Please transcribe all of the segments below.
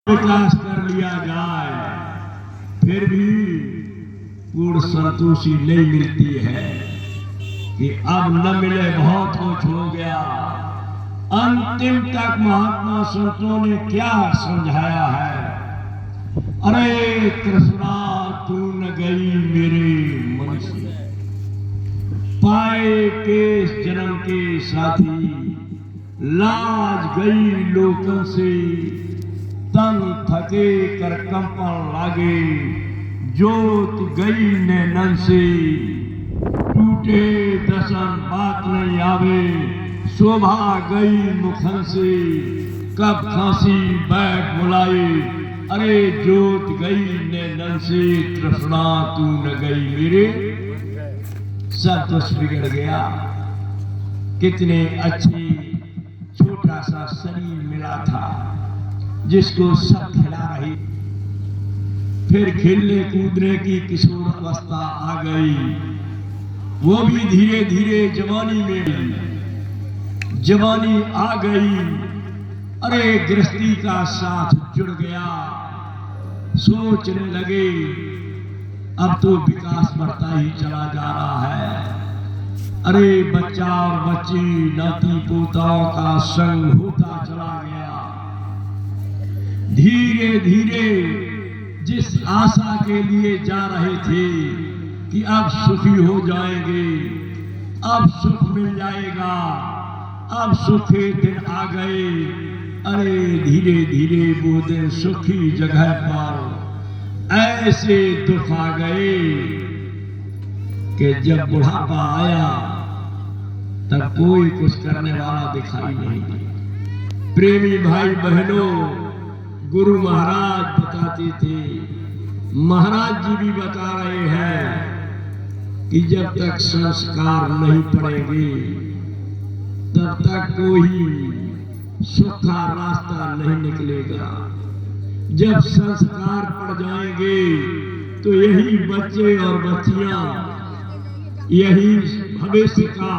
विकास कर लिया जाए फिर भी पूर्ण संतोषी नहीं मिलती है कि अब न मिले, बहुत कुछ हो गया। अंतिम तक महात्मा संतों ने क्या समझाया है? अरे तृष्णा तू न गई मेरे मन से, पाए के जन्म के साथी, लाज गई लोकन से, तन थके कर कंपन लागे, ज्योत गई नैनन से, टूटे दसन बात नहीं आवे, शोभा गई मुखन से, कब फांसी बैठ मुलाए, अरे ज्योत गई नैनन से, तृष्णा तू न गई मेरे। सब कुछ बिगड़ गया। कितने अच्छी छोटा सा शरीर मिला था जिसको सब खिला रही, फिर खेलने कूदने की किशोर अवस्था आ गई, वो भी धीरे धीरे जवानी में जवानी आ गई। अरे गृहस्थी का साथ जुड़ गया, सोचने लगे अब तो विकास बढ़ता ही चला जा रहा है। अरे बच्चा और बच्ची नाती पोताओं का संग होता चला गया। धीरे धीरे जिस आशा के लिए जा रहे थे कि अब सुखी हो जाएंगे, अब सुख मिल जाएगा, अब सुख के दिन आ गए। अरे धीरे धीरे वो दिन सुखी जगह पर ऐसे दुख आ गए कि जब बुढ़ापा आया तब कोई कुछ करने वाला दिखाई नहीं दिया। प्रेमी भाई बहनों, गुरु महाराज बताते थे, महाराज जी भी बता रहे हैं कि जब तक संस्कार नहीं पड़ेंगे तब तक कोई सुख का रास्ता नहीं निकलेगा। जब संस्कार पड़ जाएंगे तो यही बच्चे और बच्चियां, यही भविष्य का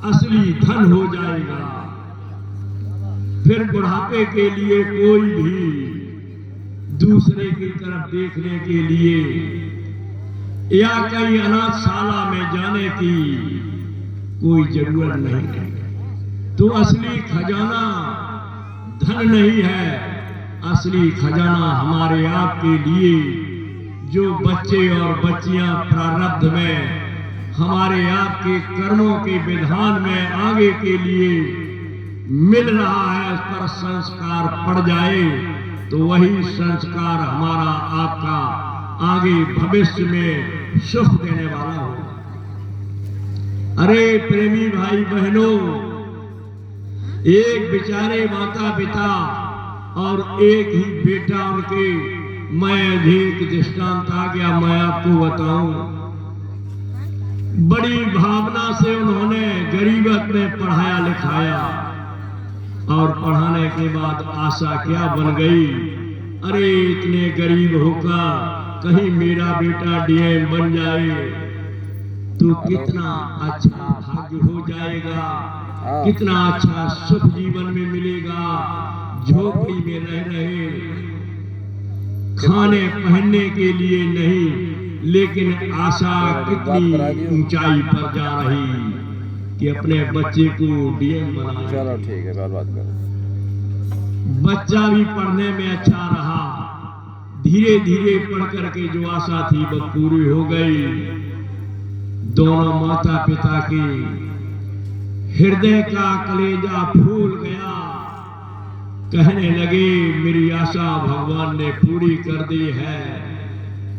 असली धन हो जाएगा। फिर बुढ़ापे के लिए कोई भी दूसरे की तरफ देखने के लिए या कहीं अनाथशाला में जाने की कोई जरूरत नहीं है। तो असली खजाना धन नहीं है, असली खजाना हमारे आप के लिए जो बच्चे और बच्चियां प्रारब्ध में हमारे आप के कर्मों के विधान में आगे के लिए मिल रहा है, उस पर संस्कार पड़ जाए तो वही संस्कार हमारा आपका आगे भविष्य में सुख देने वाला हो। अरे प्रेमी भाई बहनों, एक बेचारे माता पिता और एक ही बेटा उनके, मैं अधिक दृष्टांत आ गया, मैं आपको बताऊं। बड़ी भावना से उन्होंने गरीबत में पढ़ाया लिखाया और पढ़ाने के बाद आशा क्या बन गई, अरे इतने गरीब होकर कहीं मेरा बेटा डीएम बन जाए तो कितना अच्छा भाग्य हो जाएगा, कितना अच्छा सुख जीवन में मिलेगा। झोपड़ी में रह रहे, खाने पहनने के लिए नहीं, लेकिन आशा कितनी ऊंचाई पर जा रही कि अपने बच्चे को डीएम बनाए। चलो ठीक है, बात कर। बच्चा भी पढ़ने में अच्छा रहा, धीरे धीरे पढ़ करके जो आशा थी वो पूरी हो गई। दोनों माता पिता के हृदय का कलेजा फूल गया, कहने लगे मेरी आशा भगवान ने पूरी कर दी है,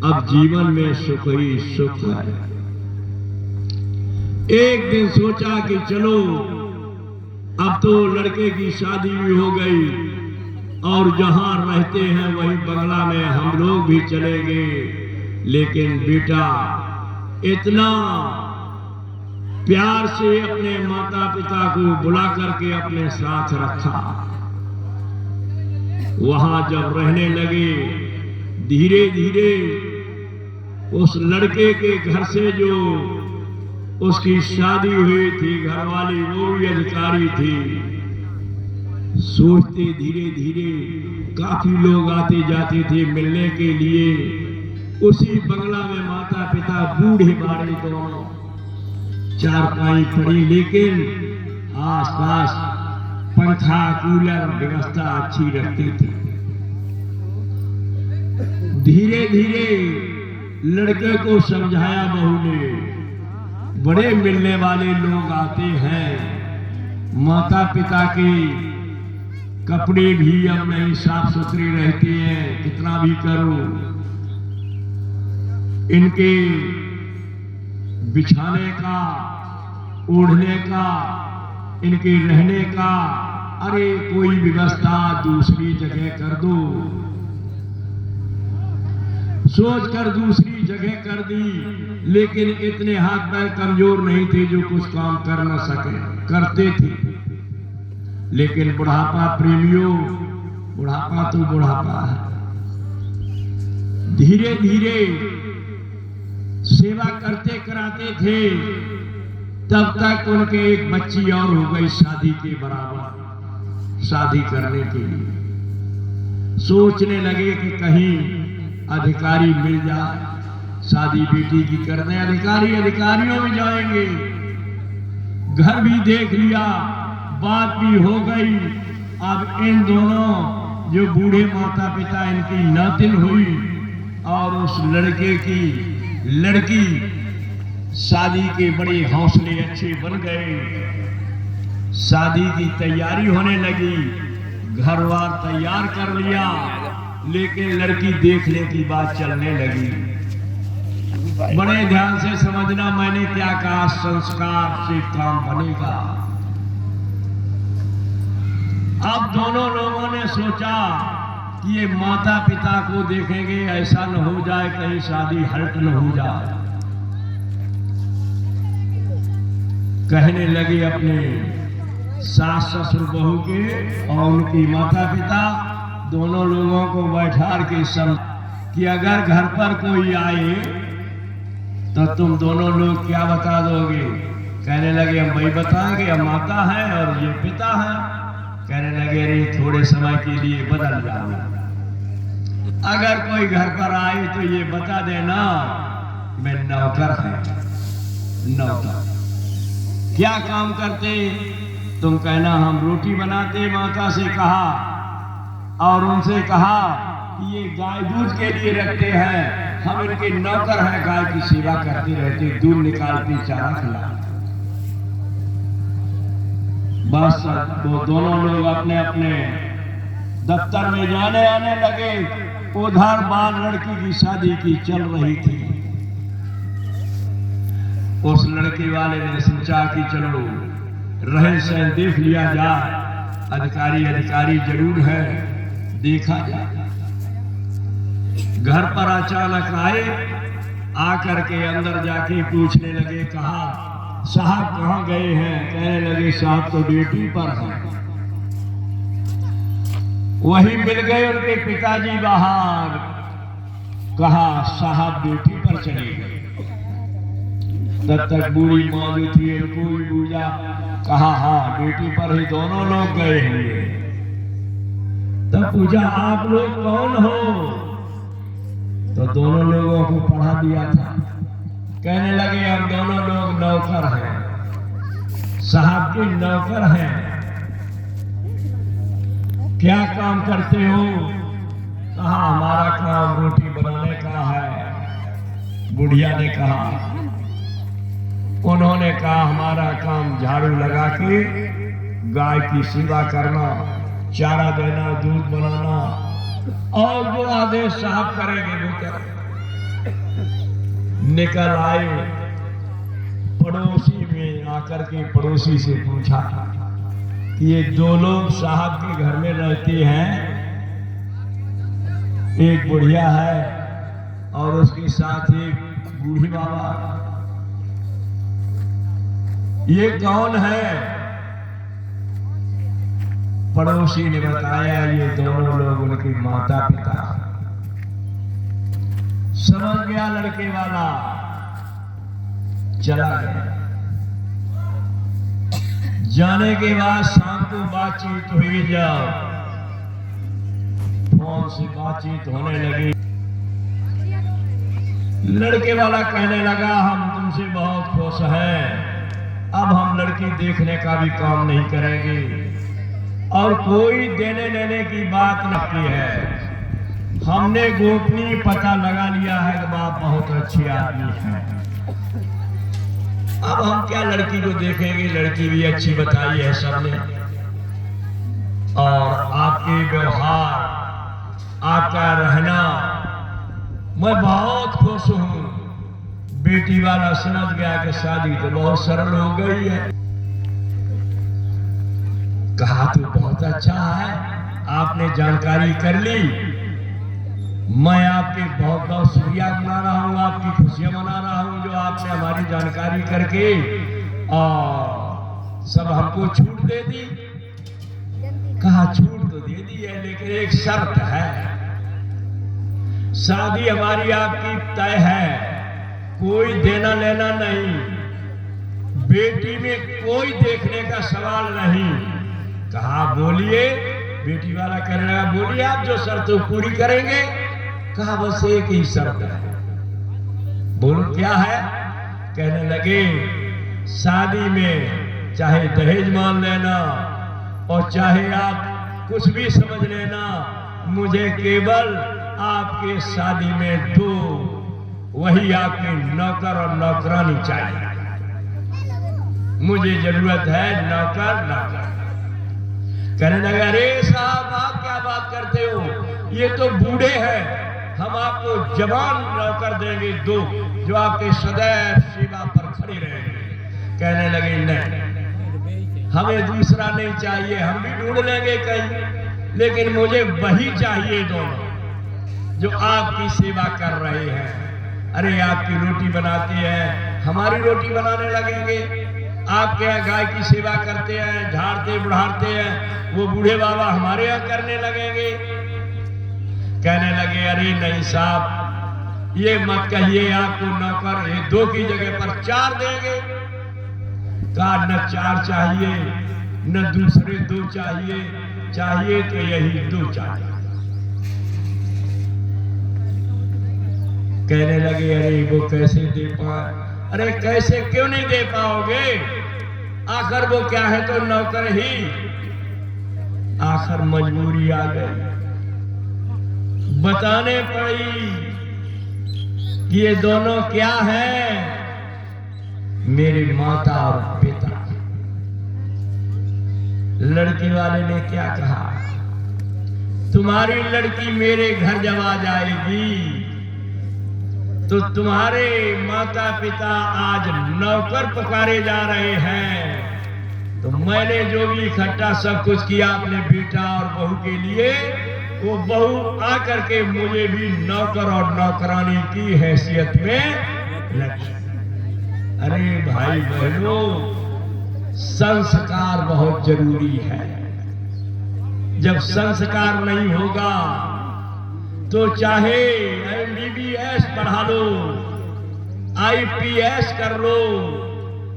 अब जीवन में सुख ही सुख है। एक दिन सोचा कि चलो अब तो लड़के की शादी भी हो गई और जहां रहते हैं वही बंगला में हम लोग भी चलेंगे, लेकिन बेटा इतना प्यार से अपने माता पिता को बुला करके अपने साथ रखा। वहां जब रहने लगे, धीरे धीरे उस लड़के के घर से जो उसकी शादी हुई थी घरवाली, वो भी अधिकारी थी। सोचते धीरे धीरे काफी लोग आते जाते थे मिलने के लिए। उसी बंगला में माता पिता बूढ़े बाड़े दोनों चारपाई पड़ी, लेकिन आसपास पंखा कूलर व्यवस्था अच्छी रखती थी। धीरे धीरे लड़के को समझाया बहू ने, बड़े मिलने वाले लोग आते हैं, माता पिता के कपड़े भी अब नहीं साफ सुथरे रहते हैं, कितना भी करो इनके बिछाने का, ओढ़ने का, इनके रहने का, अरे कोई व्यवस्था दूसरी जगह कर दो। सोचकर दूसरी जगह कर दी, लेकिन इतने हाथ पैर कमजोर नहीं थे जो कुछ काम कर न सके, करते थे। लेकिन बुढ़ापा प्रेमियों, बुढ़ापा तो बुढ़ापा है। धीरे धीरे सेवा करते कराते थे, तब तक उनके एक बच्ची और हो गई शादी के बराबर। शादी करने के लिए सोचने लगे कि कहीं अधिकारी मिल जाए, शादी बेटी की कर दें, अधिकारियों में जाएंगे। घर भी देख लिया, बात भी हो गई। अब इन दोनों जो बूढ़े माता पिता, इनकी नातिन हुई और उस लड़के की लड़की शादी के बड़े हौसले अच्छे बन गए। शादी की तैयारी होने लगी, घर बार तैयार कर लिया, लेकिन लड़की देखने की बात चलने लगी। बड़े ध्यान से समझना मैंने क्या कहा, संस्कार से काम बनेगा। अब दोनों लोगों ने सोचा कि ये माता पिता को देखेंगे, ऐसा न हो जाए कहीं शादी हल्ट न हो जाए। कहने लगे अपने सास ससुर बहू के और उनकी माता पिता दोनों लोगों को बैठार के समझ कि अगर घर पर कोई आए तो तुम दोनों लोग क्या बता दोगे। कहने लगे हम वही बताएंगे, हम माता है और ये पिता है। कहने लगे अरे थोड़े समय के लिए बदल जाओ, अगर कोई घर पर आए तो ये बता देना मैं नौकर है। नौकर क्या काम करते, तुम कहना हम रोटी बनाते। माता से कहा और उनसे कहा कि ये गाय दूध के लिए रखते हैं, हम इनके नौकर हैं, गाय की सेवा करते रहते, दूध निकालते, चारा खिलाते। बस वो दोनों लोग अपने अपने दफ्तर में जाने आने लगे। उधर बाल लड़की की शादी की चल रही थी। उस लड़के वाले ने सोचा कि चलो रहन सहन देख लिया जाए, अधिकारी जरूर है, देखा जाए। घर पर अचानक आए, आकर के अंदर जाके पूछने लगे, कहा साहब कहाँ गए हैं। कहने लगे साहब तो ड्यूटी पर हैं। वही मिल गए उनके पिताजी बाहर। कहा साहब ड्यूटी पर चले गए। तब तक बूढ़ी माँ जो थी उनको भी पूछा, कहा हाँ ड्यूटी पर ही दोनों लोग गए होंगे। तब पूछा आप लोग कौन हो, तो दोनों लोगों को पढ़ा दिया था। कहने लगे हम दोनों लोग नौकर हैं, साहब के नौकर हैं। क्या काम करते हो। कहा हमारा काम रोटी बनाने का है। बुढ़िया ने कहा, उन्होंने कहा हमारा काम झाड़ू लगा के गाय की सेवा करना, चारा देना, दूध बनाना, और जो आदेश साहब करेंगे वो करें। निकल आए, पड़ोसी में आकर के पड़ोसी से पूछा कि ये दो लोग साहब के घर में रहते हैं, एक बुढ़िया है और उसके साथ एक बूढ़ी बाबा, ये कौन है। पड़ोसी ने बताया ये दोनों लोग उनके माता पिता। समझ गया लड़के वाला, चला गया। जाने के बाद शाम को बातचीत हुई, जाओ फोन से बातचीत होने लगी। लड़के वाला कहने लगा हम तुमसे बहुत खुश हैं, अब हम लड़की देखने का भी काम नहीं करेंगे और कोई देने लेने की बात नहीं है। हमने गोपनीय पता लगा लिया है कि बाप बहुत अच्छे आदमी हैं। अब हम क्या लड़की को देखेंगे, लड़की भी अच्छी बताई है सबने, और आपके व्यवहार, आपका रहना, मैं बहुत खुश हूं। बेटी वाला समझ गया कि शादी तो बहुत सरल हो गई है। कहा तो बहुत अच्छा है, आपने जानकारी कर ली, मैं आपके बहुत बहुत शुक्रिया मना रहा हूँ, आपकी खुशियां मना रहा हूँ जो आपने हमारी जानकारी करके और सब हमको छूट दे दी। कहा छूट तो दे दी है लेकिन एक शर्त है, शादी हमारी आपकी तय है, कोई देना लेना नहीं, बेटी में कोई देखने का सवाल नहीं। कहा बोलिए, बेटी वाला कहने लगा बोलिए आप जो शर्त पूरी करेंगे। कहा बस एक ही शर्त है। बोलो क्या है? कहने लगे शादी में चाहे दहेज मान लेना और चाहे आप कुछ भी समझ लेना, मुझे केवल आपके शादी में दो, वही आपके नौकर और नौकरानी चाहिए। मुझे जरूरत है नौकर नौकर। कहने लगा अरे साहब आप क्या बात करते हो, ये तो बूढ़े हैं, हम आपको जवान नौकर देंगे दो जो आपके सदैव सेवा पर खड़े रहेंगे। कहने लगे नहीं, हमें दूसरा नहीं चाहिए, हम भी ढूंढ लेंगे कहीं, लेकिन मुझे वही चाहिए दोनों जो आपकी सेवा कर रहे हैं। अरे आपकी रोटी बनाते हैं, हमारी रोटी बनाने लगेंगे, आपके यहाँ गाय की सेवा करते हैं, झाड़ते बुढ़ाते हैं, वो बूढ़े बाबा हमारे यहाँ करने लगेंगे। कहने लगे अरे नहीं साहब ये मत कहिए, आपको नौकर ये दो की जगह पर चार देंगे। कहा न चार चाहिए न दूसरे दो चाहिए, चाहिए तो यही दो चाहिए। कहने लगे अरे वो कैसे दे पाए? अरे कैसे क्यों नहीं दे पाओगे, आखिर वो क्या है तो नौकर ही। आखिर मजबूरी आ गई, बताने पड़ी कि ये दोनों क्या है, मेरी माता और पिता। लड़की वाले ने क्या कहा, तुम्हारी लड़की मेरे घर जब आ जाएगी तो तुम्हारे माता पिता आज नौकर पुकारे जा रहे हैं, तो मैंने जो भी इकट्ठा सब कुछ किया अपने बेटा और बहू के लिए, वो बहू आकर के मुझे भी नौकर और नौकरानी की हैसियत में लगी। अरे भाई बहनों, संस्कार बहुत जरूरी है। जब संस्कार नहीं होगा तो चाहे MBBS पढ़ा लो, IPS कर लो,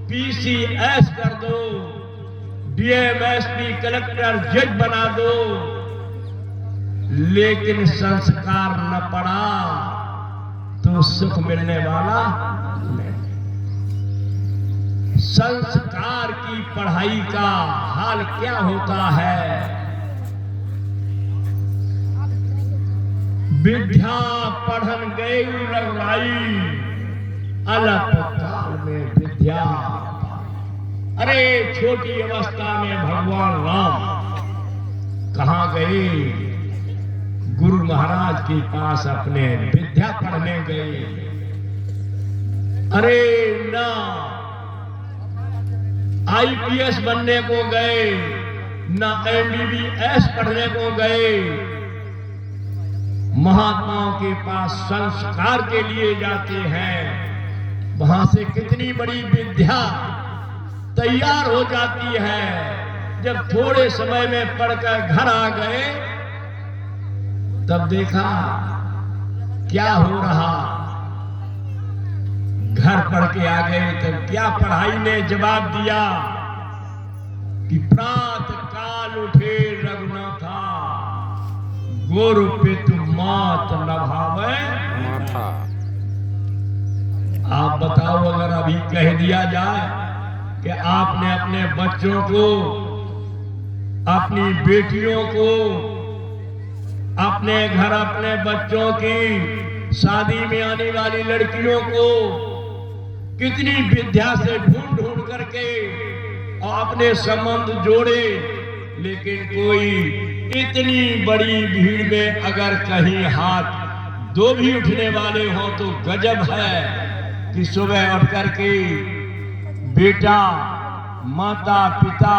PCS कर दो, DMSP कलेक्टर जज बना दो, लेकिन संस्कार न पड़ा तो सुख मिलने वाला नहीं। संस्कार की पढ़ाई का हाल क्या होता है? विद्या पढ़न गई रघुराई, अलग काल में विद्या। अरे छोटी अवस्था में भगवान राम कहाँ गए? गुरु महाराज के पास अपने विद्या पढ़ने गए। अरे ना IPS बनने को गए, ना MBBS पढ़ने को गए, महात्माओं के पास संस्कार के लिए जाते हैं, वहां से कितनी बड़ी विद्या तैयार हो जाती है। जब थोड़े समय में पढ़कर घर आ गए तब देखा क्या हो रहा। घर पढ़ के आ गए तब क्या पढ़ाई ने जवाब दिया कि प्रातः काल उठे रघुनाथा, गुरु पितु मात न भावे माथा। आप बताओ, अगर अभी कह दिया जाए कि आपने अपने बच्चों को, अपनी बेटियों को, अपने घर अपने बच्चों की शादी में आने वाली लड़कियों को कितनी विद्या से ढूंढ ढूंढ करके और अपने संबंध जोड़े, लेकिन कोई इतनी बड़ी भीड़ में अगर कहीं हाथ दो भी उठने वाले हों तो गजब है कि सुबह उठ करके बेटा माता पिता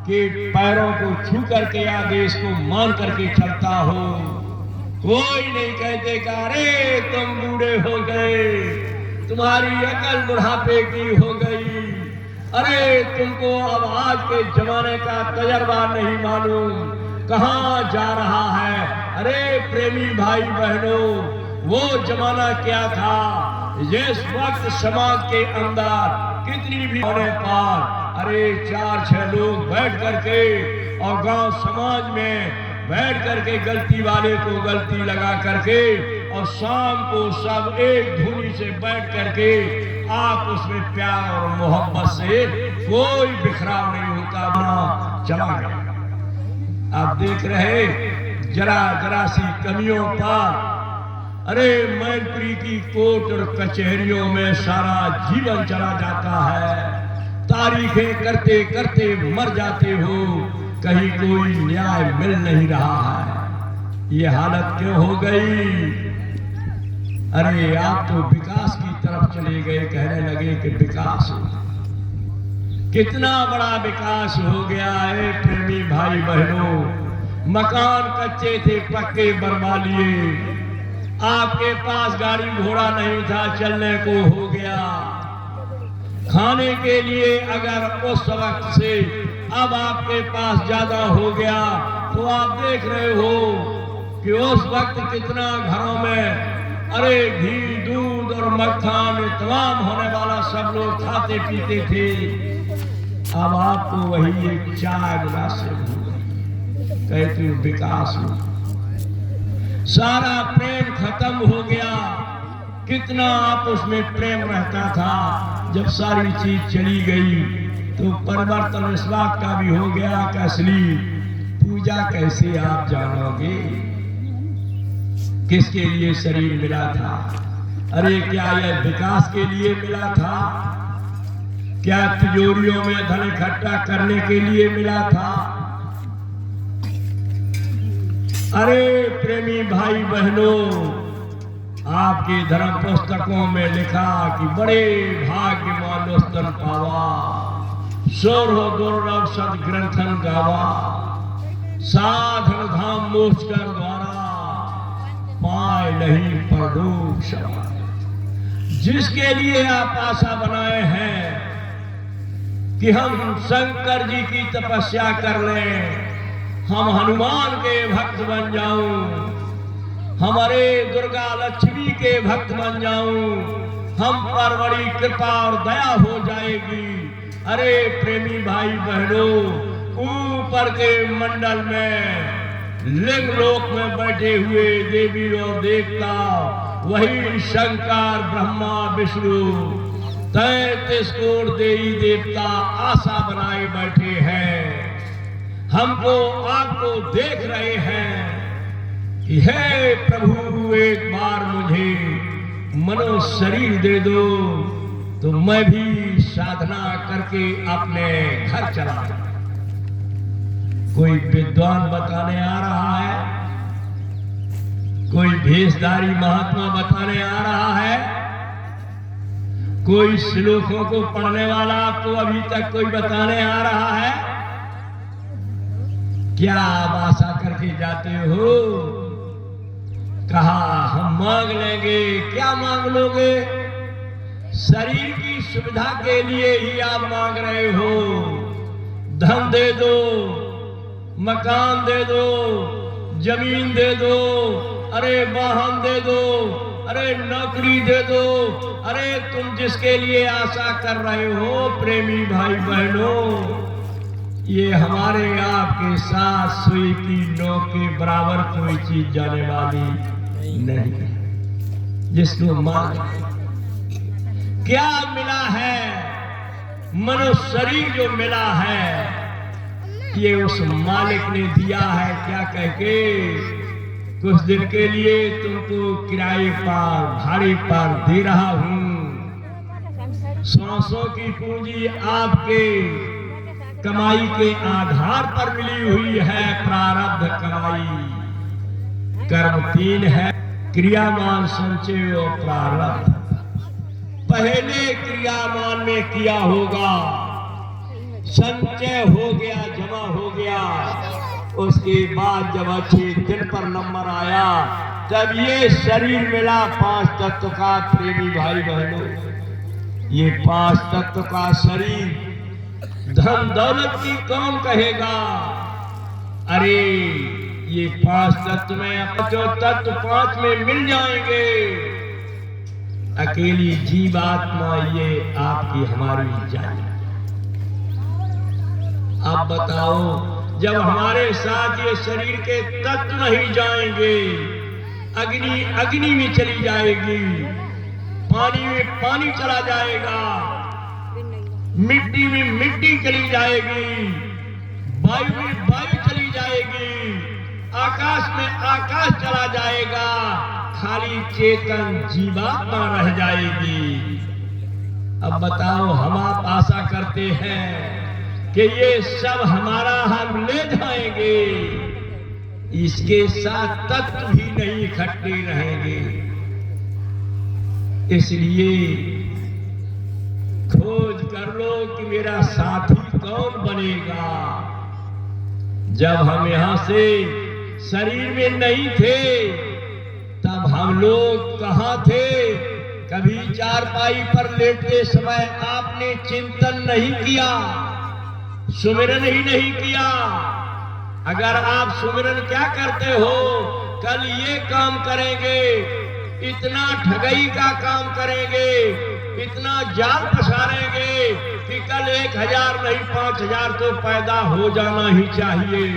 के पैरों को छू करके आदेश को मान करके चलता हो। कोई नहीं कहते कि अरे तुम बूढ़े हो गए, तुम्हारी अकल बुढ़ापे की हो गई, अरे तुमको अब आज के जमाने का तजर्बा नहीं मालूम, कहाँ जा रहा है। अरे प्रेमी भाई बहनों, वो जमाना क्या था जिस वक्त समाज के अंदर कितनी भी होने पर अरे 4-6 लोग बैठ करके और गांव समाज में बैठ करके गलती वाले को गलती लगा करके और शाम को सब एक धुनी से बैठ करके आप उसमें प्यार और मोहब्बत से कोई बिखराव नहीं होता, बना चला गया। आप देख रहे जरा जरा सी कमियों पर अरे मैत्री की कोर्ट और कचहरियों में सारा जीवन चला जाता है, तारीखें करते करते मर जाते हो, कहीं कोई न्याय मिल नहीं रहा है। ये हालत क्यों हो गई? अरे आप तो विकास की तरफ चले गए, कहने लगे कि विकास, कितना बड़ा विकास हो गया है प्रेमी भाई बहनों। मकान कच्चे थे पक्के बनवा लिए, आपके पास गाड़ी घोड़ा नहीं था चलने को हो गया, खाने के लिए अगर उस वक्त से अब आपके पास ज्यादा हो गया तो आप देख रहे हो कि उस वक्त कितना घरों में अरे घी दूध और मक्खन तमाम होने वाला सब लोग खाते पीते थे। अब आपको वही एक चाय मुनासिब हो गई, कहते हो विकास हो, सारा प्रेम खत्म हो गया। कितना आपस में प्रेम रहता था, जब सारी चीज चली गई तो परिवर्तन इस बात का भी हो गया कि असली पूजा कैसे आप जानोगे, किसके लिए शरीर मिला था? अरे क्या यह विकास के लिए मिला था? क्या तिजोरियों में धन इकट्ठा करने के लिए मिला था? अरे प्रेमी भाई बहनों, आपकी धर्म पुस्तकों में लिखा कि बड़े भाग्यवान दोस्तन पावा, सोरो दुर्लभ सद ग्रंथन गावा, साधन धाम मोक्ष कर द्वारा पाए नहीं परलोक समाधि। जिसके लिए आप आशा बनाए हैं कि हम शंकर जी की तपस्या कर लें, हम हनुमान के भक्त बन जाऊं, हमारे दुर्गा लक्ष्मी के भक्त बन जाऊं, हम पर बड़ी कृपा और दया हो जाएगी। अरे प्रेमी भाई बहनों, ऊपर के मंडल में लिंग लोक में बैठे हुए देवी और देवता वही शंकर ब्रह्मा विष्णु 33 करोड़ देवी देवता आशा बनाए बैठे हैं, हमको आपको देख रहे हैं कि हे प्रभु एक बार मुझे मनो शरीर दे दो तो मैं भी साधना करके अपने घर चला जाऊं। कोई विद्वान बताने आ रहा है, कोई भेषधारी महात्मा बताने आ रहा है, कोई श्लोकों को पढ़ने वाला आपको अभी तक कोई बताने आ रहा है? क्या आप आशा करके जाते हो? कहा हम मांग लेंगे, क्या मांग लोगे? शरीर की सुविधा के लिए ही आप मांग रहे हो। धन दे दो, मकान दे दो, जमीन दे दो, अरे वाहन दे दो, अरे नौकरी दे दो, अरे तुम जिसके लिए आशा कर रहे हो प्रेमी भाई बहनों, ये हमारे आपके साथ सुई की नोक के बराबर कोई चीज जाने वाली नहीं है। जिसको मान क्या मिला है, मनुष्य शरीर जो मिला है, ये उस मालिक ने दिया है। क्या कह के, कुछ दिन के लिए तुमको किराए पर भाड़े पर दे रहा हूं। सांसों की पूंजी आपके कमाई के आधार पर मिली हुई है। प्रारब्ध कमाई कर्म तीन है, क्रियामान, संचय और प्रारब्ध। पहले क्रियामान में किया होगा, संचय हो गया, जमा हो गया। उसके बाद जब अच्छे दिन पर नंबर आया, तब ये शरीर मिला। पांच तत्व का प्रेमी भाई बहनों, ये पांच तत्व का शरीर धन दौलत की कौन कहेगा। अरे ये पांच तत्व में, जो तत्व पांच में मिल जाएंगे। अकेली जीवात्मा ये आपकी हमारी जान। अब बताओ, जब हमारे साथ ये शरीर के तत्व नहीं जाएंगे, अग्नि अग्नि में चली जाएगी, पानी में पानी चला जाएगा, मिट्टी में मिट्टी चली जाएगी, वायु में वायु चली जाएगी, आकाश में आकाश चला जाएगा, खाली चेतन जीवात्मा रह जाएगी। अब बताओ, हम आप आशा करते हैं कि ये सब हमारा हम ले जाएंगे, इसके साथ तत्व भी नहीं इकट्ठे रहेंगे। इसलिए खोज कर लो कि मेरा साथी कौन बनेगा। जब हम यहां से शरीर में नहीं थे, तब हम लोग कहां थे। कभी चारपाई पर लेटते समय आपने चिंतन नहीं किया, सुमिरन ही नहीं किया। अगर आप सुमिरन क्या करते हो, कल ये काम करेंगे, इतना ठगई का काम करेंगे, इतना जाल पसारेंगे कि कल 1000 नहीं 5000 तो पैदा हो जाना ही चाहिए।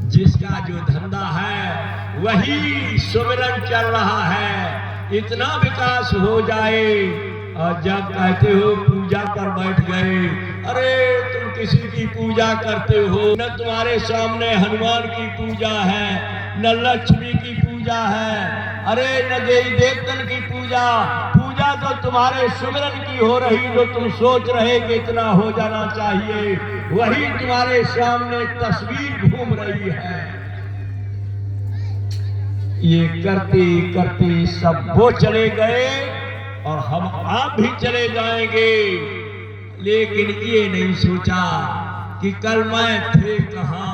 जिसका जो धंधा है वही सुमिरन चल रहा है, इतना विकास हो जाए। और जब कहते हो पूजा पर बैठ गए, अरे तुम किसी की पूजा करते हो, न तुम्हारे सामने हनुमान की पूजा है, न लक्ष्मी की पूजा है, अरे न देवी देवतन की पूजा तो तुम्हारे सुमिरन की हो रही, जो तुम सोच रहे कि इतना हो जाना चाहिए, वही तुम्हारे सामने तस्वीर घूम रही है। ये करते करते सब वो चले गए और हम आप भी चले जाएंगे। लेकिन ये नहीं सोचा कि कल मैं थे कहां।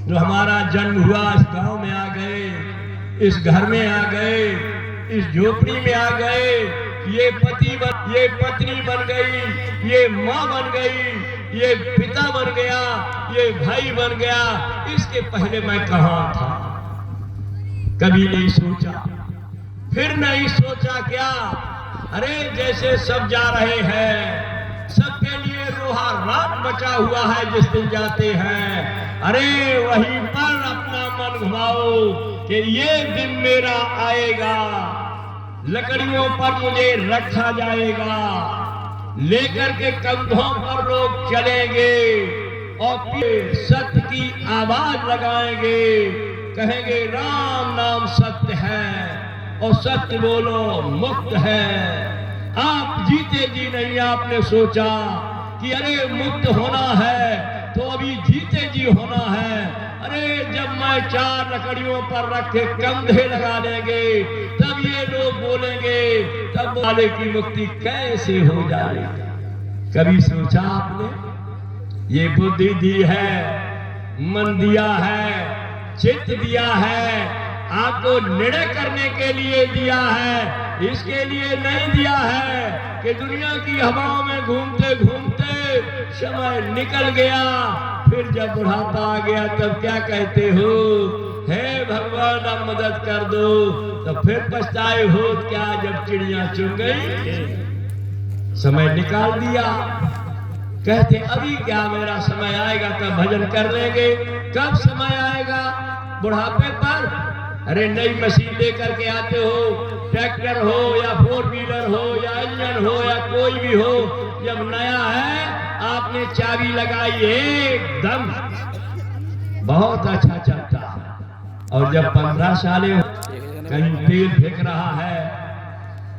जो हमारा जन्म हुआ, इस गांव में आ गए, इस घर में आ गए, इस झोपड़ी में आ गए, ये पत्नी बन गई, ये माँ बन गई, ये पिता बन गया, ये भाई बन गया। इसके पहले मैं कहां था, कभी नहीं सोचा। फिर नहीं सोचा क्या, अरे जैसे सब जा रहे हैं, सबके लिए रोहा रात बचा हुआ है। जिस दिन जाते हैं, अरे वहीं पर अपना मन घुमाओ कि ये दिन मेरा आएगा, लकड़ियों पर मुझे रखा जाएगा, लेकर के कंधों पर लोग चलेंगे और फिर सत्य की आवाज लगाएंगे, कहेंगे राम नाम सत्य है और सत्य बोलो मुक्त है। आप जीते जी नहीं आपने सोचा कि अरे मुक्त होना है तो अभी जीते जी होना है। अरे जब मैं 4 लकड़ियों पर रख के कंधे लगा देंगे, तब ये लोग बोलेंगे, तब वाले की मुक्ति कैसे हो जाएगी। कभी सोचा आपने? ये बुद्धि दी है, मन दिया है, चित्त दिया है, आपको निर्णय करने के लिए दिया है। इसके लिए नहीं दिया है कि दुनिया की हवाओं में घूमते घूमते समय निकल गया, फिर जब बुढ़ापा आ गया तब क्या कहते हो, हे भगवान अब मदद कर दो, तो फिर पछताए हो क्या जब चिड़िया चुग गई। समय निकाल दिया, कहते अभी क्या, मेरा समय आएगा तब भजन कर लेंगे। कब समय आएगा? बुढ़ापे पर। अरे नई मशीन लेकर के आते हो, ट्रैक्टर हो या 4 व्हीलर हो या इंजन हो या कोई भी हो, जब नया है आपने चाबी लगाई एकदम बहुत अच्छा चलता है। और जब 15 साल हो, कहीं तेल फेंक रहा है,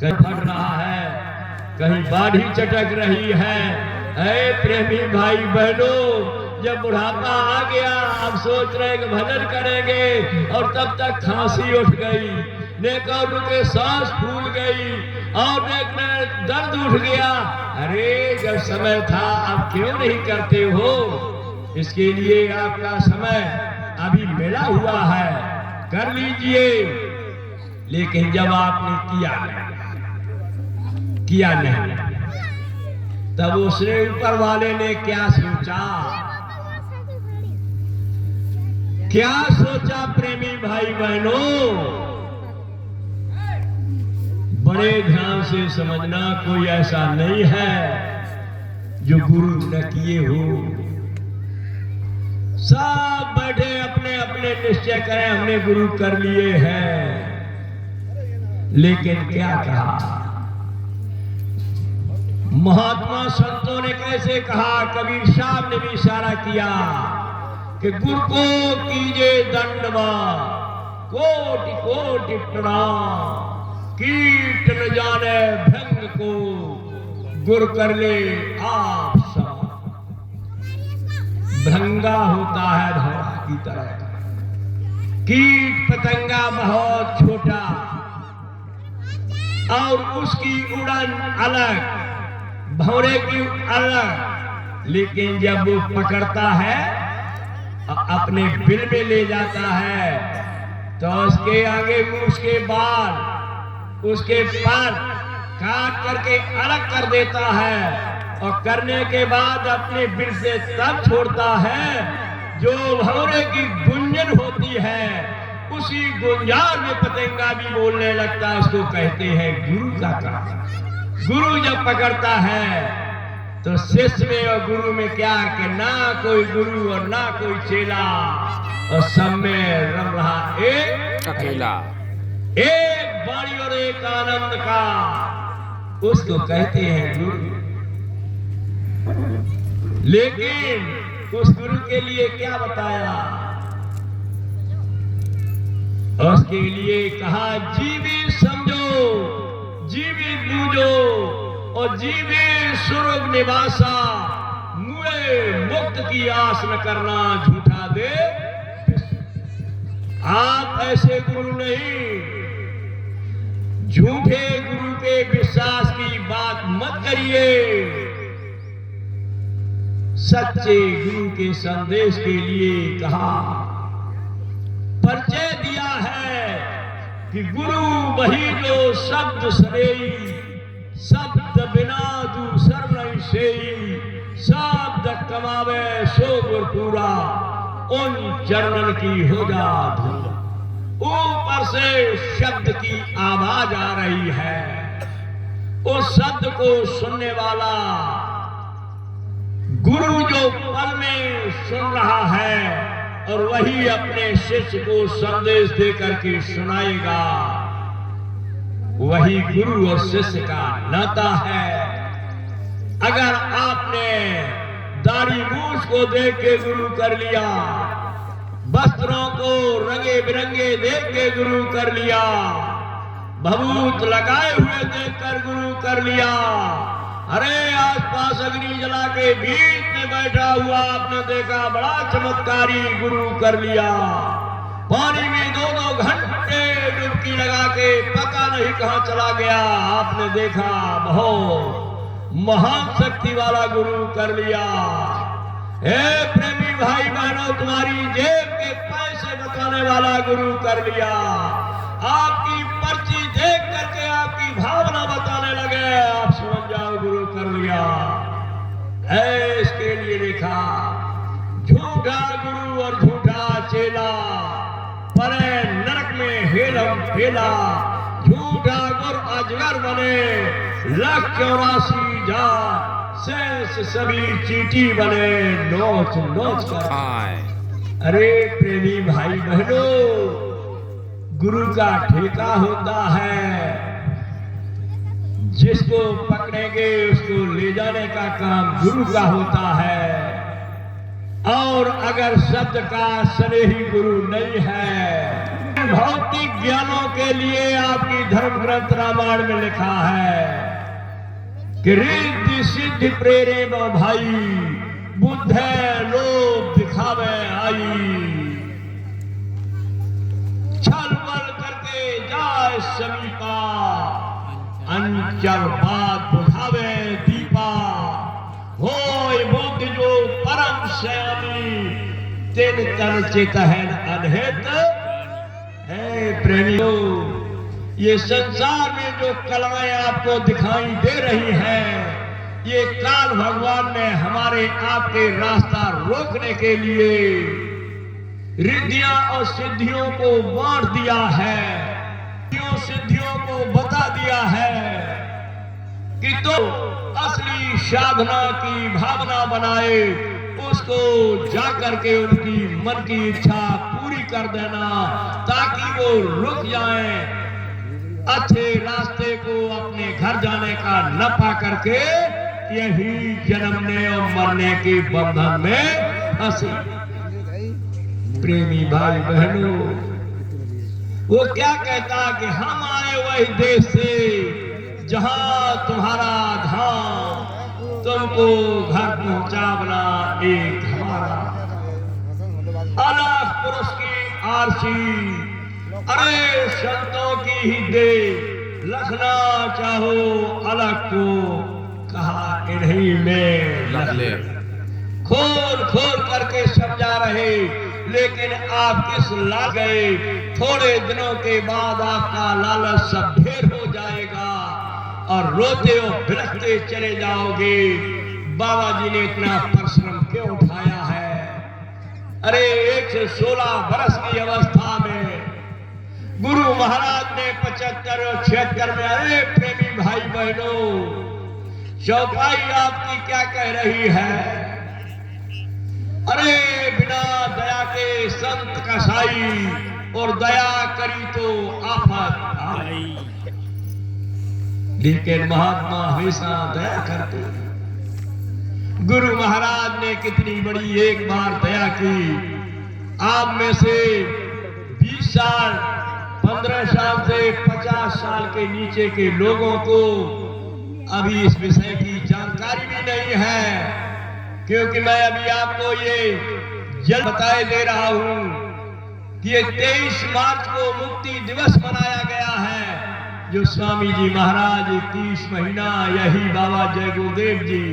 कहीं फट रहा है, कहीं बाढ़ी चटक रही है। ऐ प्रेमी भाई बहनों, जब बुढ़ापा आ गया, अब सोच रहे कि भजन करेंगे और तब तक खांसी उठ गई, नेकों के सांस फूल गई और नेक दर्द उठ गया। अरे जब समय था अब क्यों नहीं करते हो? इसके लिए आपका समय अभी मिला हुआ है, कर लीजिए। लेकिन जब आपने किया नहीं, तब उसने ऊपर वाले ने क्या सोचा? क्या सोचा प्रेमी भाई बहनों? बड़े ध्यान से समझना, कोई ऐसा नहीं है जो गुरु न किए हो। सब बैठे अपने अपने निश्चय करें, हमने गुरु कर लिए हैं। लेकिन क्या कहा महात्मा संतों ने? कैसे कहा? कबीर साहब ने भी इशारा किया कि गुरु को कीजिए दंडवत, कोटि कोटि प्रणाम, कीट न जाने भंग को, गुरु कर ले आप सब। भंगा होता है धौरा की तरह, कीट पतंगा बहुत छोटा और उसकी उड़न अलग, भौरे की अलग। लेकिन जब वो पकड़ता है, अपने बिल में ले जाता है, तो उसके आगे उसके बाल, उसके पर काट करके अलग कर देता है। और करने के बाद अपने बिल से तब छोड़ता है जो भौरे की गुंजन होती है, उसी गुंजार में पतंगा भी बोलने लगता है। उसको कहते हैं गुरु का काम। गुरु जब पकड़ता है तो शिष्य में और गुरु में क्या कि ना कोई गुरु और ना कोई चेला, और सब में रम रहा एक अकेला, एक वाणी और एक आनंद का, उसको कहते हैं गुरु। लेकिन उस गुरु के लिए क्या बताया? उसके लिए कहा जीवी समझो, जीवी बूझो और जीवे स्वर्ग निवासा, मुए मुक्त की आस न करना झूठा दे। आप ऐसे गुरु नहीं, झूठे गुरु पे विश्वास की बात मत करिए। सच्चे गुरु के संदेश के लिए कहा, परिचय दिया है कि गुरु वही जो शब्द सरेई, शब्द बिना दूसर नहीं सेई, शब्द कमावे सो गुर पूरा, उन चरणन की हो जा धूल। ऊपर से शब्द की आवाज आ रही है, उस शब्द को सुनने वाला गुरु जो पल में सुन रहा है और वही अपने शिष्य को संदेश देकर के सुनाएगा, वही गुरु और शिष्य का नाता है। अगर आपने दाढ़ी मूछ को देख के गुरु कर लिया, वस्त्रों को रंगे बिरंगे देख के गुरु कर लिया, भभूत लगाए हुए देखकर गुरु कर लिया, अरे आसपास अग्नि जला के बीच में बैठा हुआ आपने देखा बड़ा चमत्कारी गुरु कर लिया, पानी में 2-2 घंटे डुबकी लगा के पता नहीं कहां चला गया, आपने देखा बहुत महान शक्ति वाला गुरु कर लिया। हे प्रेमी भाई बहनों, तुम्हारी जेब के पैसे बताने वाला गुरु कर लिया, आपकी पर्ची देख करके आपकी भावना बताने लगे, आप समझ जाओ गुरु कर लिया। है इसके लिए लिखा, झूठा गुरु और झूठा चेला, परे नरक में हेलम फेला, झूठा गुरु अजगर बने 184 जा, शेष सभी चींटी बने नोच नोच कर। अरे प्रेमी भाई बहनों, गुरु का ठेका होता है, जिसको पकड़ेंगे उसको ले जाने का काम गुरु का होता है। और अगर शब्द का स्नेही गुरु नहीं है, भौतिक ज्ञानों के लिए आपकी धर्म ग्रंथ रामायण में लिखा है कि रिद्धि सिद्धि प्रेरे भाई, बुद्धे लोभ दिखावे आई, छल बल करके जाए समीपा, अंचल बात बुझावे दीपा, होय बुद्ध जो परम श्यामी, तिन तन चितहन अनहित। हे प्रेमियों, ये संसार में जो कलाएं आपको दिखाई दे रही हैं, ये काल भगवान ने हमारे आपके रास्ता रोकने के लिए रिद्धियां और सिद्धियों को बांट दिया है, सिद्धियों को बता दिया है कि तो असली साधना की भावना बनाए, उसको जाकर के उनकी मन की इच्छा पूरी कर देना, ताकि वो रुक जाएं, अच्छे रास्ते को अपने घर जाने का न पा करके यही जन्मने और मरने के बंधन में फंसे। प्रेमी भाई बहनों, वो क्या कहता कि हम आए वही देश से जहां तुम्हारा धाम, तुमको घर पहुंचावना एक हमारा। अलग पुरुष की आरसी, अरे संतों की ही दे, लखना चाहो अलग को, कहा इन्हीं में लख ले। खोल खोल करके समझा रहे, लेकिन आप किस ला गए। थोड़े दिनों के बाद आपका लालच सब ढेर हो जाएगा और रोते और बिलखते चले जाओगे, बाबा जी ने इतना परिश्रम क्यों उठाया है। अरे 116 वर्ष की अवस्था में गुरु महाराज ने 75 और 76 में, अरे प्रेमी भाई बहनों, चौपाई आपकी क्या कह रही है। अरे बिना दया के संत कसाई, और दया करी तो आफत आई। लेकिन महात्मा हमेशा दया करते। गुरु महाराज ने कितनी बड़ी एक बार दया की। आप में से 20 साल 15 साल से 50 साल के नीचे के लोगों को अभी इस विषय की जानकारी भी नहीं है, क्योंकि मैं अभी आपको ये जल्द बताए दे रहा हूं कि ये 23 मार्च को मुक्ति दिवस मनाया गया है, जो स्वामी जी महाराज 21 महीना, यही बाबा जय गुरुदेव जी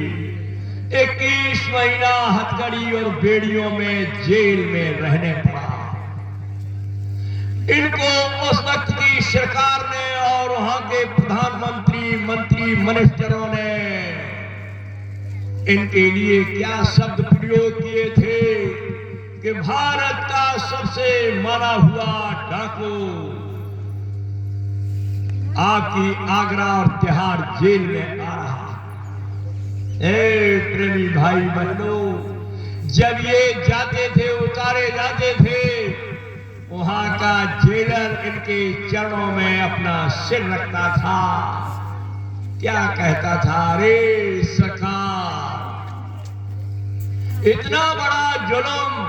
21 महीना हथकड़ी और बेड़ियों में जेल में रहने पड़ा। इनको उस वक्त की सरकार ने और वहां के प्रधानमंत्री, मंत्री, मिनिस्टरों ने इनके लिए क्या शब्द प्रयोग किए थे कि भारत का सबसे माना हुआ डाकू आपकी आगरा और तिहाड़ जेल में आ रहा। ए प्रेमी भाई बहनों, जब ये जाते थे, उतारे जाते थे, वहां का जेलर इनके चरणों में अपना सिर रखता था। क्या कहता था, रे सरकार, इतना बड़ा जुल्म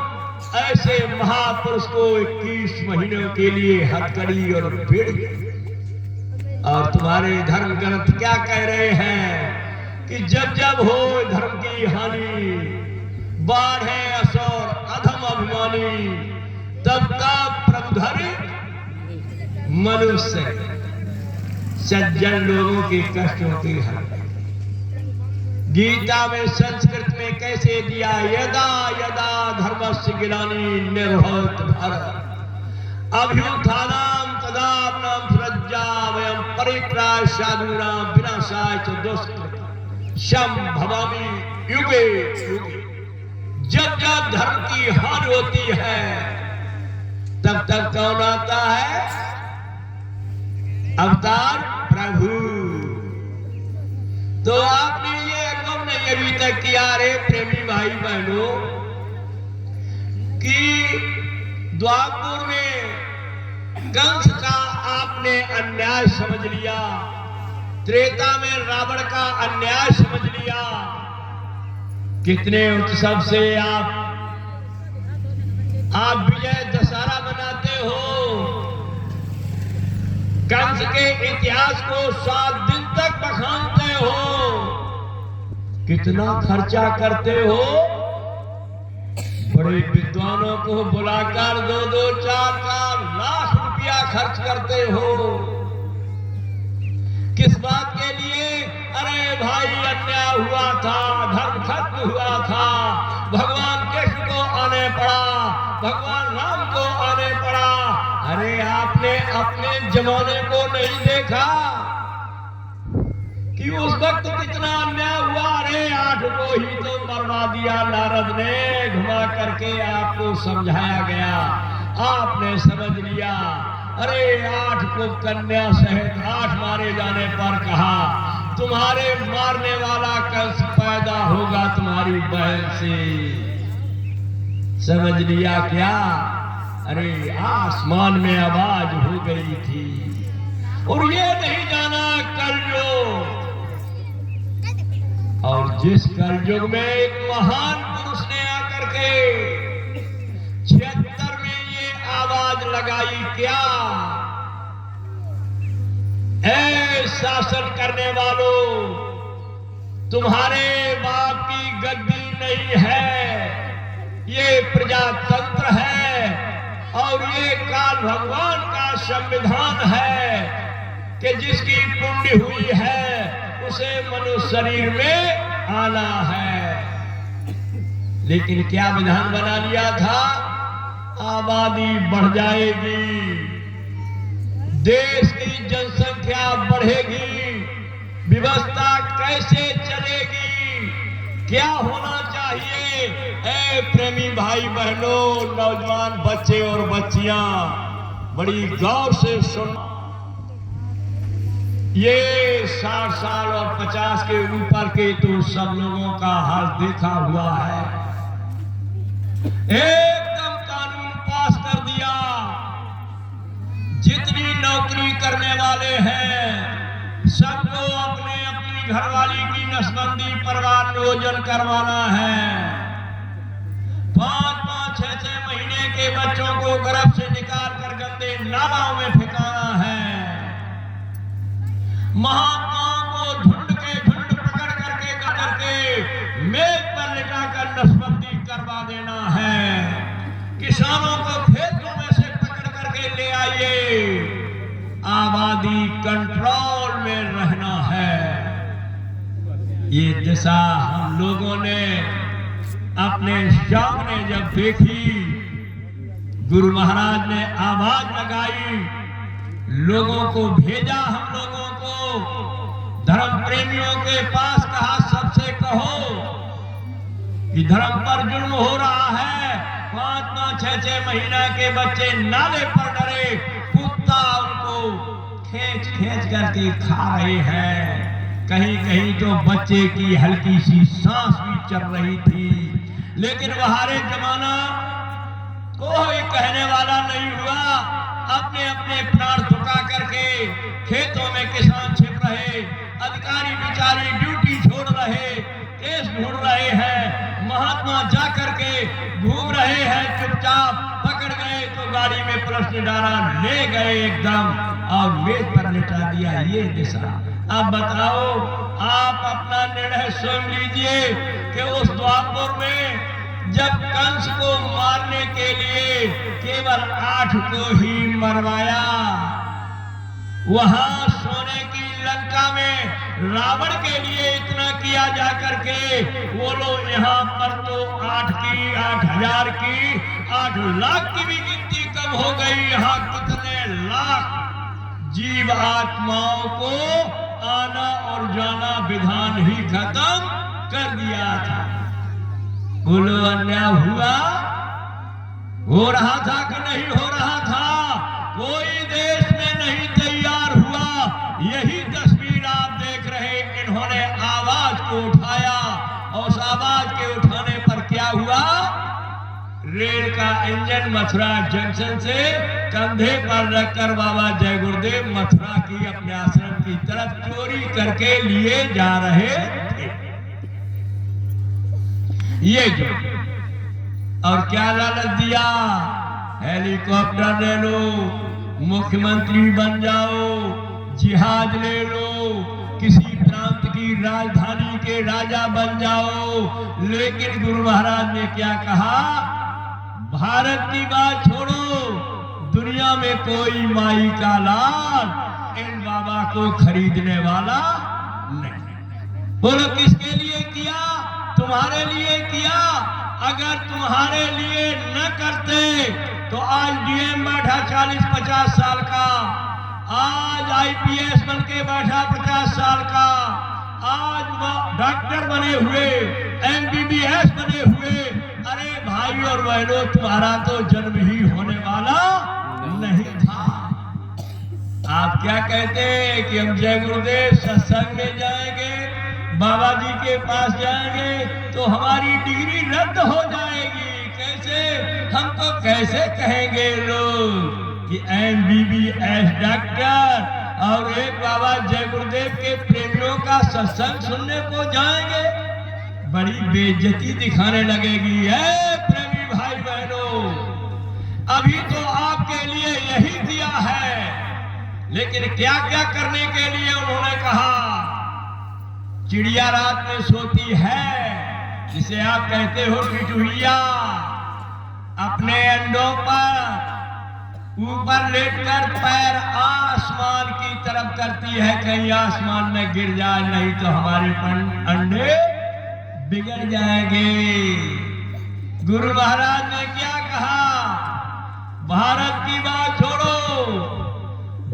ऐसे महापुरुष को 21 महीनों के लिए हथकड़ी और बेड़ी। और तुम्हारे धर्म ग्रंथ क्या कह रहे हैं कि जब जब हो धर्म की हानि, बाढ़े असुर अधम अभिमानी, तब का प्रभुधर मनुष्य सज्जन लोगों के कष्टों की हर। गीता में संस्कृत में कैसे दिया, यदा यदा धर्मस्य ग्लानि निर्भवत भारत अभ्युत्थानम् तदात्मनं सृज्या वयं परित्राय साधूनां विनाशाय च दुष्कृतं संभवामि युगे युगे। जब जब धर्म की हानि होती है, तब तक कौन आता है? अवतार प्रभु। तो आपने ये अनुभव नहीं तक किया रे प्रेमी भाई बहनों कि द्वापर में कंस का आपने अन्याय समझ लिया, त्रेता में रावण का अन्याय समझ लिया। कितने उत्सव से आप विजय दशहरा मनाते हो, कंस के इतिहास को 7 दिन तक बखानते हो, कितना खर्चा करते हो, बड़े विद्वानों को बुलाकर 2-2, 4-4 लाख रुपया खर्च करते हो। किस बात के लिए? अरे भाई अन्याय हुआ था, धर्म खत्म हुआ था, भगवान कृष्ण को आने पड़ा, भगवान राम को आने पड़ा। अरे आपने अपने जमाने को नहीं देखा कि उस वक्त कितना अन्याय हुआ। अरे 8 को ही तो मरवा दिया नारद ने, घुमा करके आपको समझाया गया, आपने समझ लिया। अरे 8 को कन्या सहित 8 मारे जाने पर कहा तुम्हारे मारने वाला कंस पैदा होगा तुम्हारी बहन से। समझ लिया क्या? अरे आसमान में आवाज हो गई थी। और ये नहीं जाना कलयुग, और जिस कलयुग में एक महान पुरुष ने आकर के 76 में ये आवाज लगाई क्या? ऐ शासन करने वालों, तुम्हारे बाप की गद्दी नहीं है, ये प्रजातंत्र है और ये काल भगवान का संविधान है कि जिसकी पुण्य हुई है उसे मनुष्य शरीर में आना है। लेकिन क्या विधान बना लिया था? आबादी बढ़ जाएगी, देश की जनसंख्या बढ़ेगी, व्यवस्था कैसे चलेगी, क्या होना चाहिए? ऐ प्रेमी भाई बहनों, नौजवान बच्चे और बच्चियां, बड़ी गौर से सुन। ये 60 साल और 50 के ऊपर के तो सब लोगों का हाल देखा हुआ है। एकदम कानून पास कर दिया, जितनी नौकरी करने वाले हैं सबको अपने अपनी घरवाली की नसबंदी परिवार नियोजन करवाना है। 5-5, 6-6 महीने के बच्चों को गर्भ से निकाल कर गंदे नालों में फेंकाना है। महात्माओं को झुंड पकड़ करके मेज पर लिटाकर नसबंदी करवा देना है। किसानों को खेतों में से पकड़ करके ले आइए, आबादी कंट्रोल में रहना है। ये दिशा हम लोगों ने अपने सामने जब देखी, गुरु महाराज ने आवाज लगाई, लोगों को भेजा, हम लोगों को धर्म प्रेमियों के पास कहा सबसे कहो कि धर्म पर जुल्म हो रहा है। 5-5, 6-6 महीना के बच्चे नाले पर डरे, कुत्ता उनको खींच करके खा रहे हैं। कहीं कहीं तो बच्चे की हल्की सी सांस भी चल रही थी। लेकिन बहारे जमाना कोई कहने वाला नहीं हुआ। अपने अपने प्राण झुका करके खेतों में किसान छिप रहे, अधिकारी बेचारे ड्यूटी छोड़ रहे, केस ढूंढ रहे हैं। महात्मा जा करके घूम रहे हैं चुपचाप, पकड़ गए तो गाड़ी में पुलिस ने डाला, ले गए एकदम और मेज पर लिटा दिया। ये दिशा। अब बताओ, आप अपना निर्णय स्वयं लीजिए कि उस द्वापर में जब कंस को मारने के लिए केवल 8 को ही मरवाया, वहां सोने की लंका में रावण के लिए इतना किया जा करके वो लोग यहाँ पर तो 8 की, 8,000 की, 8 लाख की भी गिनती कम हो गई। यहाँ कितने लाख जीव आत्माओं को आना और जाना विधान ही खत्म कर दिया था। बोलो अन्याय हुआ? हो रहा था कि नहीं हो रहा था? कोई देश में नहीं तैयार हुआ। यही तस्वीर आप देख रहे, इन्होंने आवाज को उठाया और का इंजन मथुरा जंक्शन से कंधे पर रखकर बाबा जय गुरुदेव मथुरा की अपने आश्रम की तरफ चोरी करके लिए जा रहे थे। ये जो और क्या लालच दिया, हेलीकॉप्टर ले लो, मुख्यमंत्री बन जाओ, जिहाज ले लो, किसी प्रांत की राजधानी के राजा बन जाओ। लेकिन गुरु महाराज ने क्या कहा, भारत की बात छोड़ो, दुनिया में कोई माई का लाल इन बाबा को खरीदने वाला नहीं। बोलो किसके लिए किया? तुम्हारे लिए किया। अगर तुम्हारे लिए न करते तो आज डीएम बैठा 40-50 साल का, आज आईपीएस बन के बैठा 50 साल का, आज डॉक्टर बने हुए, एमबीबीएस बने हुए। अरे भाई और बहनों, तुम्हारा तो जन्म ही होने वाला नहीं था। आप क्या कहते हैं कि हम जय गुरुदेव सत्संग में जाएंगे, बाबा जी के पास जाएंगे तो हमारी डिग्री रद्द हो जाएगी। कैसे? हम तो कैसे कहेंगे लोग कि एमबीबीएस डॉक्टर और एक बाबा जय गुरुदेव के प्रेमियों का सत्संग सुनने को जाएंगे? बड़ी बेइज्जती दिखाने लगेगी। है प्रेमी भाई बहनों, अभी तो आपके लिए यही दिया है, लेकिन क्या क्या करने के लिए उन्होंने कहा। चिड़िया रात में सोती है, जिसे आप कहते हो टिटुहिया, अपने अंडों पर ऊपर लेटकर पैर आसमान की तरफ करती है, कहीं आसमान में गिर जाए, नहीं तो हमारे अंडे बिगड़ जाएंगे। गुरु महाराज ने क्या कहा, भारत की बात छोड़ो,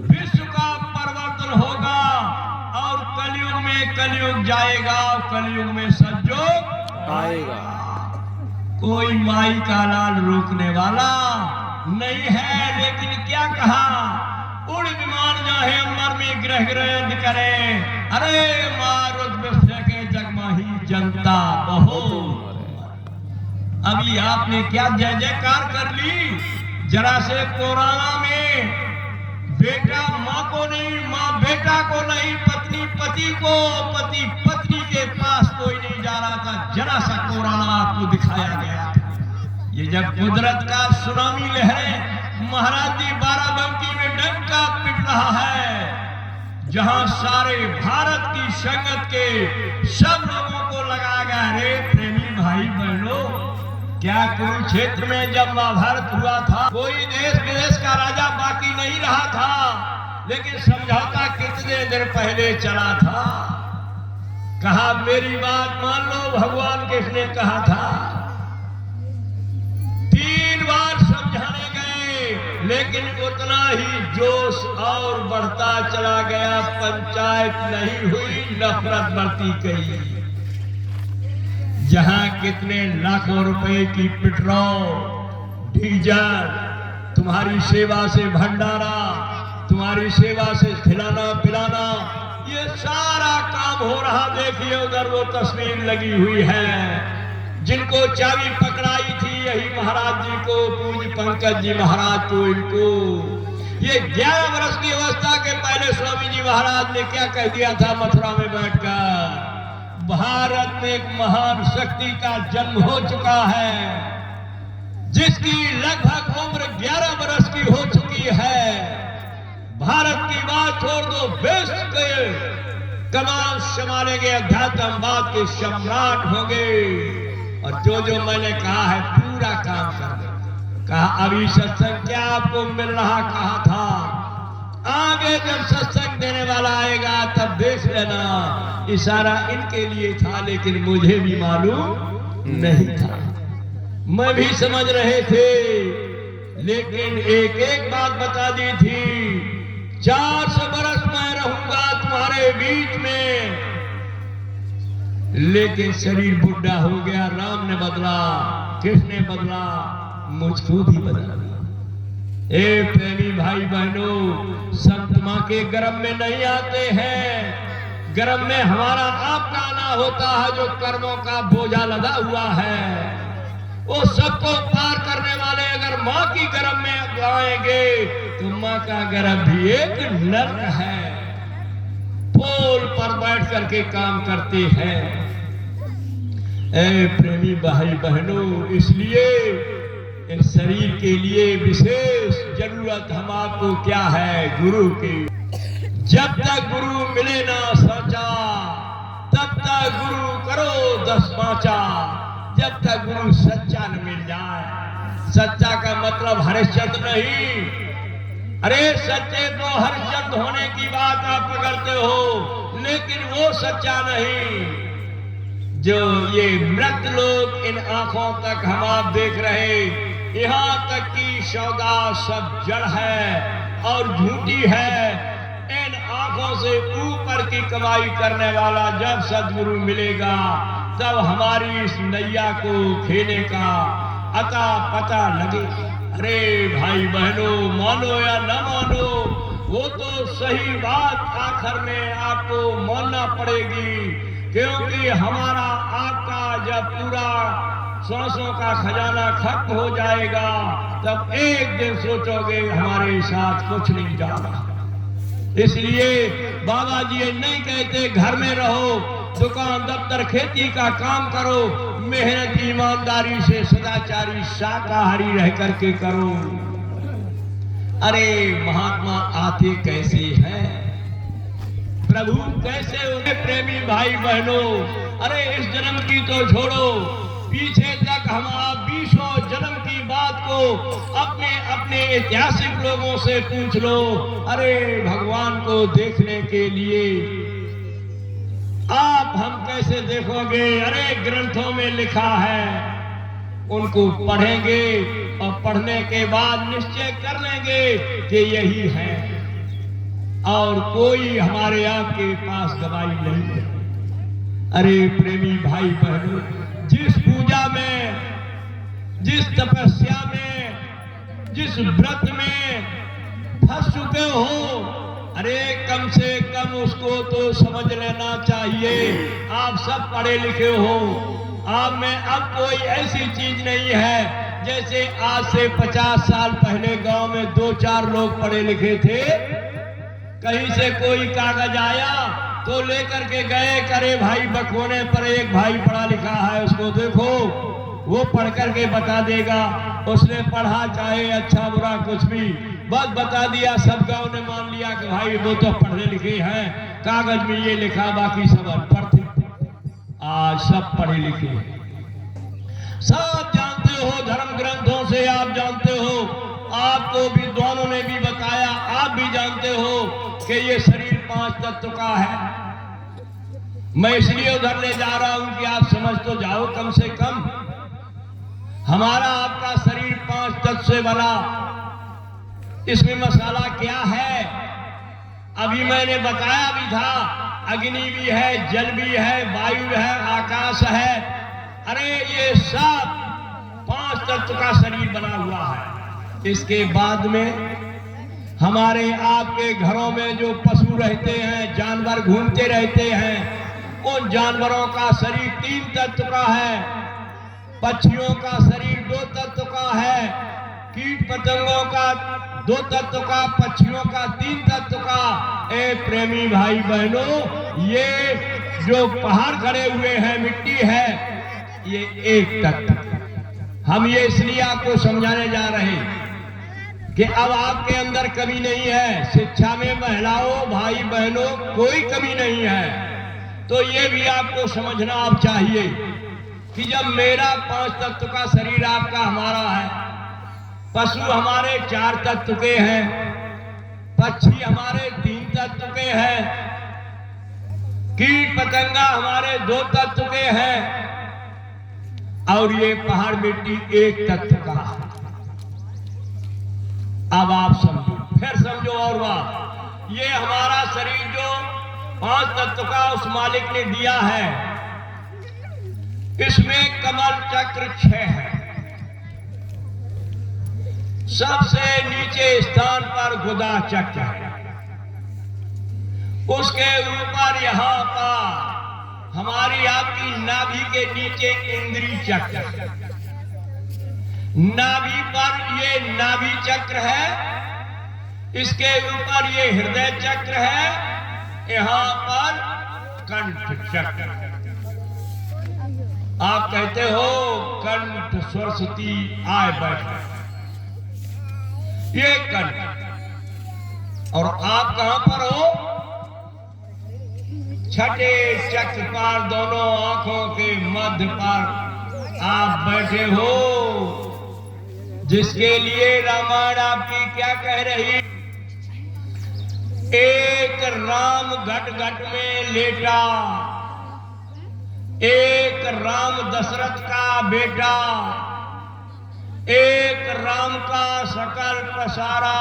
विश्व का परिवर्तन होगा और कलयुग में कलयुग जाएगा, कलयुग में सतयुग आएगा। कोई माई का लाल रोकने वाला नहीं है। लेकिन क्या कहा, उड़ विमान जाए अंबर में ग्रह ग्रह करे, अरे मारुत में के जगमही जनता बहुत। अभी आपने क्या जय जयकार कर ली। जरा से कोरोना में बेटा माँ को नहीं, माँ बेटा को नहीं, पत्नी पति को, पति पत्नी के पास कोई नहीं जा रहा था। जरा सा कोरोना आपको दिखाया गया। ये जब कुदरत का सुनामी लहरें महाराज जी बाराबंकी में डंका पिट रहा है, जहां सारे भारत की संगत के सब लोगों को लगा गया। रे प्रेमी भाई बहनों, क्या कुरुक्षेत्र में जब महाभारत हुआ था, कोई देश विदेश का राजा बाकी नहीं रहा था, लेकिन समझौता कितने दिन पहले चला था। कहा मेरी बात मान लो, भगवान किसने कहा था। 3 बार समझाने गए, लेकिन उतना ही जोश और बढ़ता चला गया। पंचायत नहीं हुई, नफरत बढ़ती गई। जहां कितने लाखों रुपए की पेट्रोल, डीजल, तुम्हारी सेवा से भंडारा, तुम्हारी सेवा से खिलाना पिलाना, ये सारा काम हो रहा। देखिए उधर वो तस्वीर लगी हुई है। जिनको चाबी पकड़ाई थी यही महाराज जी को, पूज्य पंकज जी महाराज को, इनको ये 11 वर्ष की अवस्था के पहले स्वामी जी महाराज ने क्या कह दिया था मथुरा में बैठकर, भारत में एक महान शक्ति का जन्म हो चुका है, जिसकी लगभग उम्र 11 वर्ष की हो चुकी है। भारत की बात छोड़ दो, विश्व के कमान संभालेंगे, अध्यात्मवाद के सम्राट होंगे। और जो मैंने कहा है पूरा काम कर दे। कहा अभी सत्संग क्या आपको मिल रहा, कहा था आगे जब सत्संग देने वाला आएगा तब देख लेना। इशारा इनके लिए था, लेकिन मुझे भी मालूम नहीं था। मैं भी समझ रहे थे, लेकिन एक एक बात बता दी थी। 400 बरस मैं रहूंगा तुम्हारे बीच में, लेकिन शरीर बुढ़ा हो गया। राम ने बदला, किसने बदला? मुझको भी बदला। ए प्रेमी भाई बहनों, संत मां के गर्भ में नहीं आते हैं। गर्भ में हमारा आपका आना होता है, जो कर्मों का बोझा लदा हुआ है। वो सबको पार करने वाले अगर माँ की गर्भ में आएंगे तो माँ का गर्भ भी एक नर्क है, पोल पर बैठ करके काम करते हैं। ऐ प्रेमी भाई बहनों, इसलिए इस शरीर के लिए विशेष जरूरत हम आपको क्या है? गुरु की। जब तक गुरु मिले ना साचा, तब तक गुरु करो 10 वाचा। जब तक गुरु सच्चा न मिल जाए। सच्चा का मतलब हरिश्चंद्र नहीं। अरे सच्चे तो हरिश्चंद्र होने की बात आप पकड़ते हो, लेकिन वो सच्चा नहीं। जो ये मृत लोग, इन आंखों तक हम आप देख रहे, यहाँ तक कि सौदा सब जड़ है और झूठी है। इन आंखों से ऊपर की कमाई करने वाला जब सदगुरु मिलेगा, तब हमारी इस नैया को खेने का अता पता लगे। अरे भाई बहनों, मानो या न मानो, वो तो सही बात आखिर में आपको मानना पड़ेगी, क्योंकि हमारा आपका जब पूरा सांसों का खजाना खत्म हो जाएगा, तब एक दिन सोचोगे हमारे साथ कुछ नहीं जा रहा। इसलिए बाबा जी ये नहीं कहते घर में रहो, दुकान दफ्तर खेती का काम करो, मेहनत ईमानदारी से सदाचारी शाकाहारी रह करके करो। अरे महात्मा आते कैसे हैं, प्रभु कैसे उन्हें? प्रेमी भाई बहनों, अरे इस जन्म की तो छोड़ो, पीछे तक हम आप 20 जन्म की बात को अपने अपने ऐतिहासिक लोगों से पूछ लो। अरे भगवान को देखने के लिए आप हम कैसे देखोगे? अरे ग्रंथों में लिखा है, उनको पढ़ेंगे और पढ़ने के बाद निश्चय कर लेंगे कि यही है, और कोई हमारे आपके पास गवाही नहीं है। अरे प्रेमी भाई बहनों, जिस पूजा में, जिस तपस्या में, जिस व्रत में फंस चुके हो, अरे कम से कम उसको तो समझ लेना चाहिए। आप सब पढ़े लिखे हो, आप में अब कोई ऐसी चीज नहीं है जैसे आज से 50 साल पहले गांव में 2-4 लोग पढ़े लिखे थे। कहीं से कोई कागज आया तो लेकर के गए, करे भाई बखोने पर एक भाई पढ़ा लिखा है, उसको देखो, वो पढ़ करके बता देगा। उसने पढ़ा चाहे अच्छा बुरा कुछ भी, बस बता दिया, सब गांव ने मान लिया कि भाई वो तो पढ़े लिखे हैं, कागज में ये लिखा, बाकी सब अनपढ़ थे। आज सब पढ़े लिखे हैं, सब जानते हो, धर्म ग्रंथों से आप जानते हो, आपको विद्वानों ने भी बताया, आप भी जानते हो कि ये शरीर 5 तत्व का है। मैं इसलिए उधर ले जा रहा हूं कि आप समझ तो जाओ कम से कम। हमारा आपका शरीर 5 तत्व से बना, इसमें मसाला क्या है? अभी मैंने बताया भी था, अग्नि भी है, जल भी है, वायु है, आकाश है। अरे ये सब 5 तत्व का शरीर बना हुआ है। इसके बाद में हमारे आपके घरों में जो पशु रहते हैं, जानवर घूमते रहते हैं, उन जानवरों का शरीर 3 तत्व का है। पक्षियों का शरीर 2 तत्व का है, कीट पतंगों का 2 तत्व का, पक्षियों का 3 तत्व का। ए प्रेमी भाई बहनों, ये जो पहाड़ खड़े हुए हैं, मिट्टी है, ये 1 तत्व। हम ये इसलिए आपको समझाने जा रहे हैं कि अब आपके अंदर कमी नहीं है, शिक्षा में महिलाओं भाई बहनों कोई कमी नहीं है। तो ये भी आपको समझना आप चाहिए कि जब मेरा 5 तत्व का शरीर आपका हमारा है, पशु हमारे 4 तत्व के हैं, पक्षी हमारे 3 तत्व के हैं, कीट पतंगा हमारे 2 तत्व के हैं, और ये पहाड़ मिट्टी 1 तत्व का है। अब आप समझो, फिर समझो और बात, ये हमारा शरीर जो 5 तत्व का उस मालिक ने दिया है, इसमें कमल चक्र 6 है। सबसे नीचे स्थान पर गुदा चक्र है, उसके ऊपर यहां पर हमारी आपकी नाभि के नीचे इंद्री चक्र, नाभि पर ये नाभि चक्र है, इसके ऊपर ये हृदय चक्र है, यहां पर कंठ चक्र। आप कहते हो कंठ सरस्वती आए बैठे, ये कंठ। और आप कहां पर हो? छठे चक्र पर, दोनों आंखों के मध्य पर आप बैठे हो, जिसके लिए रामायण आपकी क्या कह रही? एक राम घट घट में लेटा, एक राम दशरथ का बेटा, एक राम का सकल प्रसारा,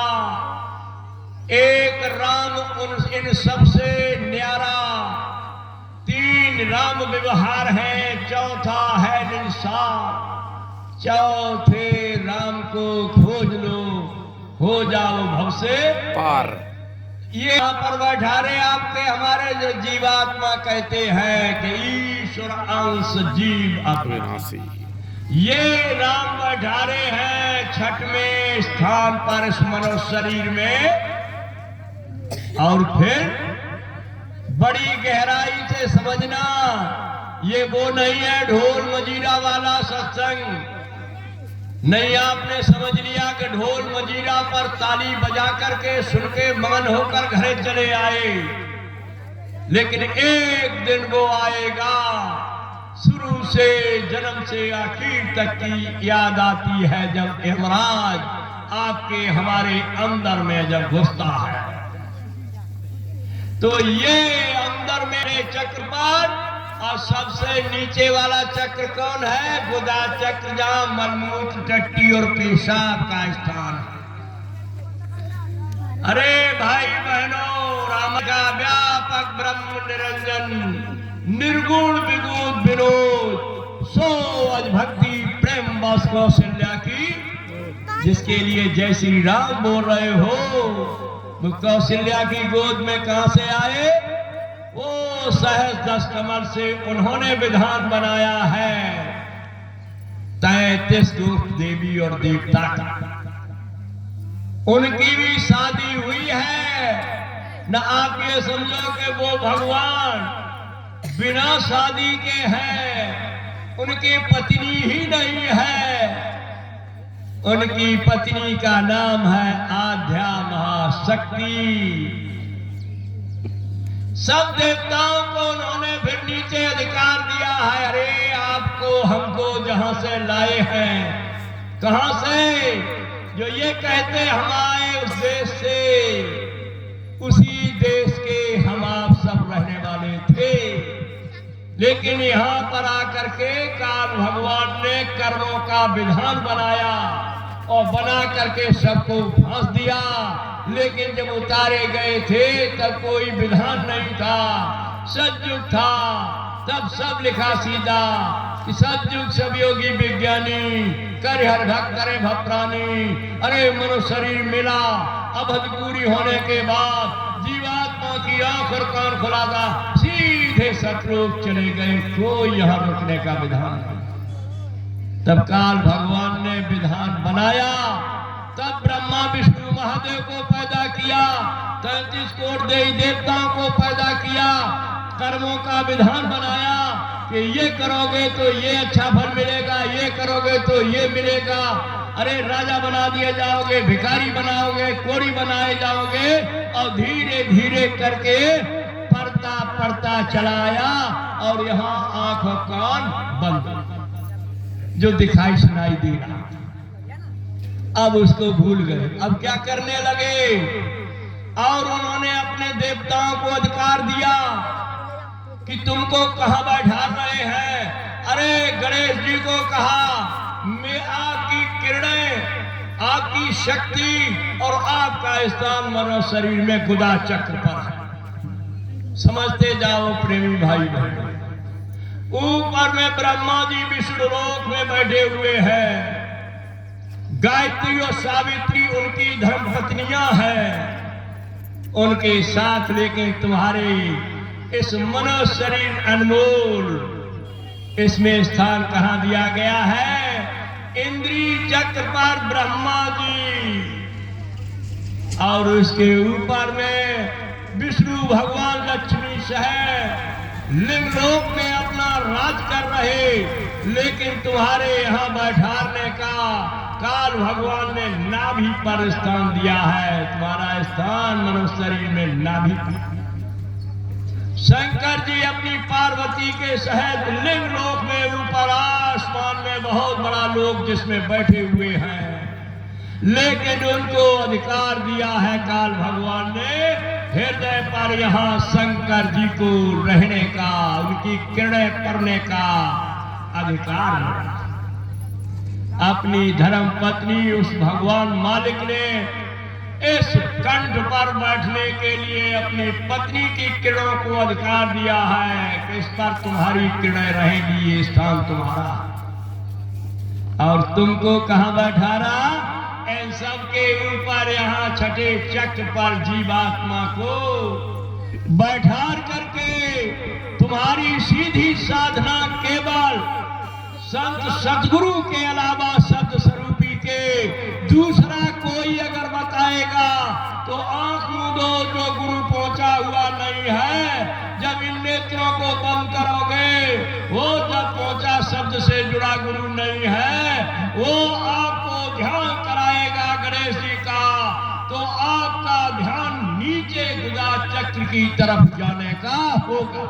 एक राम इन सबसे न्यारा, तीन राम व्यवहार है, चौथा है निसार। चौथे राम को खोज लो, हो जाओ भव से पार। ये यहाँ पर बैठा रहे आपके हमारे जो जीवात्मा कहते हैं कि ईश्वर अंश जीव अविनाशी, ये राम बैठा रहे हैं छठवें स्थान पर इस मनुष्य शरीर में। और फिर बड़ी गहराई से समझना, ये वो नहीं है ढोल मजीरा वाला सत्संग। नहीं, आपने समझ लिया कि ढोल मजीरा पर ताली बजा करके सुन के मगन होकर घरे चले आए, लेकिन एक दिन वो आएगा, शुरू से जन्म से आखिर तक की याद आती है, जब यमराज आपके हमारे अंदर में जब घुसता है। तो ये अंदर मेरे चक्र पर, और सबसे नीचे वाला चक्र कौन है? गुदा चक्र, जहां मलमूत्र, टट्टी और पेशाब का स्थान है। अरे भाई बहनों, राम का व्यापक ब्रह्म निरंजन, निर्गुण विगुण विनोद, सो अज भक्ति प्रेम बस कौशल्या की, जिसके लिए जय श्री राम बोल रहे हो। तो कौशल्या की गोद में कहां से आए? वो सहज दस कमल से उन्होंने विधान बनाया है 33 रूप देवी और देवता का। उनकी भी शादी हुई है न। आप ये समझो कि वो भगवान बिना शादी के हैं, उनकी पत्नी ही नहीं है। उनकी पत्नी का नाम है आद्या महाशक्ति। सब देवताओं को उन्होंने फिर नीचे अधिकार दिया है। अरे आपको हमको जहां से लाए हैं, कहां से? जो ये कहते हम आए उस देश से, उसी देश के हम आप सब रहने वाले थे। लेकिन यहां पर आकर के काल भगवान ने कर्मों का विधान बनाया और बना करके सबको फांस दिया। लेकिन जब उतारे गए थे तब कोई विधान नहीं था, सतयुग था। तब सब लिखा सीधा कि सतयुग सब योगी विज्ञानी, कर हर भक्त करे भप्राणी। अरे मनुष्य शरीर मिला, अवधि पूरी होने के बाद जीवात्मा की आंख और कान खुला था, सीधे सतलोक चले गए। कोई यहाँ रुकने का विधान नहीं। तब काल भगवान ने विधान बनाया, तब ब्रह्मा विष्णु महादेव को पैदा किया, 33 कोटि देवी देवताओं को पैदा किया, कर्मों का विधान बनाया कि ये करोगे तो ये अच्छा फल मिलेगा, ये करोगे तो ये मिलेगा। अरे राजा बना दिए जाओगे, भिखारी बनाओगे, कोड़ी बनाए जाओगे। और धीरे धीरे करके पढ़ता पढ़ता चलाया और यहाँ आंख और कान बंद, जो दिखाई सुनाई दे रहा। अब उसको भूल गए। अब क्या करने लगे? और उन्होंने अपने देवताओं को अधिकार दिया कि तुमको कहां बैठा रहे हैं। अरे गणेश जी को कहा, मैं आपकी किरणें, आपकी शक्ति और आपका स्थान मनुष्य शरीर में गुदा चक्र पर है। समझते जाओ प्रेमी भाई बहन। ऊपर में ब्रह्मा जी विष्णु लोक में बैठे हुए हैं। गायत्री और सावित्री उनकी धर्म पत्नियां हैं। उनके साथ लेकिन तुम्हारे इस मनुष्य शरीर अनमोल, इसमें स्थान कहां दिया गया है? इंद्री चक्र पर ब्रह्मा जी और उसके ऊपर में विष्णु भगवान लक्ष्मी सह लिंग लोक में अपना राज कर रहे, लेकिन तुम्हारे यहाँ बैठाने का काल भगवान ने नाभि पर स्थान दिया है। तुम्हारा स्थान मनुष्य शरीर में नाभि पर। शंकर जी अपनी पार्वती के सहित लिंग लोक में ऊपर आसमान में बहुत बड़ा लोक जिसमें बैठे हुए हैं, लेकिन उनको अधिकार दिया है काल भगवान ने हृदय पर यहाँ शंकर जी को रहने का, उनकी किरणें पड़ने का अधिकार है। अपनी धर्म पत्नी उस भगवान मालिक ने इस कंठ पर बैठने के लिए अपनी पत्नी की किरणों को अधिकार दिया है कि इस पर तुम्हारी किरणें रहेगी, ये स्थान तुम्हारा। और तुमको कहां बैठा रहा? इन सब के ऊपर यहाँ छठे चक्र पर जीवात्मा को बैठार करके तुम्हारी सीधी साधना केवल संत सतगुरु के अलावा सत स्वरूपी के दूसरा कोई अगर बताएगा तो आंख मूंदो, जो गुरु पहुंचा हुआ नहीं है। जब इन नेत्रों को बंद करोगे, वो जब पहुंचा शब्द से जुड़ा गुरु नहीं है, वो आपको ध्यान कराएगा गणेश जी का, तो आपका ध्यान नीचे गुदा चक्र की तरफ जाने का होगा।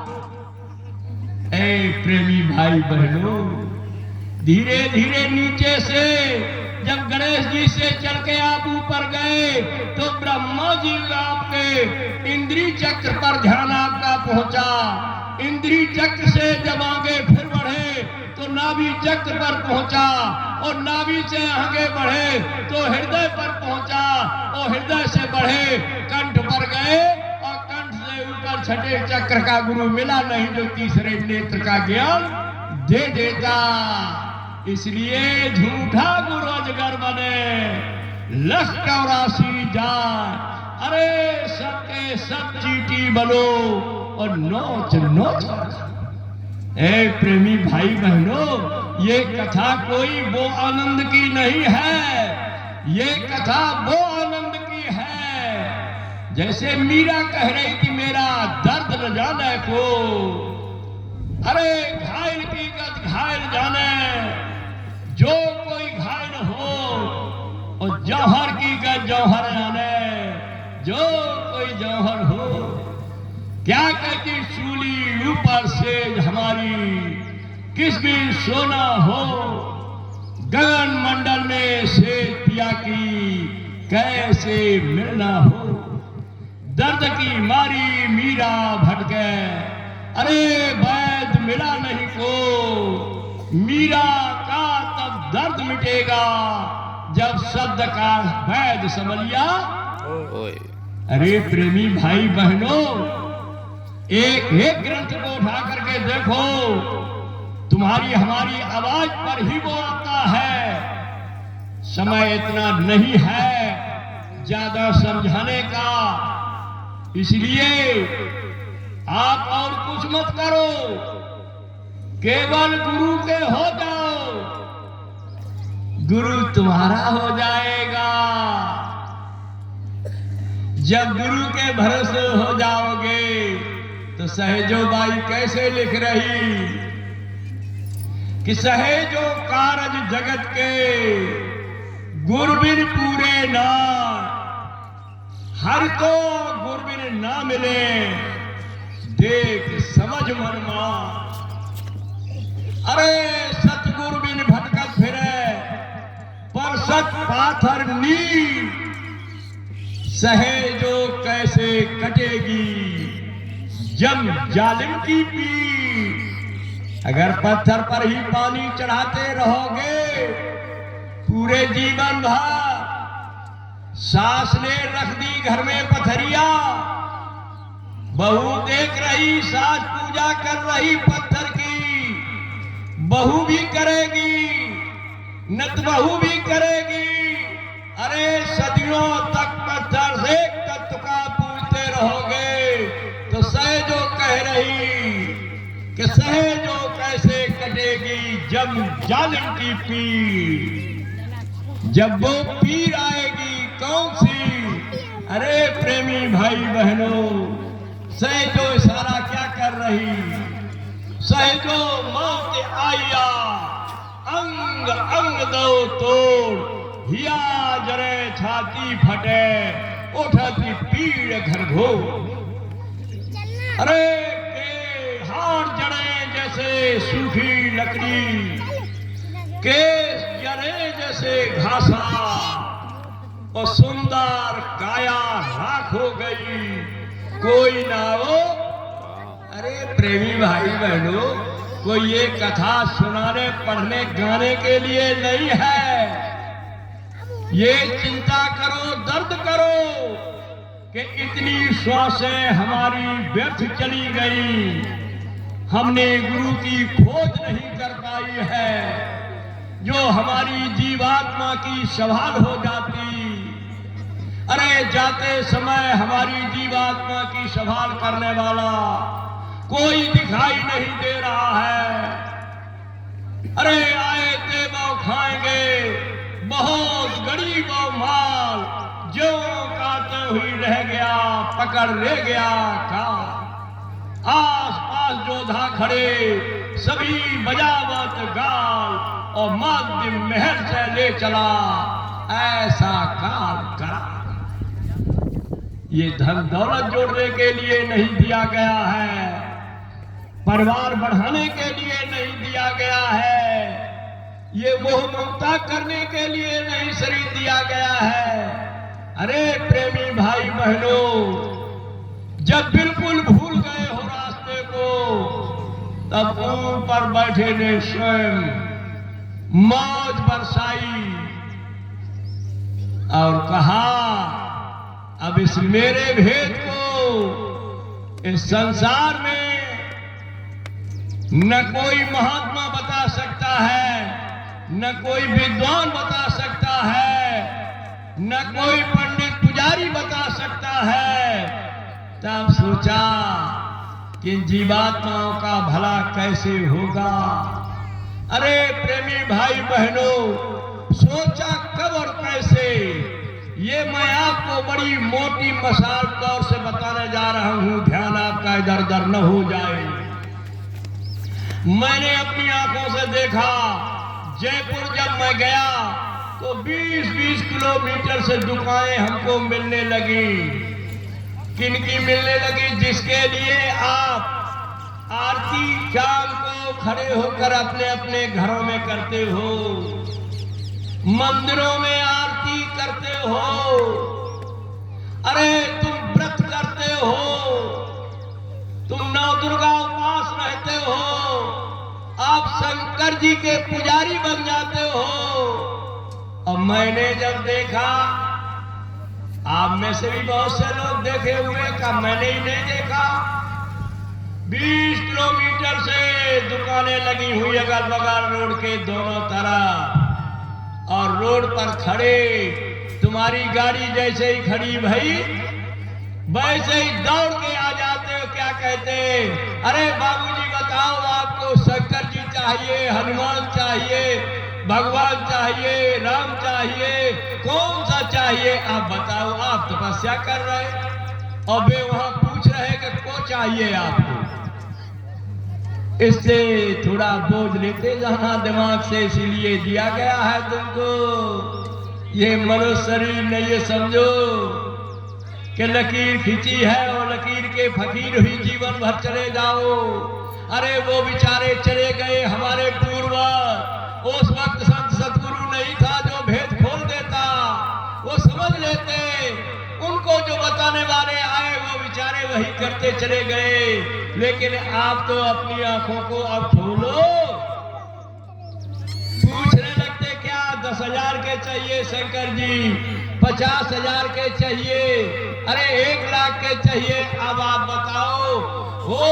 ऐ प्रेमी भाई बहनों, धीरे धीरे नीचे से जब गणेश जी से चल के आप ऊपर गए तो ब्रह्मा जी आपके इंद्री चक्र पर ध्यान आपका पहुंचा। इंद्री चक्र से जब आगे फिर बढ़े तो नाभि चक्र पर पहुंचा, और नाभि से आगे बढ़े तो हृदय पर पहुंचा, और हृदय से बढ़े कंठ पर गए, और कंठ से ऊपर छठे चक्र का गुरु मिला नहीं जो तीसरे नेत्र का ज्ञान दे देता। इसलिए झूठा गुरु अजगर बने, लख 84 जाए, अरे सबके सब चीटी बनो और नोच नोच। ए प्रेमी भाई बहनों, ये कथा कोई वो आनंद की नहीं है, ये कथा वो आनंद की है जैसे मीरा कह रही थी मेरा दर्द न जाने को। अरे घायल की गत घायल जाने, जो कोई घायल हो, और जौहर की गत जौहर जाने, जो कोई जौहर हो। क्या कहती सूली ऊपर से हमारी, किस भी सोना हो, गगन मंडल में से पिया की कैसे मिलना हो। दर्द की मारी मीरा भटके, अरे वैद मिला नहीं को। मीरा का तब दर्द मिटेगा जब शब्द का वैद समलिया। अरे प्रेमी भाई बहनों, एक एक ग्रंथ को उठा करके देखो, तुम्हारी हमारी आवाज पर ही वो आता है। समय इतना नहीं है ज्यादा समझाने का, इसलिए आप और कुछ मत करो, केवल गुरु के हो जाओ, गुरु तुम्हारा हो जाएगा। जब गुरु के भरोसे हो जाओगे तो सहेजो बाई कैसे लिख रही कि सहेजो कारज जगत के गुरबिन पूरे ना, हर को गुरबिन ना मिले देख समझ मनमा। अरे सतगुरु बिन भटकत फिरे पर सत पाथर नींद, सहेजो कैसे कटेगी जम जालिम की पीठ। अगर पत्थर पर ही पानी चढ़ाते रहोगे पूरे जीवन भर, सास ने रख दी घर में पथरिया, बहू देख रही सास पूजा कर रही पत्थर की, बहू भी करेगी नत बहू भी करेगी। अरे सदियों तक पत्थर से तत्व का पूजते रहोगे तो सहेजो कह रही कि सहेजो कैसे कटेगी आएगी जब जालिम की पीर, जब वो पीर आएगी कौन सी। अरे प्रेमी भाई बहनों, सहजो इशारा क्या कर रही, सहजो मौत आया, अंग अंग दो तोड़, हिया जरे छाती फटे, उठती पीड़ घर घो। अरे के हाथ जड़े जैसे सूखी लकड़ी, केस जड़े जैसे घासा, और सुंदर काया राख हो गई, कोई ना हो। अरे प्रेमी भाई बहनों, कोई ये कथा सुनाने पढ़ने गाने के लिए नहीं है। ये चिंता करो, दर्द करो कि इतनी श्वासें हमारी व्यर्थ चली गई, हमने गुरु की खोज नहीं कर पाई है, जो हमारी जीवात्मा की संभाल हो जाती। अरे जाते समय हमारी जीवात्मा की संभाल करने वाला कोई दिखाई नहीं दे रहा है। अरे आए थे वो खाएंगे, बहुत गरीब और माल, जो काटे हुई रह गया, पकड़ ले गया का। आस पास जोधा खड़े, सभी बजावत गाल, और माध्यम महल से ले चला, ऐसा काल करा। ये धन दौलत जोड़ने के लिए नहीं दिया गया है, परिवार बढ़ाने के लिए नहीं दिया गया है, ये मोह ममता करने के लिए नहीं शरीर दिया गया है। अरे प्रेमी भाई बहनों, जब बिल्कुल भूल गए हो रास्ते को, तब ऊपर बैठे ने स्वयं मौज बरसाई और कहा, अब इस मेरे भेद को इस संसार में न कोई महात्मा बता सकता है, न कोई विद्वान बता सकता है, न कोई पंडित पुजारी बता सकता है। तब सोचा कि जीवात्माओं का भला कैसे होगा। अरे प्रेमी भाई बहनों, सोचा कब और कैसे, ये मैं आपको बड़ी मोटी मसाल तौर से बताने जा रहा हूं, ध्यान आपका इधर उधर न हो जाए। मैंने अपनी आंखों से देखा, जयपुर जब मैं गया तो 20-20 किलोमीटर से दुकानें हमको मिलने लगी। किनकी मिलने लगी? जिसके लिए आप आरती शाम को खड़े होकर अपने अपने घरों में करते हो, मंदिरों में आरती करते हो। अरे तुम व्रत करते हो, तुम नौ दुर्गा उपास रहते हो, आप शंकर जी के पुजारी बन जाते हो। और मैंने जब देखा, आप में से भी बहुत से लोग देखे हुए का, मैंने ही नहीं देखा, 20 किलोमीटर से दुकानें लगी हुई अगल बगल रोड के दोनों तरफ, और रोड पर खड़े, तुम्हारी गाड़ी जैसे ही खड़ी भई वैसे ही दौड़ के आ जाते हो। क्या कहते? अरे बाबूजी बताओ, आपको शंकर जी चाहिए, हनुमान चाहिए, भगवान चाहिए, राम चाहिए, कौन सा चाहिए आप बताओ। आप तपस्या कर रहे और वे वहां पूछ रहे कि को चाहिए आपको। इससे थोड़ा बोझ लेते जाना दिमाग से, इसीलिए दिया गया है तुमको। ये मनुष्य शरीर ने ये समझो कि लकीर खींची है और लकीर के फकीर हुई जीवन भर चले जाओ। अरे वो बेचारे चले गए हमारे पूर्वज, उस वक्त संत सतगुरु नहीं था जो भेद खोल देता, वो समझ लेते। उनको जो बताने वाले आए वो बेचारे वही करते चले गए। लेकिन आप तो अपनी आंखों को अब खोलो, पूछने लगते क्या 10,000 के चाहिए शंकर जी, 50,000 के चाहिए, अरे 1 लाख के चाहिए। अब आप बताओ, वो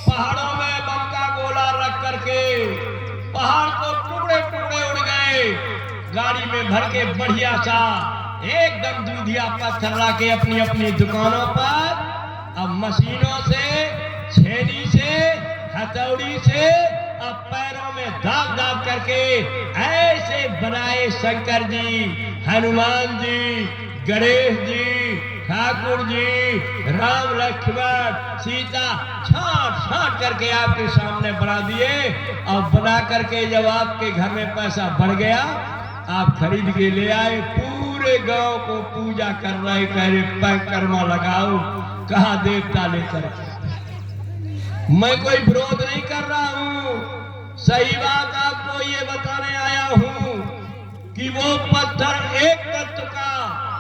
पहाड़ों में बम का गोला रख करके पहाड़ को टुकड़े टुकड़े उड़ गए, गाड़ी में भर के बढ़िया सा एकदम दूधिया पत्थर ला के अपनी अपनी दुकानों पर अब मशीनों से, छेनी से, हथौड़ी से और पैरों में दाब दाब करके ऐसे बनाए शंकर जी, हनुमान जी, गणेश जी, ठाकुर जी, राम लक्ष्मण सीता छाट छाट करके आपके सामने बना दिए। और बना करके जब आपके घर में पैसा बढ़ गया, आप खरीद के ले आए, पूरे गांव को पूजा कर रहे, कह रहे पैकर्मा लगाओ, कहा देवता लेकर। मैं कोई विरोध नहीं कर रहा हूं, सही बात आपको ये बताने आया हूं कि वो पत्थर एक तत्व का,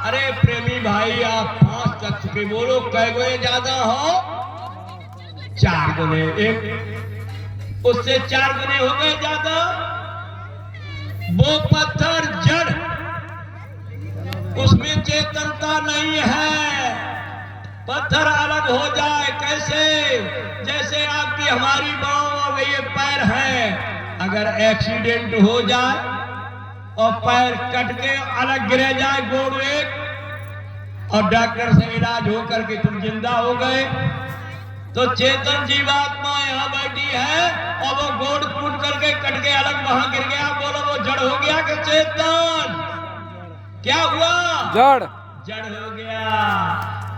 अरे प्रेमी भाई आप 5 तत्व के बोलो, कै गुने ज्यादा हो? 4 गुने, एक उससे 4 गुने हो गए ज्यादा। वो पत्थर जड़, उसमें चेतनता नहीं है। पत्थर अलग हो जाए कैसे? जैसे आपकी हमारी बाहों में ये पैर है, अगर एक्सीडेंट हो जाए और पैर कट के अलग गिरे जाए गोड़ एक, और डॉक्टर से इलाज हो करके तुम जिंदा हो गए, तो चेतन जीवात्मा यहाँ बैठी है और वो गोड़ फूट करके कट के अलग वहां गिर गया, बोलो वो जड़ हो गया कि चेतन? क्या हुआ? जड़। जड़ हो गया।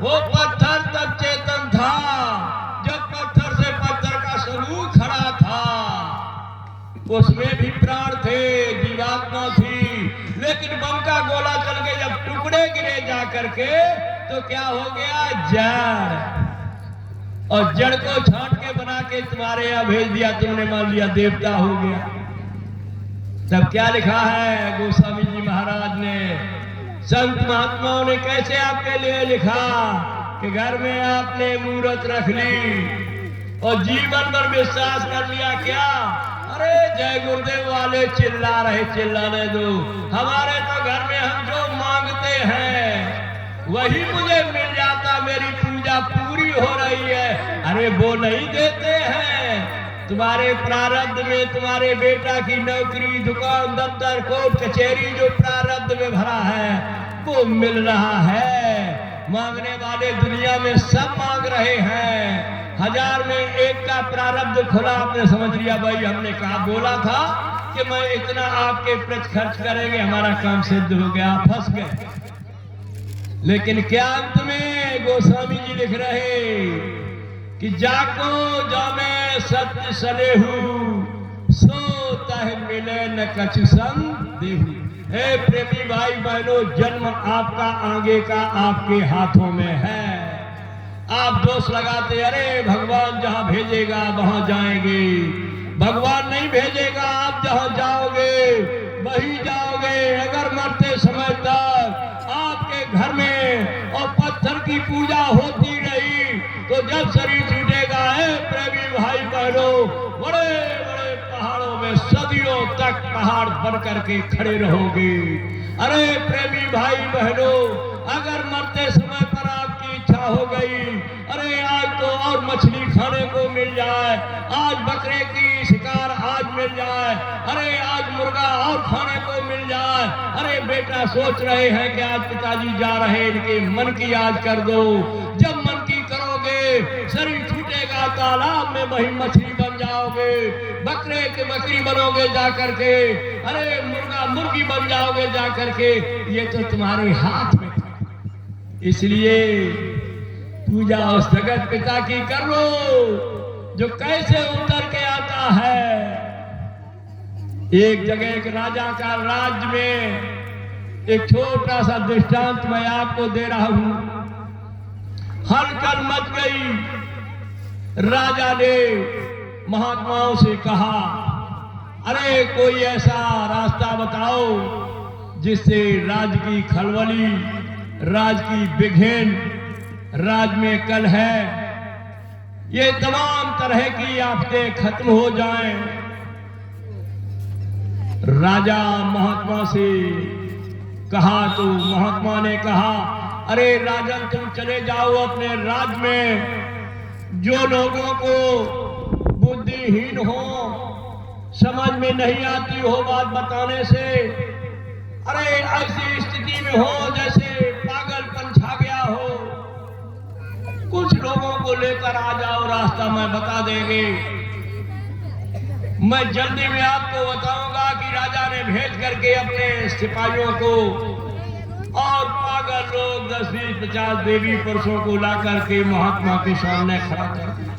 वो पत्थर तब चेतन था जब पत्थर से पत्थर का स्वरूप खड़ा था, उसमें भी प्राण थे, जीवात्मा थी। लेकिन बम का गोला चल के जब टुकड़े गिरे जा करके, तो क्या हो गया? जड़। और जड़ को छांट के बना के तुम्हारे यहां भेज दिया, तुमने मान लिया देवता हो गया। तब क्या लिखा है गोस्वामी जी महाराज ने, संत महात्माओं ने कैसे आपके लिए लिखा कि घर में आपने मूर्त रख ली और जीवन भर विश्वास कर लिया। क्या? अरे जय गुरुदेव वाले चिल्ला रहे, चिल्लाने दो, हमारे तो घर में हम जो मांगते हैं वही मुझे मिल जाता, मेरी पूजा पूरी हो रही है। अरे वो नहीं देते हैं, तुम्हारे प्रारब्ध में तुम्हारे बेटा की नौकरी, दुकान, दफ्तर, कोर्ट कचहरी जो प्रारब्ध में भरा है वो मिल रहा है। मांगने वाले दुनिया में सब मांग रहे हैं, 1000 में एक का प्रारब्ध खुला, आपने समझ लिया भाई, हमने कहा बोला था कि मैं इतना आपके प्रति खर्च करेंगे, हमारा काम सिद्ध हो गया, फंस गए। लेकिन क्या अंत में गोस्वामी जी लिख रहे कि जाको जामे सत्य सलेहू, सो तह मिले न कछु संग देहू। हे प्रेमी भाई बहनों, जन्म आपका आगे का आपके हाथों में है। आप दोष लगाते, अरे भगवान जहां भेजेगा वहां जाएंगे, भगवान नहीं भेजेगा, आप जहां जाओगे वही जाओगे। अगर मरते समय तक आपके घर में और पत्थर की पूजा होती रही, तो जब शरीर छूटेगा, प्रेमी भाई बहनों, बड़े बड़े पहाड़ों में सदियों तक पहाड़ बन करके खड़े रहोगे। अरे प्रेमी भाई बहनों, अगर मरते समय पर आपकी इच्छा हो गई, अरे आज तो और मछली खाने को मिल जाए, आज बकरे की शिकार आज मिल जाए, अरे आज मुर्गा और खाने को मिल जाए, अरे बेटा सोच रहे हैं कि आज पिताजी जा रहे हैं, इनके मन की याद कर दो। जब मन की करोगे, शरीर छूटेगा, तालाब में वही मछली बन जाओगे, बकरे के बकरी बनोगे जा करके, अरे मुर्गा मुर्गी बन जाओगे जा करके। ये तो तुम्हारे हाथ में। इसलिए पूजा उस जगत पिता की कर लो जो कैसे उतर के आता है। एक जगह एक राजा का राज्य में एक छोटा सा दृष्टांत मैं आपको दे रहा हूं। हलचल मच गई। राजा ने महात्माओं से कहा, अरे कोई ऐसा रास्ता बताओ जिससे राज की खलबली, राज की बिघेन, राज में कल है, ये तमाम तरह की आफतें खत्म हो जाएं। राजा महात्मा से कहा तो महात्मा ने कहा, अरे राजन तुम चले जाओ अपने राज्य में, जो लोगों को बुद्धिहीन हो, समझ में नहीं आती हो बात बताने से, अरे ऐसी स्थिति में हो जैसे पागलपन छा गया हो, कुछ लोगों को लेकर आ जाओ, रास्ता मैं बता देंगे। मैं जल्दी में आपको बताऊंगा कि राजा ने भेज करके अपने सिपाहियों को और पागल लोग 10-20-50 देवी पुरुषों को ला करके महात्मा के सामने खड़ा कर दिया।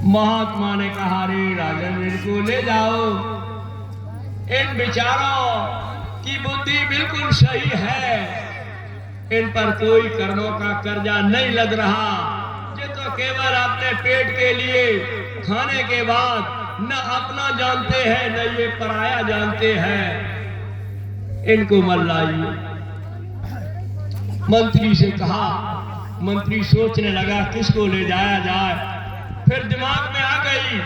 महात्मा ने कहा, रे राजन, इनको ले जाओ, इन विचारों की बुद्धि बिल्कुल सही है, इन पर कोई कर्मों का कर्जा नहीं लग रहा, ये तो केवल अपने पेट के लिए खाने के बाद न अपना जानते हैं न ये पराया जानते हैं, इनको मर लाइए। मंत्री से कहा, मंत्री सोचने लगा किसको ले जाया जाए, फिर दिमाग में आ गई,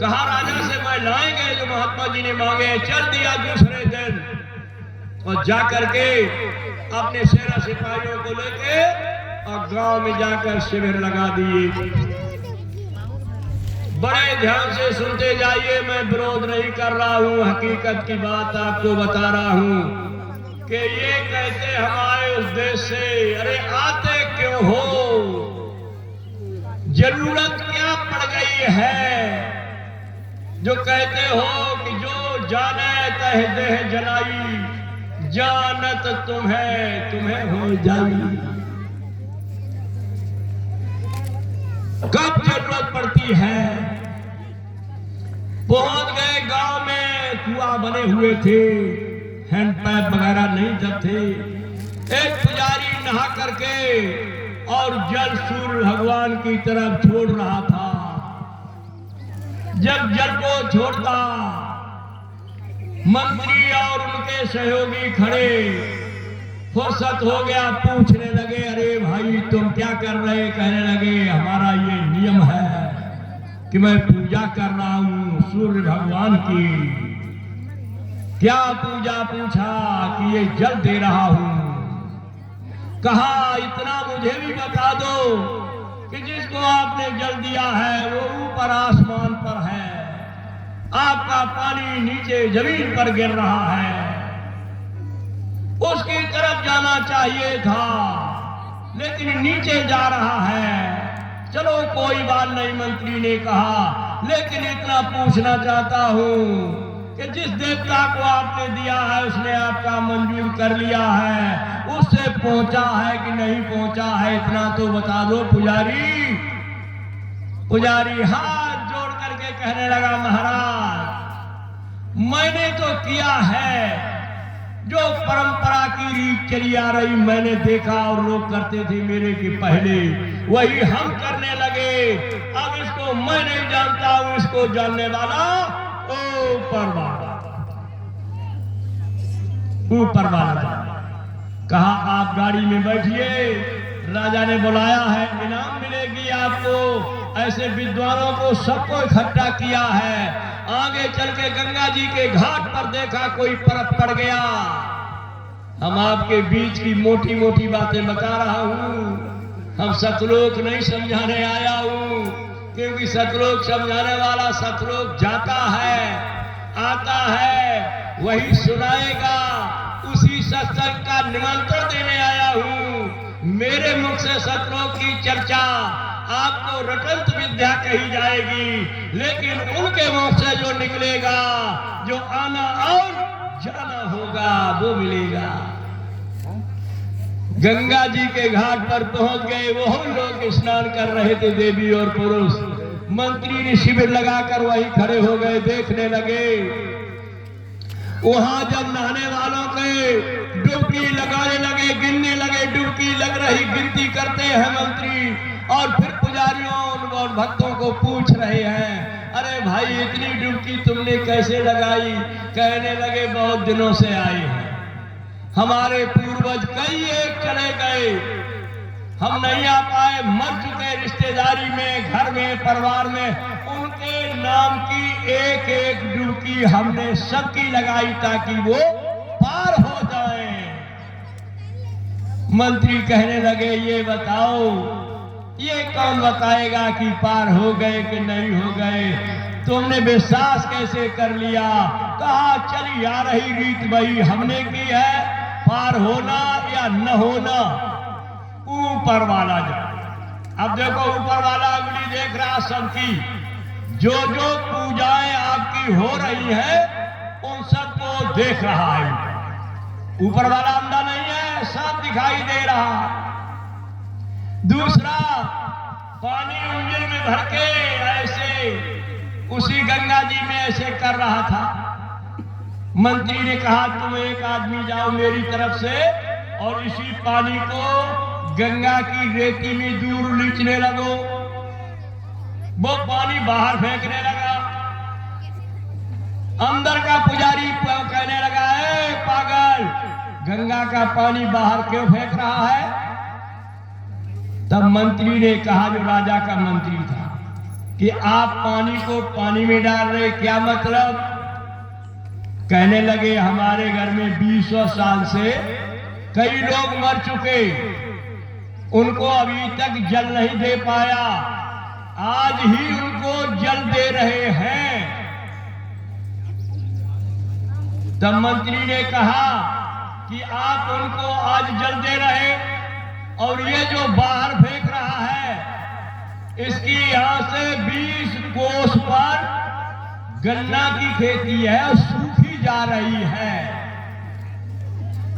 कहा राजा से मैं लाएंगे जो महात्मा जी ने मांगे। चल दिया दूसरे दिन और जाकर के अपने सेना सिपाहियों को लेके और गांव में जाकर शिविर लगा दिए। बड़े ध्यान से सुनते जाइए, मैं विरोध नहीं कर रहा हूं, हकीकत की बात आपको बता रहा हूं कि ये कहते हम आए उस देश से, अरे आते क्यों हो, जरूरत क्या पड़ गई है जो कहते हो कि जो जाने तह देह जलाई, जानत तुम्हें तुम्हें हो जाई। कब जरूरत पड़ती है? पहुंच गए गांव में, कुआं बने हुए थे, हैंडपैप वगैरह नहीं जब थे। एक पुजारी नहा करके और जल सूर्य भगवान की तरफ छोड़ रहा था। जब जल को छोड़ता, मंत्री और उनके सहयोगी खड़े, फुर्सत हो गया, पूछने लगे, अरे भाई तुम क्या कर रहे? कहने लगे, हमारा ये नियम है कि मैं पूजा कर रहा हूं सूर्य भगवान की। क्या पूजा? पूछा कि ये जल दे रहा हूं। कहा, इतना मुझे भी बता दो कि जिसको आपने जल दिया है वो ऊपर आसमान पर है, आपका पानी नीचे जमीन पर गिर रहा है, उसकी तरफ जाना चाहिए था लेकिन नीचे जा रहा है। चलो कोई बात नहीं, मंत्री ने कहा, लेकिन इतना पूछना चाहता हूं कि जिस देवता को आपने दिया है उसने आपका मंजूर कर लिया है, उससे पहुंचा है कि नहीं पहुंचा है, इतना तो बता दो पुजारी। पुजारी हाथ जोड़ करके कहने लगा, महाराज मैंने तो किया है जो परंपरा की रीत चली आ रही, मैंने देखा और लोग करते थे मेरे के पहले, वही हम करने लगे। अब इसको मैं नहीं जानता हूं, इसको जानने वाला ऊपर वाला, ऊपर वाला। कहा, आप गाड़ी में बैठिए, राजा ने बुलाया है, इनाम मिलेगी आपको। ऐसे विद्वानों को सबको इकट्ठा किया है। आगे चल के गंगा जी के घाट पर देखा कोई परत पड़ गया। हम आपके बीच की मोटी मोटी बातें बता रहा हूं, हम सतलोक नहीं समझाने आया हूं, क्योंकि सतलोक समझाने वाला सतलोक जाता है, आता है, वही सुनाएगा। उसी सत्संग का निमंत्रण देने आया हूं। मेरे मुख से सतलोक की चर्चा आपको रटंत विद्या कही जाएगी, लेकिन उनके मुख से जो निकलेगा, जो आना और जाना होगा, वो मिलेगा। गंगा जी के घाट पर पहुंच गए, वो लोग स्नान कर रहे थे, देवी और पुरुष। मंत्री ने शिविर लगाकर वहीं खड़े हो गए, देखने लगे। वहां जब नहाने वालों के डुबकी लगाने लगे, गिनने लगे, डुबकी लग रही, गिनती करते हैं मंत्री, और फिर पुजारियों और भक्तों को पूछ रहे हैं, अरे भाई इतनी डुबकी तुमने कैसे लगाई? कहने लगे, बहुत दिनों से आए हैं, हमारे पूर्वज कई एक चले गए, हम नहीं आ पाए, मर चुके रिश्तेदारी में, घर में, परिवार में, उनके नाम की एक एक डुबकी हमने सबकी लगाई ताकि वो पार हो जाए। मंत्री कहने लगे, ये बताओ, ये कौन बताएगा कि पार हो गए कि नहीं हो गए? तुमने विश्वास कैसे कर लिया? कहा, चली आ रही रीत वही हमने की है, पार होना या न होना ऊपर वाला जाने। अब देखो, ऊपर वाला उंगली देख रहा सबकी, जो जो पूजाएं आपकी हो रही है उन सबको देख रहा है। ऊपर वाला अंधा नहीं है, सब दिखाई दे रहा है। दूसरा, पानी उंगली में भर के ऐसे उसी गंगा जी में ऐसे कर रहा था। मंत्री ने कहा तुम एक आदमी जाओ मेरी तरफ से और इसी पानी को गंगा की रेती में दूर लीचने लगो। वो पानी बाहर फेंकने लगा। अंदर का पुजारी कहने लगा, ए पागल, गंगा का पानी बाहर क्यों फेंक रहा है? तब मंत्री ने कहा, जो राजा का मंत्री था, कि आप पानी को पानी में डाल रहे, क्या मतलब? कहने लगे हमारे घर में 20 साल से कई लोग मर चुके, उनको अभी तक जल नहीं दे पाया, आज ही उनको जल दे रहे हैं। तब मंत्री ने कहा कि आप उनको आज जल दे रहे और ये जो बाहर फेंक रहा है इसकी यहां से 20 कोस पर गन्ना की खेती है, सूखी जा रही है।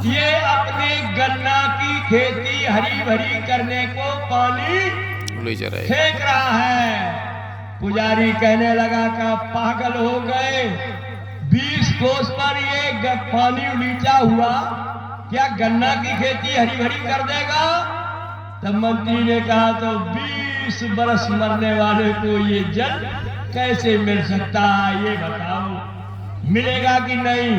ये अपने गन्ना की खेती हरी भरी करने को पानी फेंक रहा है। पुजारी कहने लगा का पागल हो गए, 20 कोस पर ये पानी उलीचा हुआ क्या गन्ना की खेती हरी भरी कर देगा? तब मंत्री ने कहा तो 20 बरस मरने वाले को ये जल कैसे मिल सकता है, ये बताओ, मिलेगा कि नहीं?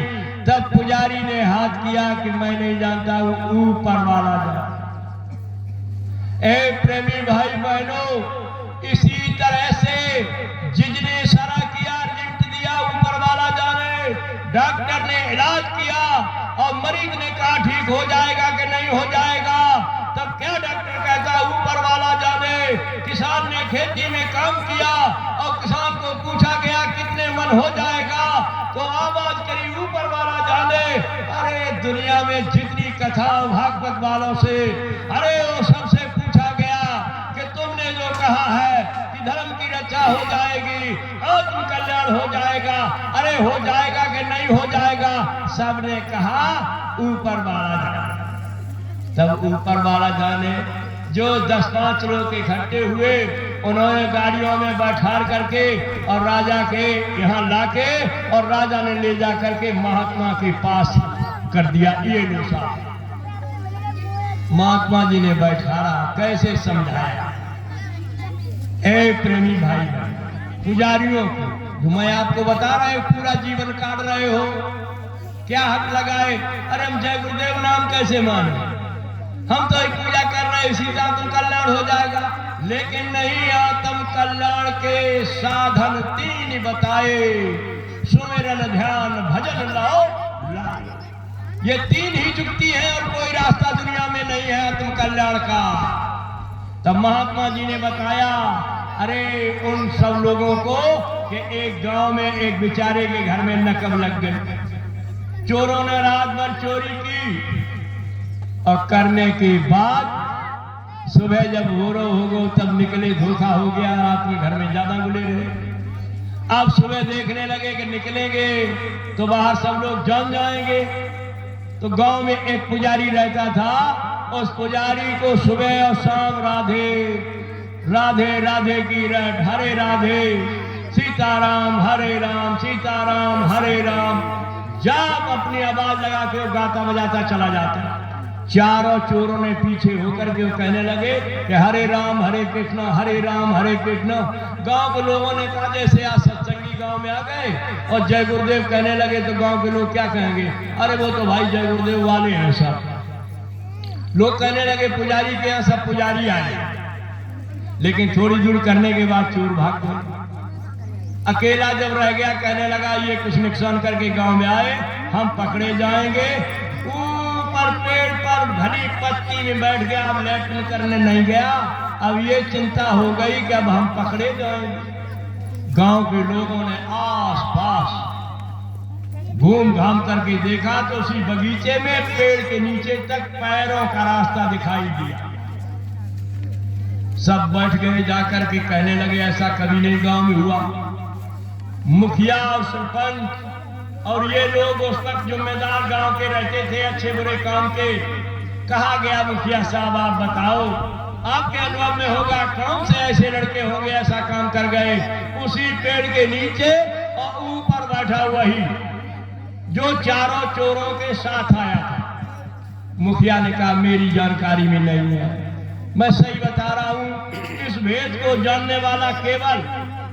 तब पुजारी ने हाथ किया कि मैं नहीं जानता हूं, ऊपर वाला जाने। ए प्रेमी भाई बहनों, इसी तरह से जिसने इशारा किया, लिफ्ट दिया, ऊपर वाला जाने। डॉक्टर ने इलाज किया और मरीज ने कहा ठीक हो जाएगा कि नहीं हो जाएगा, तब क्या डॉक्टर कहता ऊपर वाला जाने। किसान ने खेती में काम किया और किसान को पूछा गया कितने मन हो जाएगा, तो आवाज करी ऊपर वाला जाने। अरे दुनिया में जितनी कथा भागवत वालों से, अरे वो सबसे पूछा गया कि तुमने जो कहा है कि धर्म की रक्षा हो जाएगी, आत्म कल्याण हो जाएगा, अरे हो जाएगा कि नहीं हो जाएगा? सबने कहा ऊपर वाला जाने। तब ऊपर वाला जाने जो 10-5 लोग इकट्ठे हुए, उन्होंने गाड़ियों में बैठा करके और राजा के यहाँ लाके और राजा ने ले जा करके महात्मा के पास कर दिया। ये नुसा महात्मा जी ने बैठाया, कैसे समझाया? ए प्रेमी भाई पुजारियों को, जो मैं आपको बता रहा हूं, पूरा जीवन काट रहे हो, क्या हक लगाए? अरे हम जय गुरुदेव नाम कैसे माने? हम तो एक पूजा कर रहे हैं, इसी का आत्म कल्याण हो जाएगा। लेकिन नहीं, आत्म कल्याण के साधन 3 बताए, सुमिरन, ध्यान, भजन, लाओ। ये 3 ही जुक्ति है और कोई रास्ता दुनिया में नहीं है आत्म कल्याण का। तब महात्मा जी ने बताया, अरे उन सब लोगों को कि एक गांव में एक बेचारे के घर में नकब लग गई। चोरों ने रात भर चोरी की और करने के बाद सुबह जब भोरो हो गो तब निकले, धोखा हो गया, रात में घर में ज्यादा गुले रहे। अब सुबह देखने लगे कि निकलेंगे तो बाहर सब लोग जान जाएंगे। तो गांव में एक पुजारी रहता था, उस पुजारी को सुबह और शाम राधे राधे राधे की रट, हरे राधे सीताराम हरे राम सीताराम हरे राम, जब अपनी आवाज लगा के वो गाता बजाता चला जाता। चारों चोरों ने पीछे होकर के कहने लगे कि हरे राम हरे राम हरे कृष्ण। गांव के लोगों ने कहा जैसे आज सत्संगी गांव में आ गए और जय गुरुदेव कहने लगे तो गांव के लोग क्या कहेंगे? अरे वो तो भाई जय गुरुदेव वाले हैं सब। लोग कहने लगे पुजारी के यहाँ सब पुजारी आए। लेकिन थोड़ी दूर करने के बाद चोर भाग गए। अकेला जब रह गया कहने लगा ये कुछ नुकसान करके गांव में आए, हम पकड़े जाएंगे। ऊपर पेड़ पर घनी पत्ती में बैठ गया, अब लैट्रिन करने नहीं गया। अब ये चिंता हो गई कि अब हम पकड़े जाएंगे। गांव के लोगों ने आस पास घूम घाम करके देखा तो उसी बगीचे में पेड़ के नीचे तक पैरों का रास्ता दिखाई दिया। सब बैठ गए, जाकर के कहने लगे ऐसा कभी नहीं गांव में हुआ। मुखिया और सरपंच और ये लोग उस वक्त जिम्मेदार गांव के रहते थे अच्छे बुरे काम के। कहा गया मुखिया साहब आप बताओ आपके अनुभव में होगा कौन से ऐसे लड़के होंगे ऐसा काम कर गए उसी पेड़ के नीचे और ऊपर बैठा वही जो चारों चोरों के साथ आया था। मुखिया ने कहा मेरी जानकारी में नहीं है, मैं सही बता रहा हूं, इस भेद को जानने वाला केवल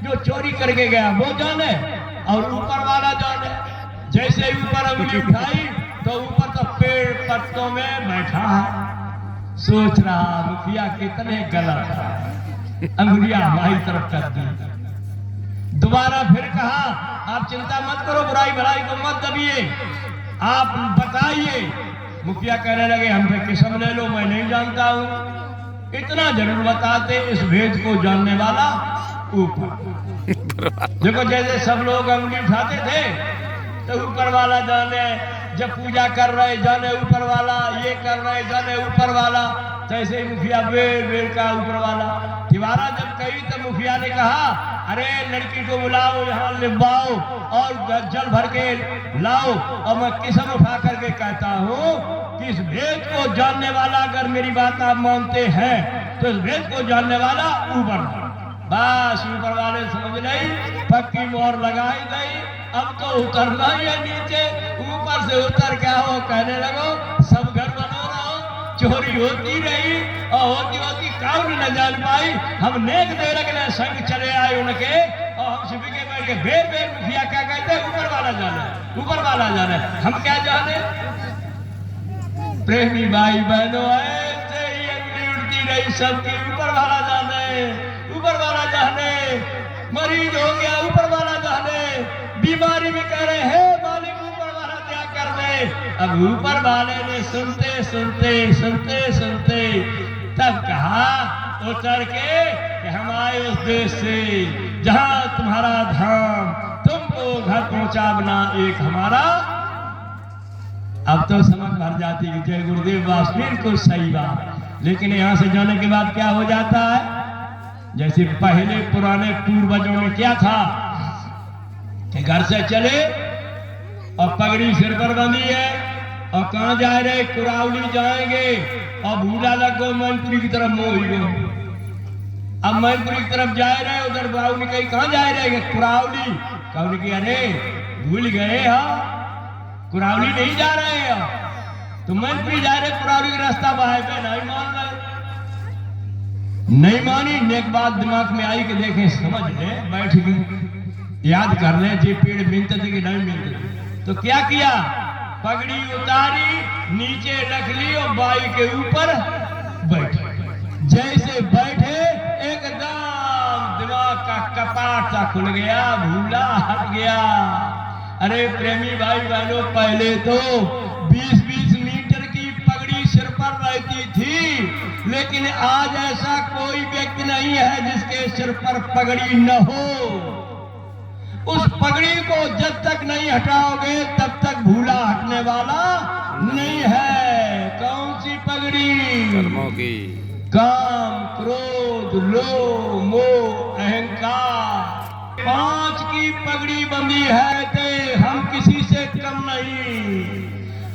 जो चोरी करके गया वो जाने और ऊपर वाला जाने। जैसे ऊपर उंगली उठाई तो ऊपर तो पेड़ पत्तों में बैठा है। सोच रहा मुखिया कितने गलत है, अंगुलियां हमारी तरफ कर दी। दोबारा फिर कहा आप चिंता मत करो, बुराई भलाई को मत दबिए, आप बताइए। मुखिया कहने लगे हमसे किस्म ले लो, मैं नहीं जानता हूं। इतना जरूर बताते इस भेद को जानने वाला ऊपर। देखो जैसे सब लोग अंगुली उठाते थे तो ऊपर वाला जाने, जब पूजा कर रहे जाने ऊपर वाला, ये कर रहे जाने ऊपर वाला, तैसे ही मुखिया बेर बेर का ऊपर वाला। तिवारा जब कही तो मुखिया ने कहा अरे लड़की को बुलाओ, यहाँ लिबाओ और जल भर के लाओ और मैं किस्म उठा करके कहता हूँ कि इस भेद को जानने वाला अगर मेरी बात आप मानते हैं तो इस भेद को जानने वाला ऊपर। बस ऊपर वाले समझ नहीं, पक्की मोहर लगाई गई, अब तो उतरना ही है नीचे। ऊपर से उतर क्या हो कहने लगो सब घर बनो रहो, चोरी होती रही और होती होती काउन न जान पाई। हम नेक दे रखने संग चले आए उनके और हम शिविर के बैठ के बेर बेर मुखिया क्या कहते ऊपर वाला जाने, ऊपर वाला जाने, हम क्या जाने। प्रेमी भाई बहनों ऐसे ही अंगली उड़ती रही सबकी, ऊपर वाला जाने, ऊपर वाला जाने। मरीज हो गया ऊपर वाला जाने, बीमारी में कह रहे हैं मालिक ऊपर वाला क्या कर दे। अब ऊपर वाले ने सुनते सुनते सुनते सुनते तब कहा उतर के कि हम आए उस देश से जहां तुम्हारा धाम तुमको घर पहुंचा बना एक हमारा। अब तो समझ भर जाती है जय गुरुदेव वास, बिल्कुल सही बात। लेकिन यहाँ से जाने के बाद क्या हो जाता है, जैसे पहले पुराने पूर्वजों में क्या था कि घर से चले और पगड़ी सिर पर बंधी है और कहाँ जा रहे, कुरावली जाएंगे और भूला लगो मैनपुरी की तरफ मोही गो। अब मैनपुरी की तरफ जा रहे, उधर बाबू ने कही कहाँ जा रहे, कुरावली। कहने की अरे भूल गए हाँ, कुरावली नहीं जा रहे हैं तो मैनपुरी जा रहे, कुरावली का रास्ता बाहर पे नहीं मान रहे। नहीं मानी, नेक बात दिमाग में आई कि देखें समझ ले, बैठ गए याद कर ले जे पेड़ मिलते थे कि नहीं मिलते थे। तो क्या किया, पगड़ी उतारी नीचे रख ली और बाई के ऊपर बैठे। जैसे बैठे एकदम दिमाग का कपाट सा खुल गया, भूला हट गया। अरे प्रेमी भाई बहनों पहले तो 20-20 मीटर की पगड़ी सिर पर रहती थी, लेकिन आज ऐसा कोई व्यक्ति नहीं है जिसके सिर पर पगड़ी न हो। उस पगड़ी को जब तक नहीं हटाओगे तब तक भूला हटने वाला नहीं है। कौन सी पगड़ी, कर्मों की, काम क्रोध लोभ मोह अहंकार, 5 की पगड़ी बंधी है। ते हम किसी से कम नहीं,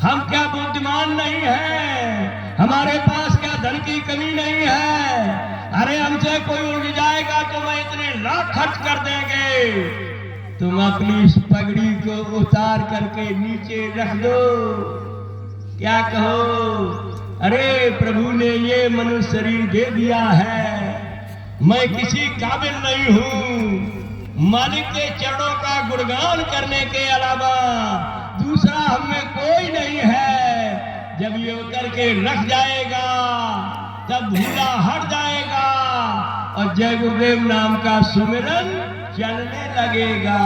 हम क्या बुद्धिमान नहीं है, हमारे पास क्या धन की कमी नहीं है। अरे हमसे कोई उड़ जाएगा तो मैं इतने लाख खर्च कर देंगे। तुम अपनी इस पगड़ी को उतार करके नीचे रख दो, क्या कहो, अरे प्रभु ने ये मनुष्य शरीर दे दिया है, मैं किसी काबिल नहीं हूँ। मालिक के चरणों का गुणगान करने के अलावा दूसरा हमें कोई नहीं है। जब ये उतर के रख जाएगा तब भूला हट जाएगा और जय गुरुदेव नाम का सुमिरन चलने लगेगा।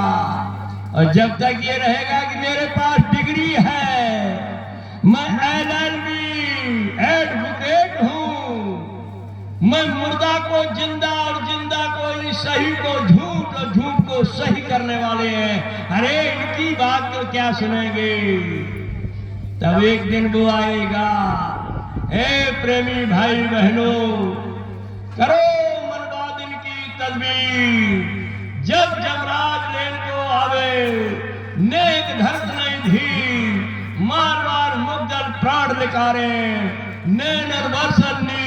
और जब तक ये रहेगा कि मेरे पास डिग्री है, मैं LLB एडवोकेट हूँ, मैं मुर्दा को जिंदा और जिंदा को सही को झूठ और झूठ को सही करने वाले हैं, अरे इनकी बात तो क्या सुनेंगे। तब एक दिन वो आएगा। हे प्रेमी भाई बहनों, करो मनवादिन की तदबीर। जब जमराज लेन को निकारे नैन वर्षनी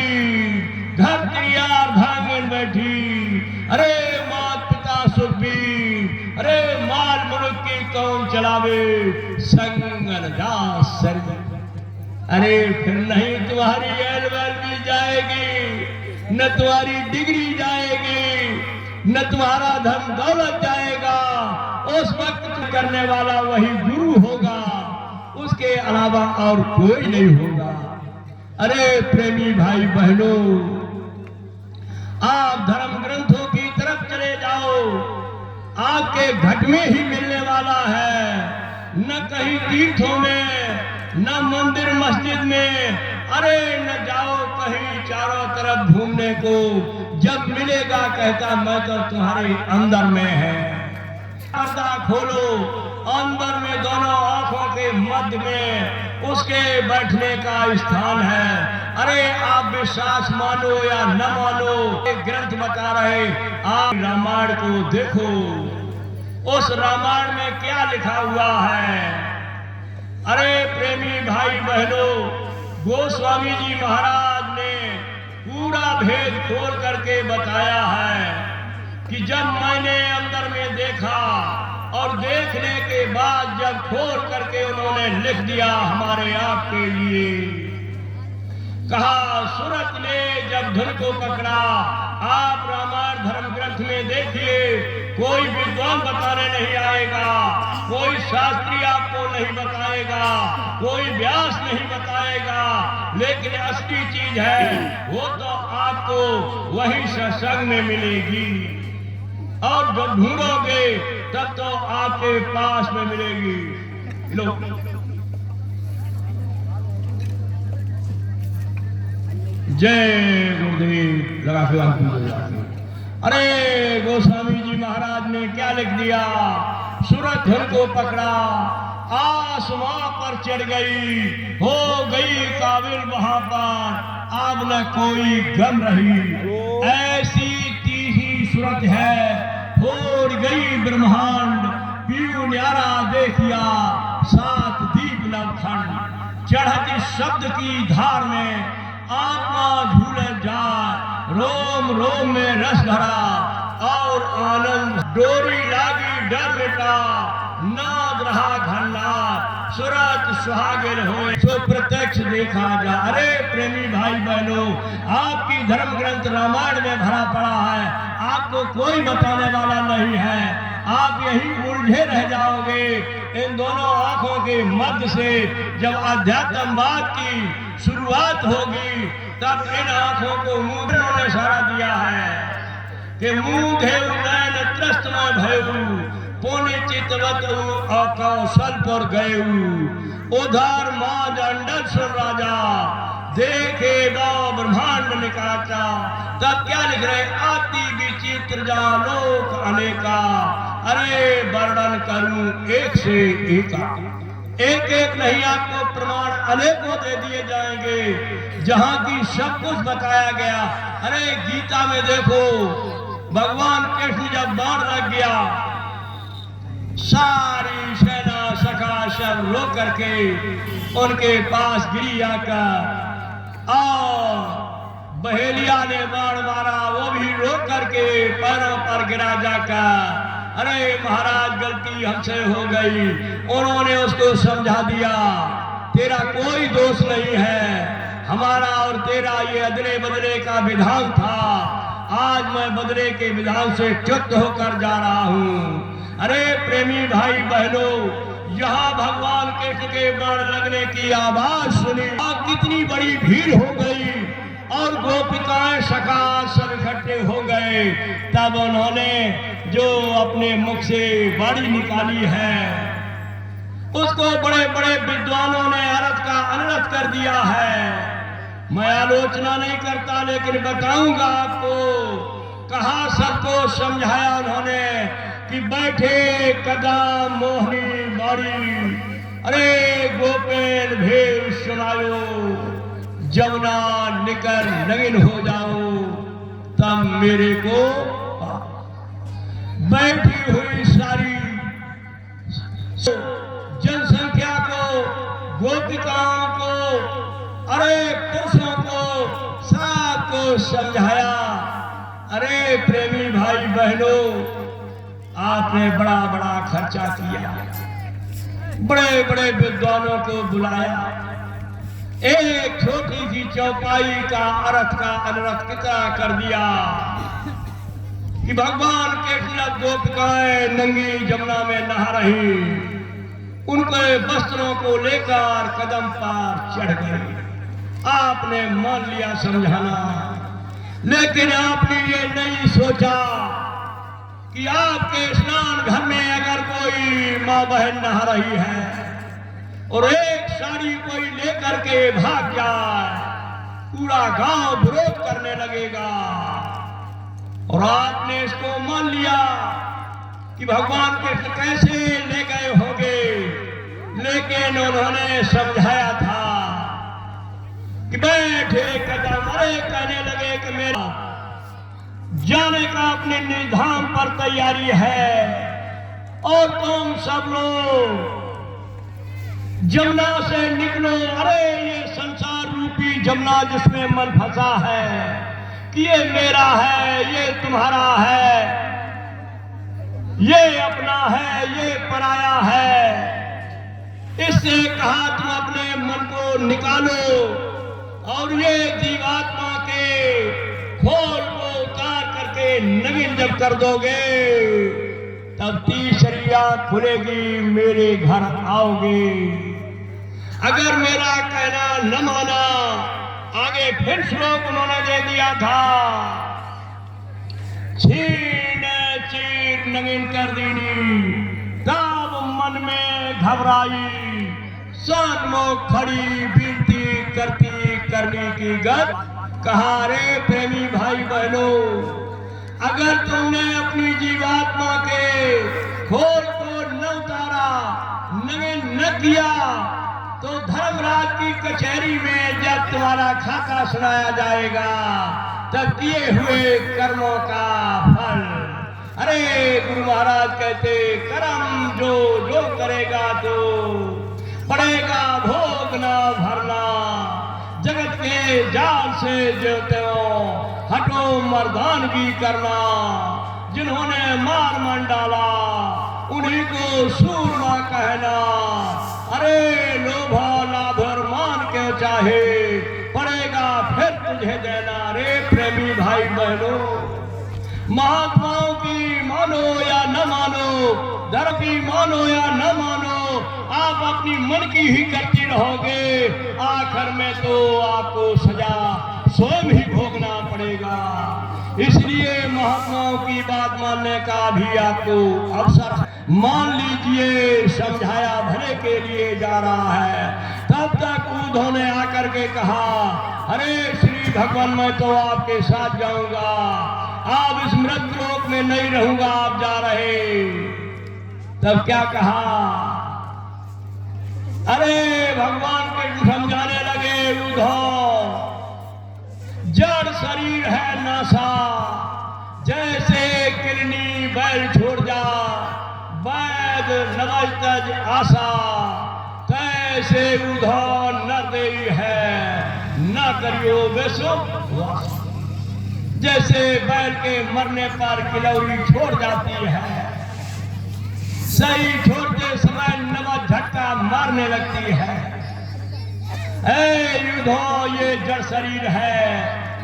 घर यार भांगन बैठी। अरे मात पिता सुखबीर, अरे माल मुल्क की कौन चलावे संगन दास सर। अरे फिर नहीं तुम्हारी एलवेल भी जाएगी, न तुम्हारी डिग्री जाएगी, न तुम्हारा धन दौलत जाएगा। उस वक्त करने वाला वही गुरु होगा, उसके अलावा और कोई नहीं होगा। अरे प्रेमी भाई बहनों, आप धर्म ग्रंथों की तरफ चले जाओ, आपके घट में ही मिलने वाला है, न कहीं तीर्थों में, न मंदिर मस्जिद में। अरे न जाओ कहीं चारों तरफ घूमने को, जब मिलेगा कहता मैं तो तुम्हारे अंदर में है। पर्दा खोलो, अंदर में दोनों आंखों के मध्य में उसके बैठने का स्थान है। अरे आप विश्वास मानो या न मानो, एक ग्रंथ बता रहे, आप रामायण को देखो, उस रामायण में क्या लिखा हुआ है। अरे प्रेमी भाई बहनों, गोस्वामी जी महाराज ने पूरा भेद खोल करके बताया है कि जब मैंने अंदर में देखा और देखने के बाद जब खोल करके उन्होंने लिख दिया हमारे आपके लिए, कहा सूरत ने जब धुन को पकड़ा। आप रामायण धर्म ग्रंथ में देखिए, कोई विद्वान बताने नहीं आएगा, कोई शास्त्री आपको नहीं बताएगा, कोई व्यास नहीं बताएगा, लेकिन असली चीज है वो तो आपको वही सत्संग में मिलेगी। और जब ढूंढोगे तब तो आपके पास में मिलेगी। लो जय गुरुदेव, लगा के। अरे गोस्वामी जी महाराज ने क्या लिख दिया, सूरत धुन को पकड़ा, आसमां पर चढ़ गई, हो गई काबिल वहां पर, अब न कोई गम रही। ऐसी तीही सूरत है, फोड़ गई ब्रह्मांड, पीऊ न्यारा देखिया, सात दीप नवखंड। चढ़ती शब्द की धार में आत्मा झूले जाए, रोम रोम में रस भरा और आनंद। डोरी लागी डर मिटा, नाद रहा घन्ना, सूरत सुहागिन होए, सो प्रत्यक्ष देखा जा। अरे प्रेमी भाई बहनों, आपकी धर्म ग्रंथ रामायण में भरा पड़ा है, आपको कोई बताने वाला नहीं है। आप यही उलझे रह जाओगे इन दोनों आंखों के मध्य से। जब अध्यात्मवाद की शुरुआत होगी तब इन आंखों को मूंधों ने इशारा दिया है कि मूंधे नैन त्रस्त में भयऊ, पुण्य चितवत अकौशलपुर गयऊ। उधर मां अंडल सुन राजा, देखे बाबा ब्रह्मांड निकाचा। तब क्या लिख रहे, आती विचित्र जालोक अनेका, अरे वर्णन करूं एक से एका। एक एक नहीं, आपको प्रमाण अनेकों दे दिए जाएंगे, जहां की सब कुछ बताया गया। अरे गीता में देखो, भगवान कृष्ण जब बाण लग गया, सारी सेना सखा सब रो करके उनके पास गिरी आकर, और बहेलिया ने बाण मारा, वो भी रो करके पैरों पर गिरा जाकर, अरे महाराज गलती हमसे हो गई। उन्होंने उसको समझा दिया, तेरा कोई दोष नहीं है, हमारा और तेरा ये अदले बदले का विधान था, आज मैं बदले के विधान से चुप होकर जा रहा हूँ। अरे प्रेमी भाई बहनों, यहाँ भगवान कृष्ण के बाण लगने की आवाज सुनी, कितनी बड़ी भीड़ हो गई और गोपिकाएं सखा सब इकट्ठे हो गए। तब उन्होंने जो अपने मुख से बाणी निकाली है, उसको बड़े बड़े विद्वानों ने अर्थ का अनुरथ कर दिया है। मैं आलोचना नहीं करता, लेकिन बताऊंगा आपको। कहा सबको समझाया उन्होंने कि बैठे कदम मोहनी बाड़ी, अरे गोपेन भेद सुनायो, जमुना निकर नगिन हो जाओ, तब मेरे को बैठी हुई सारी जनसंख्या को, गोपिकाओं को समझाया, अरे प्रेमी भाई बहनों, आपने बड़ा बड़ा खर्चा किया, बड़े बड़े विद्वानों को बुलाया, एक छोटी सी चौपाई का अर्थ का अनर्थ कितना कर दिया कि भगवान के खिलाफ गोपिकाएं नंगी जमुना में नहा रही, उनके वस्त्रों को लेकर कदम पार चढ़ गए। आपने मान लिया समझाना, लेकिन आपने ये नहीं सोचा कि आपके स्नान घर में अगर कोई माँ बहन नहा रही है और एक साड़ी कोई लेकर के भाग जाए, पूरा गांव विरोध करने लगेगा। और आपने इसको मान लिया कि भगवान कृष्ण कैसे ले गए होंगे, लेकिन उन्होंने समझाया था कि बैठे कदम, अरे कहने लगे कि मेरा जाने का अपने निधान पर तैयारी है और तुम सब लोग जमुना से निकलो। अरे ये संसार रूपी जमुना जिसमें मन फंसा है कि ये मेरा है, ये तुम्हारा है, ये अपना है, ये पराया है, इससे कहा तुम अपने मन को निकालो और ये जीवात्मा के खोल को उतार करके नवीन जब कर दोगे तब तीसरी आंख खुलेगी, मेरे घर आओगे। अगर मेरा कहना न माना, आगे फिर श्लोक उन्होंने दे दिया था, छीन चीर नवीन कर दीनी, तब मन में घबराई, सन्मुख खड़ी विनती करती करने की गत। कहा रे प्रेमी भाई बहनों, अगर तुमने अपनी जीवात्मा के खोल को न उतारा, नवीन न किया, तो धर्मराज की कचहरी में जब तुम्हारा खाता सुनाया जाएगा तब किए हुए कर्मों का फल। अरे गुरु महाराज कहते, कर्म जो जो करेगा तो पड़ेगा भोग न भरना, जगत के जाल से जोते हटो मर्दानगी करना, जिन्होंने मार मन डाला उन्हीं को सूरमा कहना। अरे लोभा लाभ और मान के चाहे पड़ेगा फिर तुझे देना। रे प्रेमी भाई बहनों, महात्माओं की मानो या न मानो, धर्म की मानो या न मानो, आप अपनी मन की ही करती रहोगे, आखिर में तो आपको सजा स्वयं ही भोगना पड़ेगा। इसलिए महात्माओं की बात मानने का भी आपको अवसर मान लीजिए। समझाया भले के लिए जा रहा है, तब तक उन्होंने आकर के कहा, अरे श्री भगवान मैं तो आपके साथ जाऊंगा, आप इस मृत्यु लोक में नहीं रहूंगा, आप जा रहे। तब क्या कहा, अरे भगवान के समझाने लगे, उद्धव जड़ शरीर है नासा, जैसे किरनी बैल छोड़ जा, वैद नवज तज आशा, तैसे उद्धव न देई है, न करियो विश्व। जैसे बैल के मरने पर किलौरी छोड़ जाती है, सही छोड़ते समय नमक झटका मारने लगती है। ऐ युद्धो ये जड़ शरीर है,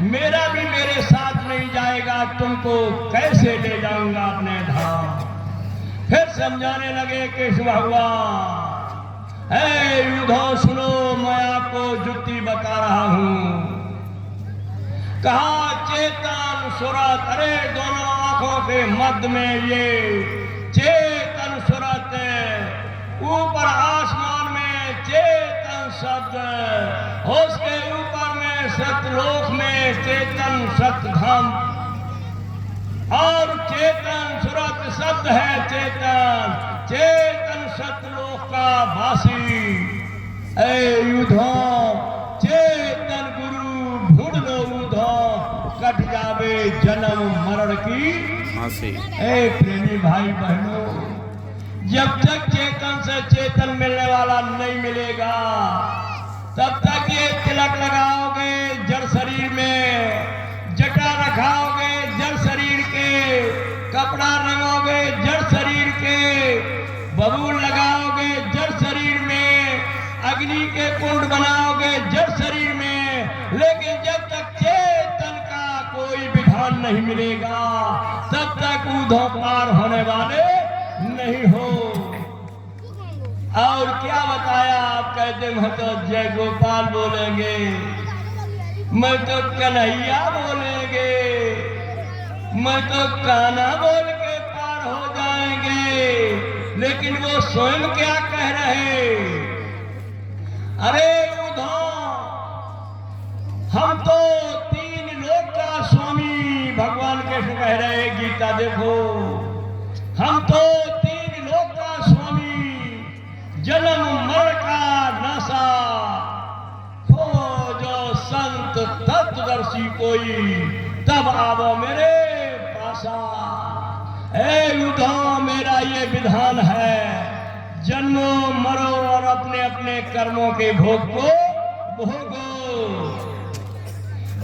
मेरा भी मेरे साथ नहीं जाएगा, तुमको कैसे ले जाऊंगा अपने धाम। फिर समझाने लगे कृष्ण भगवान, ऐ युद्धो सुनो, मैं आपको जुक्ति बता रहा हूं। कहा चेतन सुरत, अरे दोनों आंखों के मध्य में ये चेतन सुरत, ऊपर आसमान में चेतन शब्द, उसके ऊपर में सतलोक में चेतन सतधाम, और चेतन सुरत शब्द है चेतन, चेतन सतलोक का वासी। ऐ युद्धो चेतन गुरु ढूंढ लो, उद्धव कट जावे जन्म मरण की फांसी। ऐ प्रेमी भाई बहनों, जब तक चेतन से चेतन मिलने वाला नहीं मिलेगा, तब तक ये तिलक लगाओगे जड़ शरीर में, बबूल लगाओगे जड़ शरीर में, अग्नि के कुंड बनाओगे जड़ शरीर में, लेकिन जब तक चेतन का कोई विधान नहीं मिलेगा तब तक ऊर्ध्व पार होने वाले नहीं हो। और क्या बताया, आप कहते मैं तो जय गोपाल बोलेंगे, मैं तो कन्हैया बोलेंगे, मैं तो कान्हा बोल के पार हो जाएंगे, लेकिन वो स्वयं क्या कह रहे, अरे उद्धव हम तो तीन लोक का स्वामी, भगवान कृष्ण कह रहे गीता देखो, हम तो तीन लोक का स्वामी, जन्म मरण का नशा हो जो संत तत्वदर्शी कोई, तब आवो मेरे पासा। ए उद्धव मेरा ये विधान है, जन्मो मरो और अपने अपने कर्मों के भोग को भोगो।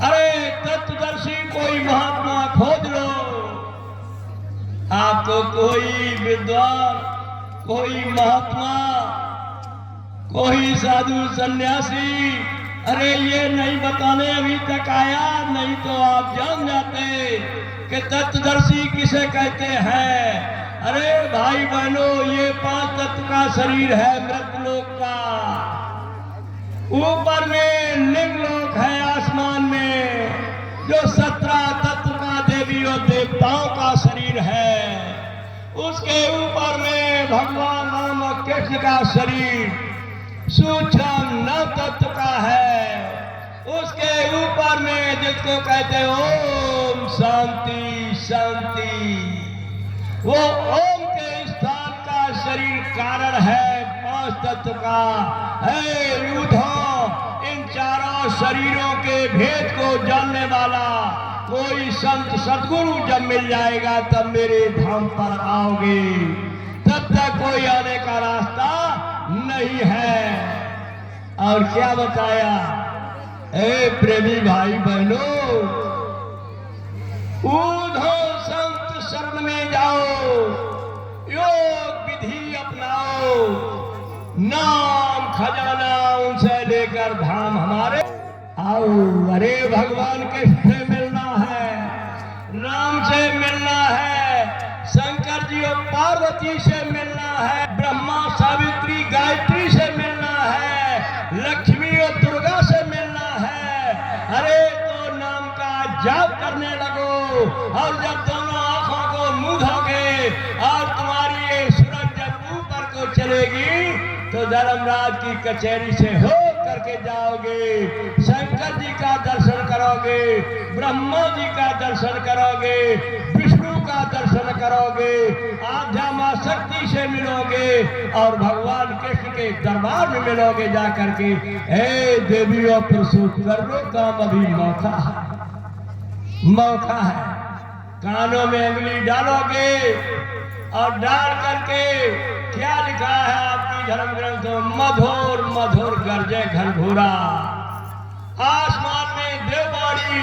अरे तत्वदर्शी कोई महात्मा खोज लो, आपको कोई विद्वान, कोई महात्मा, कोई साधु सन्यासी अरे ये नहीं बताने अभी तक आया, नहीं तो आप जान जाते कि तत्वदर्शी किसे कहते हैं। अरे भाई बहनों, ये 5 तत्व का शरीर है मृतलोक का, ऊपर में निम्नलोक है आसमान में, जो 17 तत्व का देवी और देवताओं का शरीर है, उसके ऊपर में भगवान राम और कृष्ण का शरीर सूक्ष्म 9 तत्व का है, उसके ऊपर में जिसको कहते ओम शांति शांति, वो ओम के स्थान का शरीर कारण है 5 तत्व का है। उद्धव इन चारों शरीरों के भेद को जानने वाला कोई संत सदगुरु जब मिल जाएगा तब मेरे धाम पर आओगे, तब तक कोई आने का रास्ता नहीं है। और क्या बताया, ए प्रेमी भाई बहनों, उद्धव संत शरण में जाओ, योग विधि अपनाओ, नाम खजाना उनसे लेकर धाम हमारे आओ। अरे भगवान कृष्ण से मिलना है, राम से मिलना है, शंकर जी और पार्वती से मिलना है, ब्रह्मा सावित्री गायत्री से मिलना है, लक्ष्मी और दुर्गा से मिलना है। अरे तो नाम का जाप करने लगो, और जब दोनों आंखों को मूंदोगे और तुम्हारी ये सूरज जब ऊपर को चलेगी तो धर्मराज की कचहरी से हो करके जाओगे, शंकर जी का दर्शन करोगे, ब्रह्मा जी का दर्शन करोगे, विष्णु का दर्शन करोगे, आद्या मां शक्ति से मिलोगे और भगवान कृष्ण के दरबार में मिलोगे जा करके। हे देवियों प्रसूत कर लो काम, अभी मौका है, मौका है। कानों में उंगली डालोगे और डाल करके क्या लिखा है आपकी धर्म ग्रंथों, मधुर मधुर गरजे घनघोरा, आसमान में देववाणी,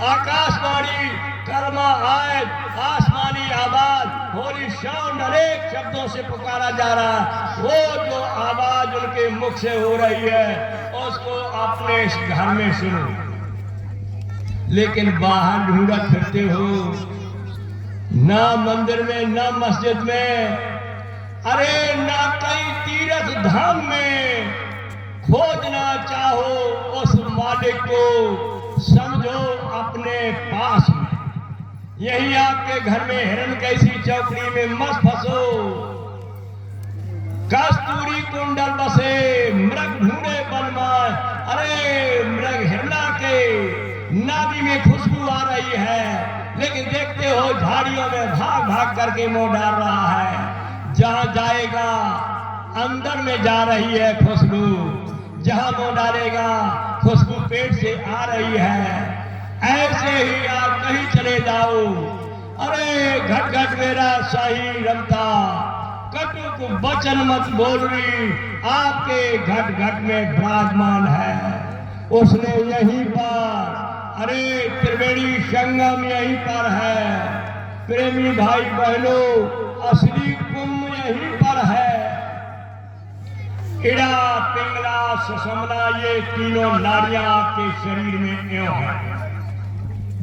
आकाशवाणी, कर्मा आय, आसमानी आवाज, होली साउंड अनेक शब्दों से पुकारा जा रहा है। वो जो आवाज उनके मुख से हो रही है उसको अपने घर में सुनो, लेकिन बाहर ढूंढत फिरते हो, ना मंदिर में ना मस्जिद में, अरे ना कहीं तीर्थ धाम में खोजना चाहो उस मालिक को, समझो अपने पास में। यही आपके घर में हिरण कैसी चौकड़ी में मस्त फंसो, कस्तूरी कुंडल बसे, मृग ढूंढे बनमाए। अरे मृग हिरणा के नाभि में खुशबू आ रही है, लेकिन देखते हो झाड़ियों में भाग भाग करके मुंह डाल रहा है। जहां जाएगा अंदर में जा रही है खुशबू, जहां मुंह डालेगा खुशबू पेट से आ रही है। ऐसे ही आप कहीं चले जाओ, अरे घट घट मेरा शाही रमता, कटुक वचन मत बोलनी, आपके घट घट में विराजमान है। उसने यहीं पर, अरे त्रिवेणी संगम यहीं पर है। प्रेमी भाई बहनों, असली कुंभ यहीं पर है। इड़ा, पिंगला, सुषमना, ये तीनों नाड़ियां आपके शरीर में एवं है।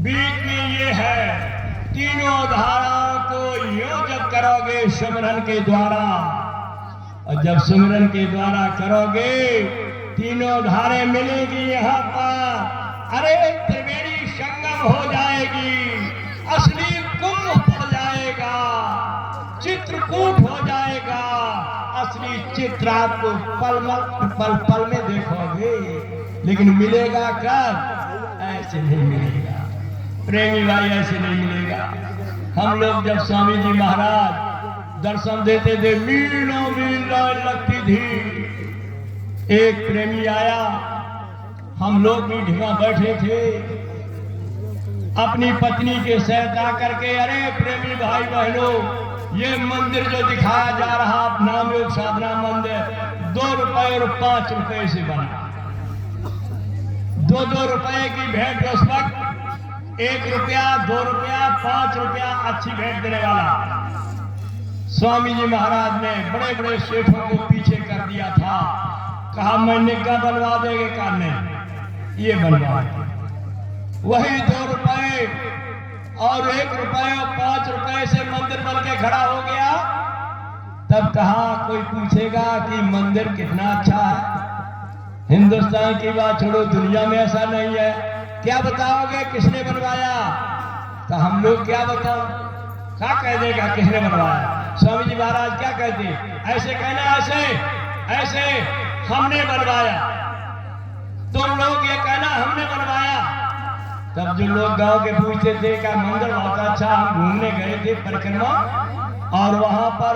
बीच में ये है, तीनों धाराओं को यूं जब करोगे सुमिरन के द्वारा, और जब सुमिरन के द्वारा करोगे तीनों धारे मिलेगी यहाँ पर। अरे त्रिवेणी संगम हो जाएगी, असली कुंभ पड़ जाएगा, चित्रकूट हो जाएगा। असली चित्र आपको पल पल में देखोगे, लेकिन मिलेगा कब? ऐसे नहीं मिलेगा प्रेमी भाई, ऐसे नहीं मिलेगा। हम लोग जब स्वामी जी महाराज दर्शन देते थे, मीलों मील लाइन लगती थी। एक प्रेमी आया, हम लोग भी ढिगा बैठे थे, अपनी पत्नी के साथ आकर के, अरे प्रेमी भाई बहनों, ये मंदिर जो दिखाया जा रहा नाम योग साधना मंदिर 2 रुपए और 5 रुपए से बना। 2 रुपए की भेंट उस वक्त, 1 रुपया, 2 रुपया, 5 रुपया अच्छी भेंट देने वाला। स्वामी जी महाराज ने बड़े बड़े सेठों को पीछे कर दिया था। कहा मैंने क्या बनवा देंगे? कहा नहीं, ये बनवा। वही 2 रुपए और 1 रुपए और 5 रुपए से मंदिर बन के खड़ा हो गया। तब कहा कोई पूछेगा कि मंदिर कितना अच्छा है? हिंदुस्तान की बात छोड़ो, दुनिया में ऐसा नहीं है। क्या बताओगे किसने बनवाया? तो हम लोग क्या बताओ, क्या कह देगा किसने बनवाया? स्वामी जी महाराज क्या कहते? ऐसे कहना, ऐसे ऐसे हमने बनवाया। तुम लोग ये कहना हमने बनवाया। तब जो लोग गांव के पूछते थे का मंदिर बहुत अच्छा, हम घूमने गए थे परिक्रमा और वहां पर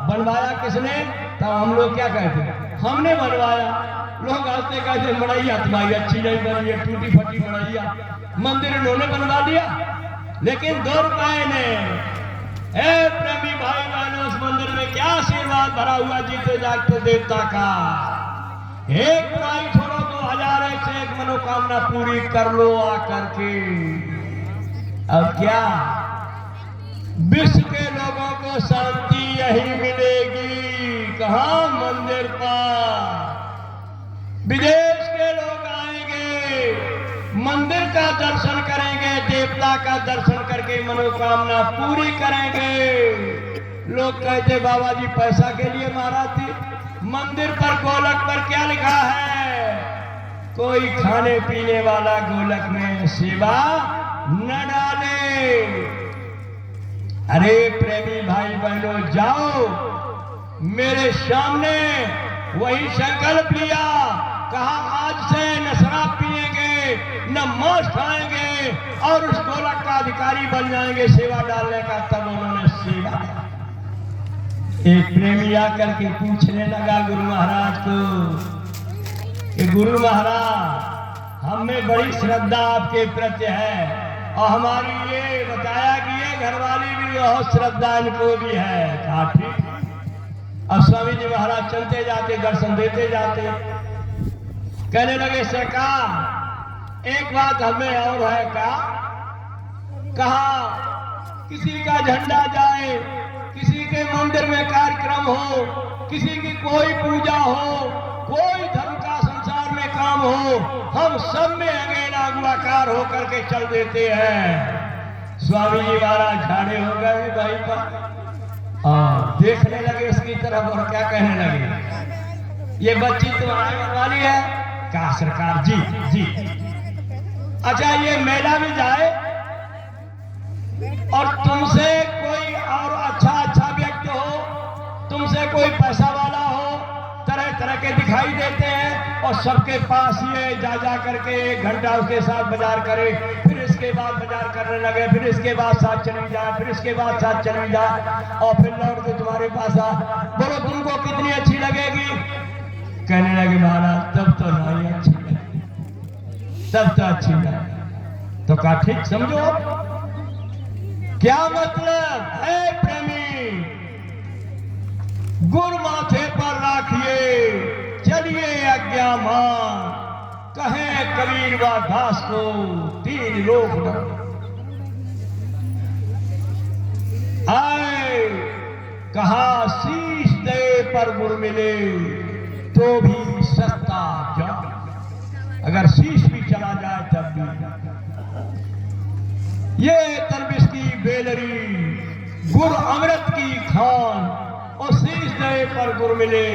बनवाया किसने? तब हम लोग क्या कहते? हमने बनवाया। लोग हंसते कहते मड़ैया तुम्हारी अच्छी नहीं बनी है, टूटी फटी मड़ैया, मंदिर इन्होंने बनवा दिया। लेकिन 2 रुपए ने, ए प्रेमी भाई बहनों, उस मंदिर में क्या आशीर्वाद भरा हुआ जीते जागते देवता का। एक बुराई छोड़ो, 2000 से एक मनोकामना पूरी कर लो आकर के। अब क्या विश्व के लोगों को शांति यही मिलेगी? कहां? मंदिर पर। विदेश के लोग आएंगे, मंदिर का दर्शन करेंगे, देवता का दर्शन करके मनोकामना पूरी करेंगे। लोग कहते बाबा जी पैसा के लिए महाराज थी। मंदिर पर गोलक पर क्या लिखा है? कोई खाने पीने वाला गोलक में सेवा न डाले। अरे प्रेमी भाई बहनों, जाओ मेरे सामने वही संकल्प लिया, कहा आज से न शराब पिएंगे, न मांस खाएंगे और उस गोलक का अधिकारी बन जाएंगे सेवा डालने का। तब उन्होंने सेवा। एक प्रेमी आकर के पूछने लगा गुरु महाराज को कि गुरु महाराज, हमें बड़ी श्रद्धा आपके प्रति है और हमारी ये बताया कि ये घरवाली भी बहुत श्रद्धा इनको भी है। कहा ठीक। अब स्वामी जी महाराज चलते जाते, दर्शन देते जाते, कहने लगे सरकार एक बात हमें और है। कहा किसी का झंडा जाए, किसी के मंदिर में कार्यक्रम हो, किसी की कोई पूजा हो, कोई धर्म का संसार में काम हो, हम सब में अंगेला अगुआकार होकर के चल देते हैं। स्वामी जी महाराज झाड़े हो गए भाई पर और देखने लगे उसकी तरफ और क्या कहने लगे, ये बच्ची तुम्हारी वाली है? कहा सरकार जी जी। अच्छा ये मेला में जाए और तुमसे कोई और अच्छा व्यक्ति हो, तुमसे कोई पैसा वाला हो, तरह तरह के दिखाई देते हैं और सबके पास ये जा करके 1 घंटा उसके साथ बाजार करे, फिर इसके बाद बाजार करने लगे, फिर इसके बाद साथ चली जाए, फिर इसके बाद साथ चली जाए और फिर लौट के तुम्हारे पास आ, बोलो तुमको कितनी अच्छी लगेगी? कहने लगे महाराज तब तो नहीं अच्छी लगती, तब तो अच्छी लगे। तो कहा ठीक समझो क्या मतलब है प्रेमी, गुरु माथे पर राखिए, चलिए आज्ञा मान, कहे कबीर व दास को 3 लोक न आए। कहा शीश दे पर गुरु मिले, तो भी सस्ता जान, अगर शीश भी चला जाए तब भी। ये तलबिस की बेलरी गुर अमृत की खान, और शीश दे पर गुर मिले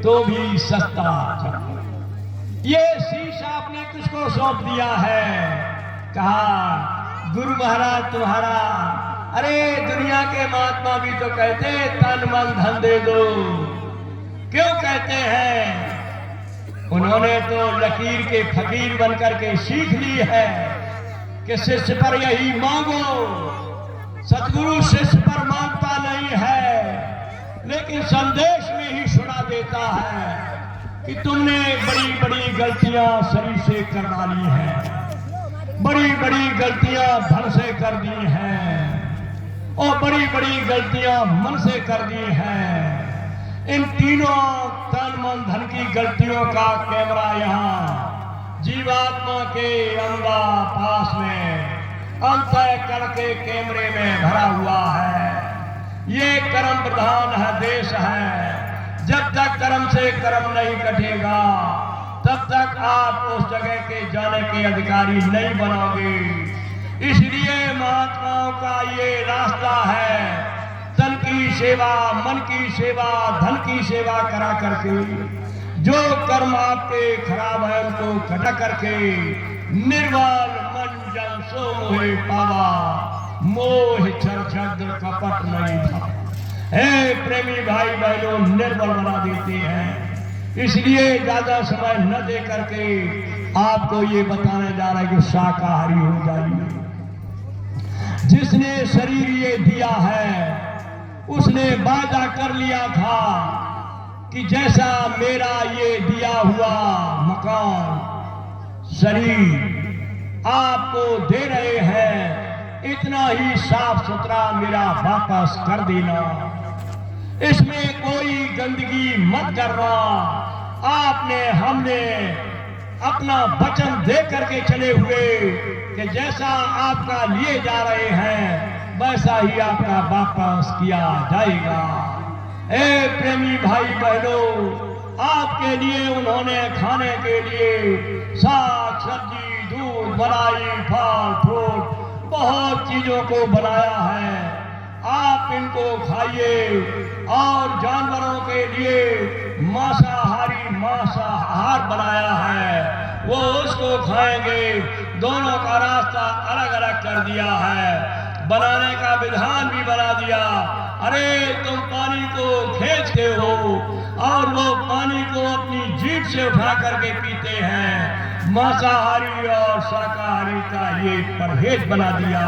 तो भी सस्ता जान। ये शीश आपने किसको सौंप दिया है? कहा गुरु महाराज तुम्हारा। अरे दुनिया के महात्मा भी तो कहते तन मन धन दे दो, क्यों कहते हैं? उन्होंने तो लकीर के फकीर बनकर के सीख ली है कि शिष्य पर यही मांगो। सतगुरु शिष्य पर मांगता नहीं है, लेकिन संदेश में ही सुना देता है कि तुमने बड़ी बड़ी गलतियां शरीर से कर डाली हैं, बड़ी बड़ी गलतियां धन से कर दी हैं, और बड़ी बड़ी गलतियां मन से कर दी हैं। इन तीनों तन मन धन की गलतियों का कैमरा यहाँ जीवात्मा के अंदर पास में अंतःकरण के कैमरे में भरा हुआ है। ये कर्म प्रधान है देश है। जब तक कर्म से कर्म नहीं कटेगा तब तक आप उस जगह के जाने के अधिकारी नहीं बनोगे। इसलिए महात्माओं का ये रास्ता है, तन की सेवा, मन की सेवा, धन की सेवा करा करके जो कर्म आपके खराब है उनको घटा करके निर्वाण मन जन सो मोहे पावा, मोह छर कपट नहीं था। हे प्रेमी भाई बहनों, निर्बल बना देते हैं। इसलिए ज्यादा समय न दे करके आपको ये बताने जा रहा है कि शाकाहारी हो जाइए। जिसने शरीर ये दिया है उसने वादा कर लिया था कि जैसा मेरा ये दिया हुआ मकान शरीर आपको दे रहे हैं, इतना ही साफ सुथरा मेरा वापस कर देना, इसमें कोई गंदगी मत करना। आपने हमने अपना वचन दे करके चले हुए कि जैसा आपका लिए जा रहे हैं वैसा ही आपका वापस किया जाएगा। ए प्रेमी भाई बहनों, आपके लिए उन्होंने खाने के लिए साग सब्जी, दूध, मलाई, फल फ्रूट बहुत चीजों को बनाया है। आप इनको खाइए। और जानवरों के लिए मांसाहार बनाया है, वो उसको खाएंगे। दोनों का रास्ता अलग अलग कर दिया है, बनाने का विधान भी बना दिया। अरे तुम पानी को खींचते हो और वो पानी को अपनी जीभ से उठा करके पीते हैं। मांसाहारी और शाकाहारी का ये परहेज बना दिया,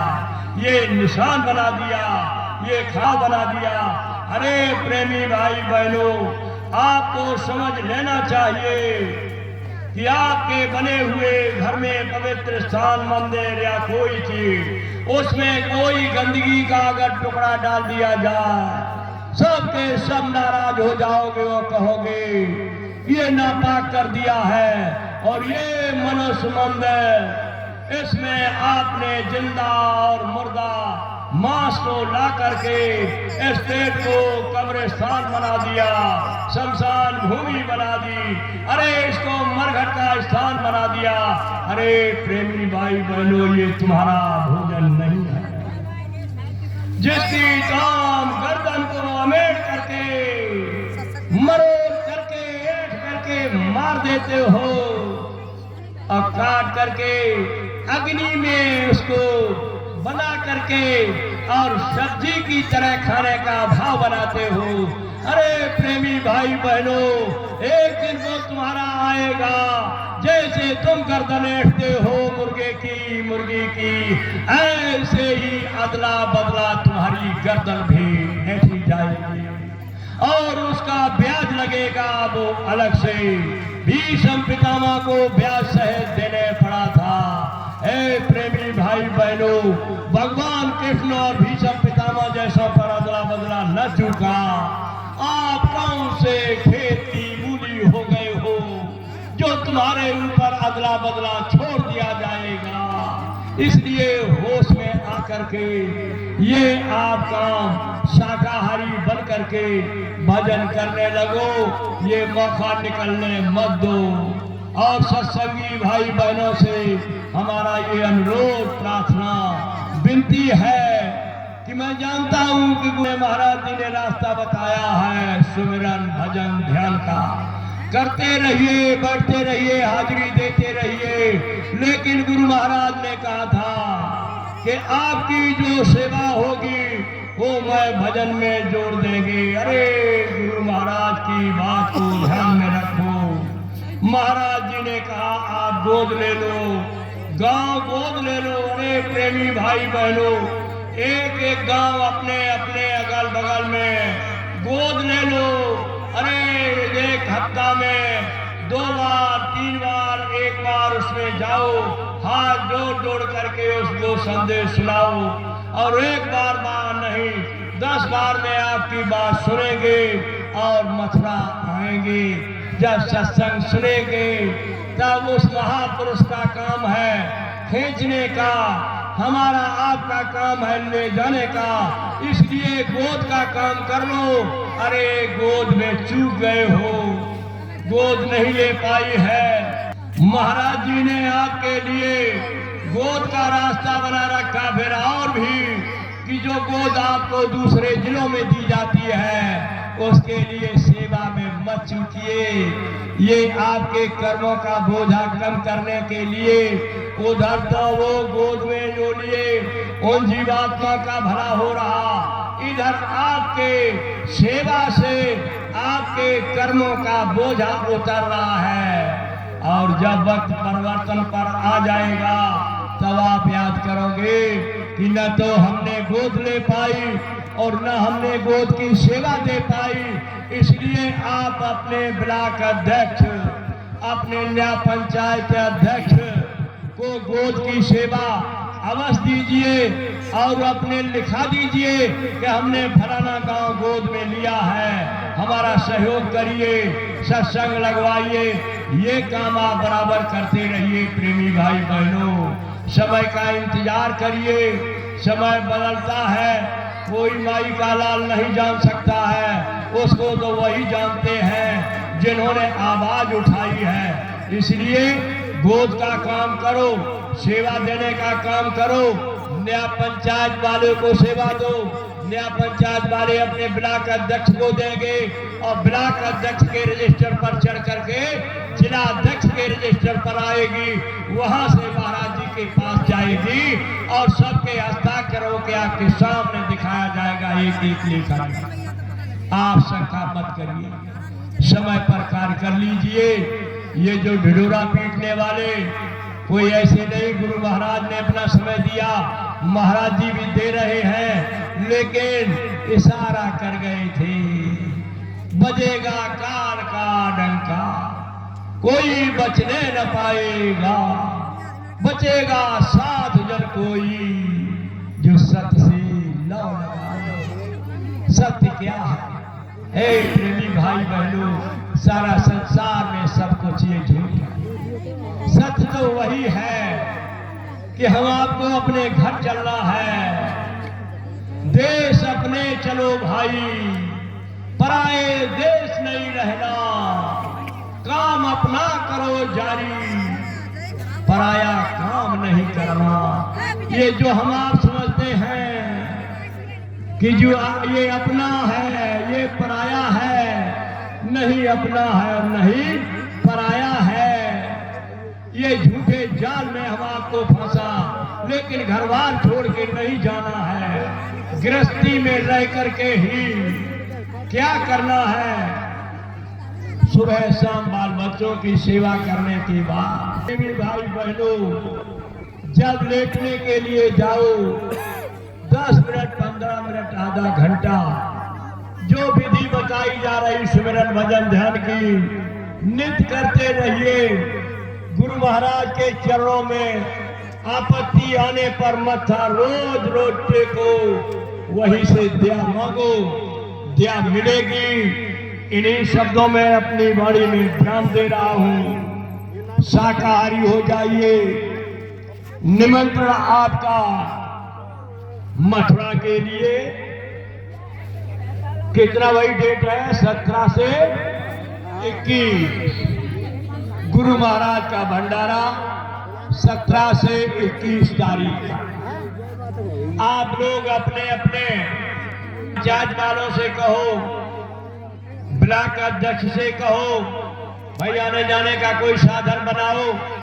ये निशान बना दिया, ये खा बना दिया। अरे प्रेमी भाई बहनों, आपको समझ लेना चाहिए कि आपके बने हुए घर में पवित्र स्थान, मंदिर या कोई चीज, उसमें कोई गंदगी का अगर टुकड़ा डाल दिया जाए, सबके सब नाराज हो जाओगे और कहोगे ये नापाक कर दिया है। और ये मनुष्य मंदिर, इसमें आपने जिंदा और मुर्दा मांस को ला करके इस पेट को कब्रिस्तान बना दिया, शमशान भूमि बना दी। अरे इसको मरघट का स्थान बना दिया। अरे प्रेमी भाई बहनों, ये तुम्हारा भोजन नहीं है। जिसकी काम गर्दन को अमेट करके, मरोड़ करके, ऐंठ करके मार देते हो और काट करके अग्नि में उसको बना करके और सब्जी की तरह खाने का भाव बनाते हो। अरे प्रेमी भाई बहनों, एक दिन वो तुम्हारा आएगा, जैसे तुम गर्दन ऐंठते हो मुर्गी की, ऐसे ही अदला बदला तुम्हारी गर्दन भी ऐंठी जाएगी और उसका ब्याज लगेगा वो अलग से। भीष्म पितामह को ब्याज सहित देने पड़ा था। हे प्रेमी भाई बहनों, भगवान कृष्ण और भीष्म पितामह जैसा पर अदला बदला न चुका। आप कौन से खेत की मूली हो गए हो जो तुम्हारे ऊपर अदला बदला छोड़ दिया जाएगा। इसलिए होश में आकर के ये आप काम शाकाहारी बन करके भजन करने लगो, ये मौका निकलने मत दो। और सत्संगी भाई बहनों से हमारा ये अनुरोध प्रार्थना विनती है कि मैं जानता हूं कि गुरु महाराज जी ने रास्ता बताया है सुमिरन भजन ध्यान का। करते रहिए, बढ़ते रहिए, हाजिरी देते रहिए, लेकिन गुरु महाराज ने कहा था कि आपकी जो सेवा होगी वो मैं भजन में जोड़ देंगे। अरे गुरु महाराज की बात को ध्यान में रखो। महाराज जी ने कहा आप गोद ले लो, गांव गोद ले लो। अरे प्रेमी भाई बहनों, एक एक गांव अपने अपने अगल बगल में गोद ले लो। अरे एक हफ्ता में 2 बार 3 बार, एक बार उसमें जाओ, हाथ जोड़ करके उसको संदेश सुनाओ। और एक बार नहीं 10 बार में आपकी बात सुनेंगे और मथुरा आएंगे। जब सत्संग सुनेंगे तब उस महापुरुष का काम है खींचने का, हमारा आपका काम है ले जाने का। इसलिए गोद का काम कर लो। अरे गोद में चूक गए हो, गोद नहीं ले पाई है। महाराज जी ने आपके लिए गोद का रास्ता बना रखा। फिर और भी कि जो गोद आपको दूसरे जिलों में दी जाती है उसके लिए सेवा में मत चूकिए। ये आपके कर्मों का बोझा कम करने के लिए उधर तो वो गोद में जो लिए उन जीवात्मा का भला हो रहा, इधर आपके सेवा से आपके कर्मों का बोझा उतर रहा है। और जब वक्त परिवर्तन पर आ जाएगा तब आप याद करोगे कि न तो हमने गोद ले पाई और न हमने गोद की सेवा दे पाई। इसलिए आप अपने ब्लॉक अध्यक्ष, अपने न्याय पंचायत अध्यक्ष को गोद की सेवा अवश्य दीजिए और अपने लिखा दीजिए कि हमने फलाना गांव गोद में लिया है, हमारा सहयोग करिए, सत्संग लगवाइए। ये काम आप बराबर करते रहिए। प्रेमी भाई बहनों, समय का इंतजार करिए। समय बदलता है, कोई माई का लाल नहीं जान सकता है, उसको तो वही जानते हैं जिन्होंने आवाज उठाई है। इसलिए गोद का काम करो, सेवा देने का काम करो। नया पंचायत वाले को सेवा दो, नया पंचायत वाले अपने ब्लॉक अध्यक्ष को देंगे और ब्लॉक अध्यक्ष के रजिस्टर पर चढ़ करके जिला अध्यक्ष के रजिस्टर पर आएगी, वहां से महाराज जी के पास जाएगी और सबके हस्ताक्षरों के आपके सामने दिखाया जाएगा एक एक लेकर। आप शंका मत करिए, समय पर कार्य कर लीजिए। ये जो ढिढोरा पीटने वाले कोई ऐसे नहीं, गुरु महाराज ने अपना समय दिया, महाराज जी भी दे रहे हैं, लेकिन इशारा कर गए थे। बजेगा काल का डंका, कोई बचने न पाएगा, बचेगा साथ जन कोई जो सत्य से लौ लगाए। सत्य क्या है? हे प्रेमी भाई बहनों, सारा संसार में सब कुछ ये झूठ है। सत्य तो वही है कि हम आपको अपने घर चलना है, देश अपने चलो भाई, पराए देश नहीं रहना, काम अपना करो जारी, पराया काम नहीं करना। ये जो हम आप समझते हैं कि जो ये अपना है ये पराया है, नहीं अपना है और नहीं पराया है। ये झूठे जाल में हम आपको फंसा, लेकिन घरबार छोड़ के नहीं जाना है। गृहस्थी में रह करके ही क्या करना है? सुबह शाम बाल बच्चों की सेवा करने के बाद भाई बहनों, जब लेटने के लिए जाओ 10 मिनट 15 मिनट आधा घंटा जो विधि बताई जा रही सिमरन भजन ध्यान की नित्य करते रहिए। गुरु महाराज के चरणों में आपत्ति आने पर मत्था रोज रोज टेको, वहीं से दया मांगो, दया मिलेगी। इन्हीं शब्दों में अपनी वाणी में ध्यान दे रहा हूं। शाकाहारी हो जाइए, निमंत्रण आपका। मथुरा के लिए कितना वही डेट है, 17 से 21। गुरु महाराज का भंडारा 17 से 21 तारीख का। आप लोग अपने अपने पंचायत वालों से कहो, ब्लॉक अध्यक्ष से कहो, भाई आने जाने का कोई साधन बनाओ।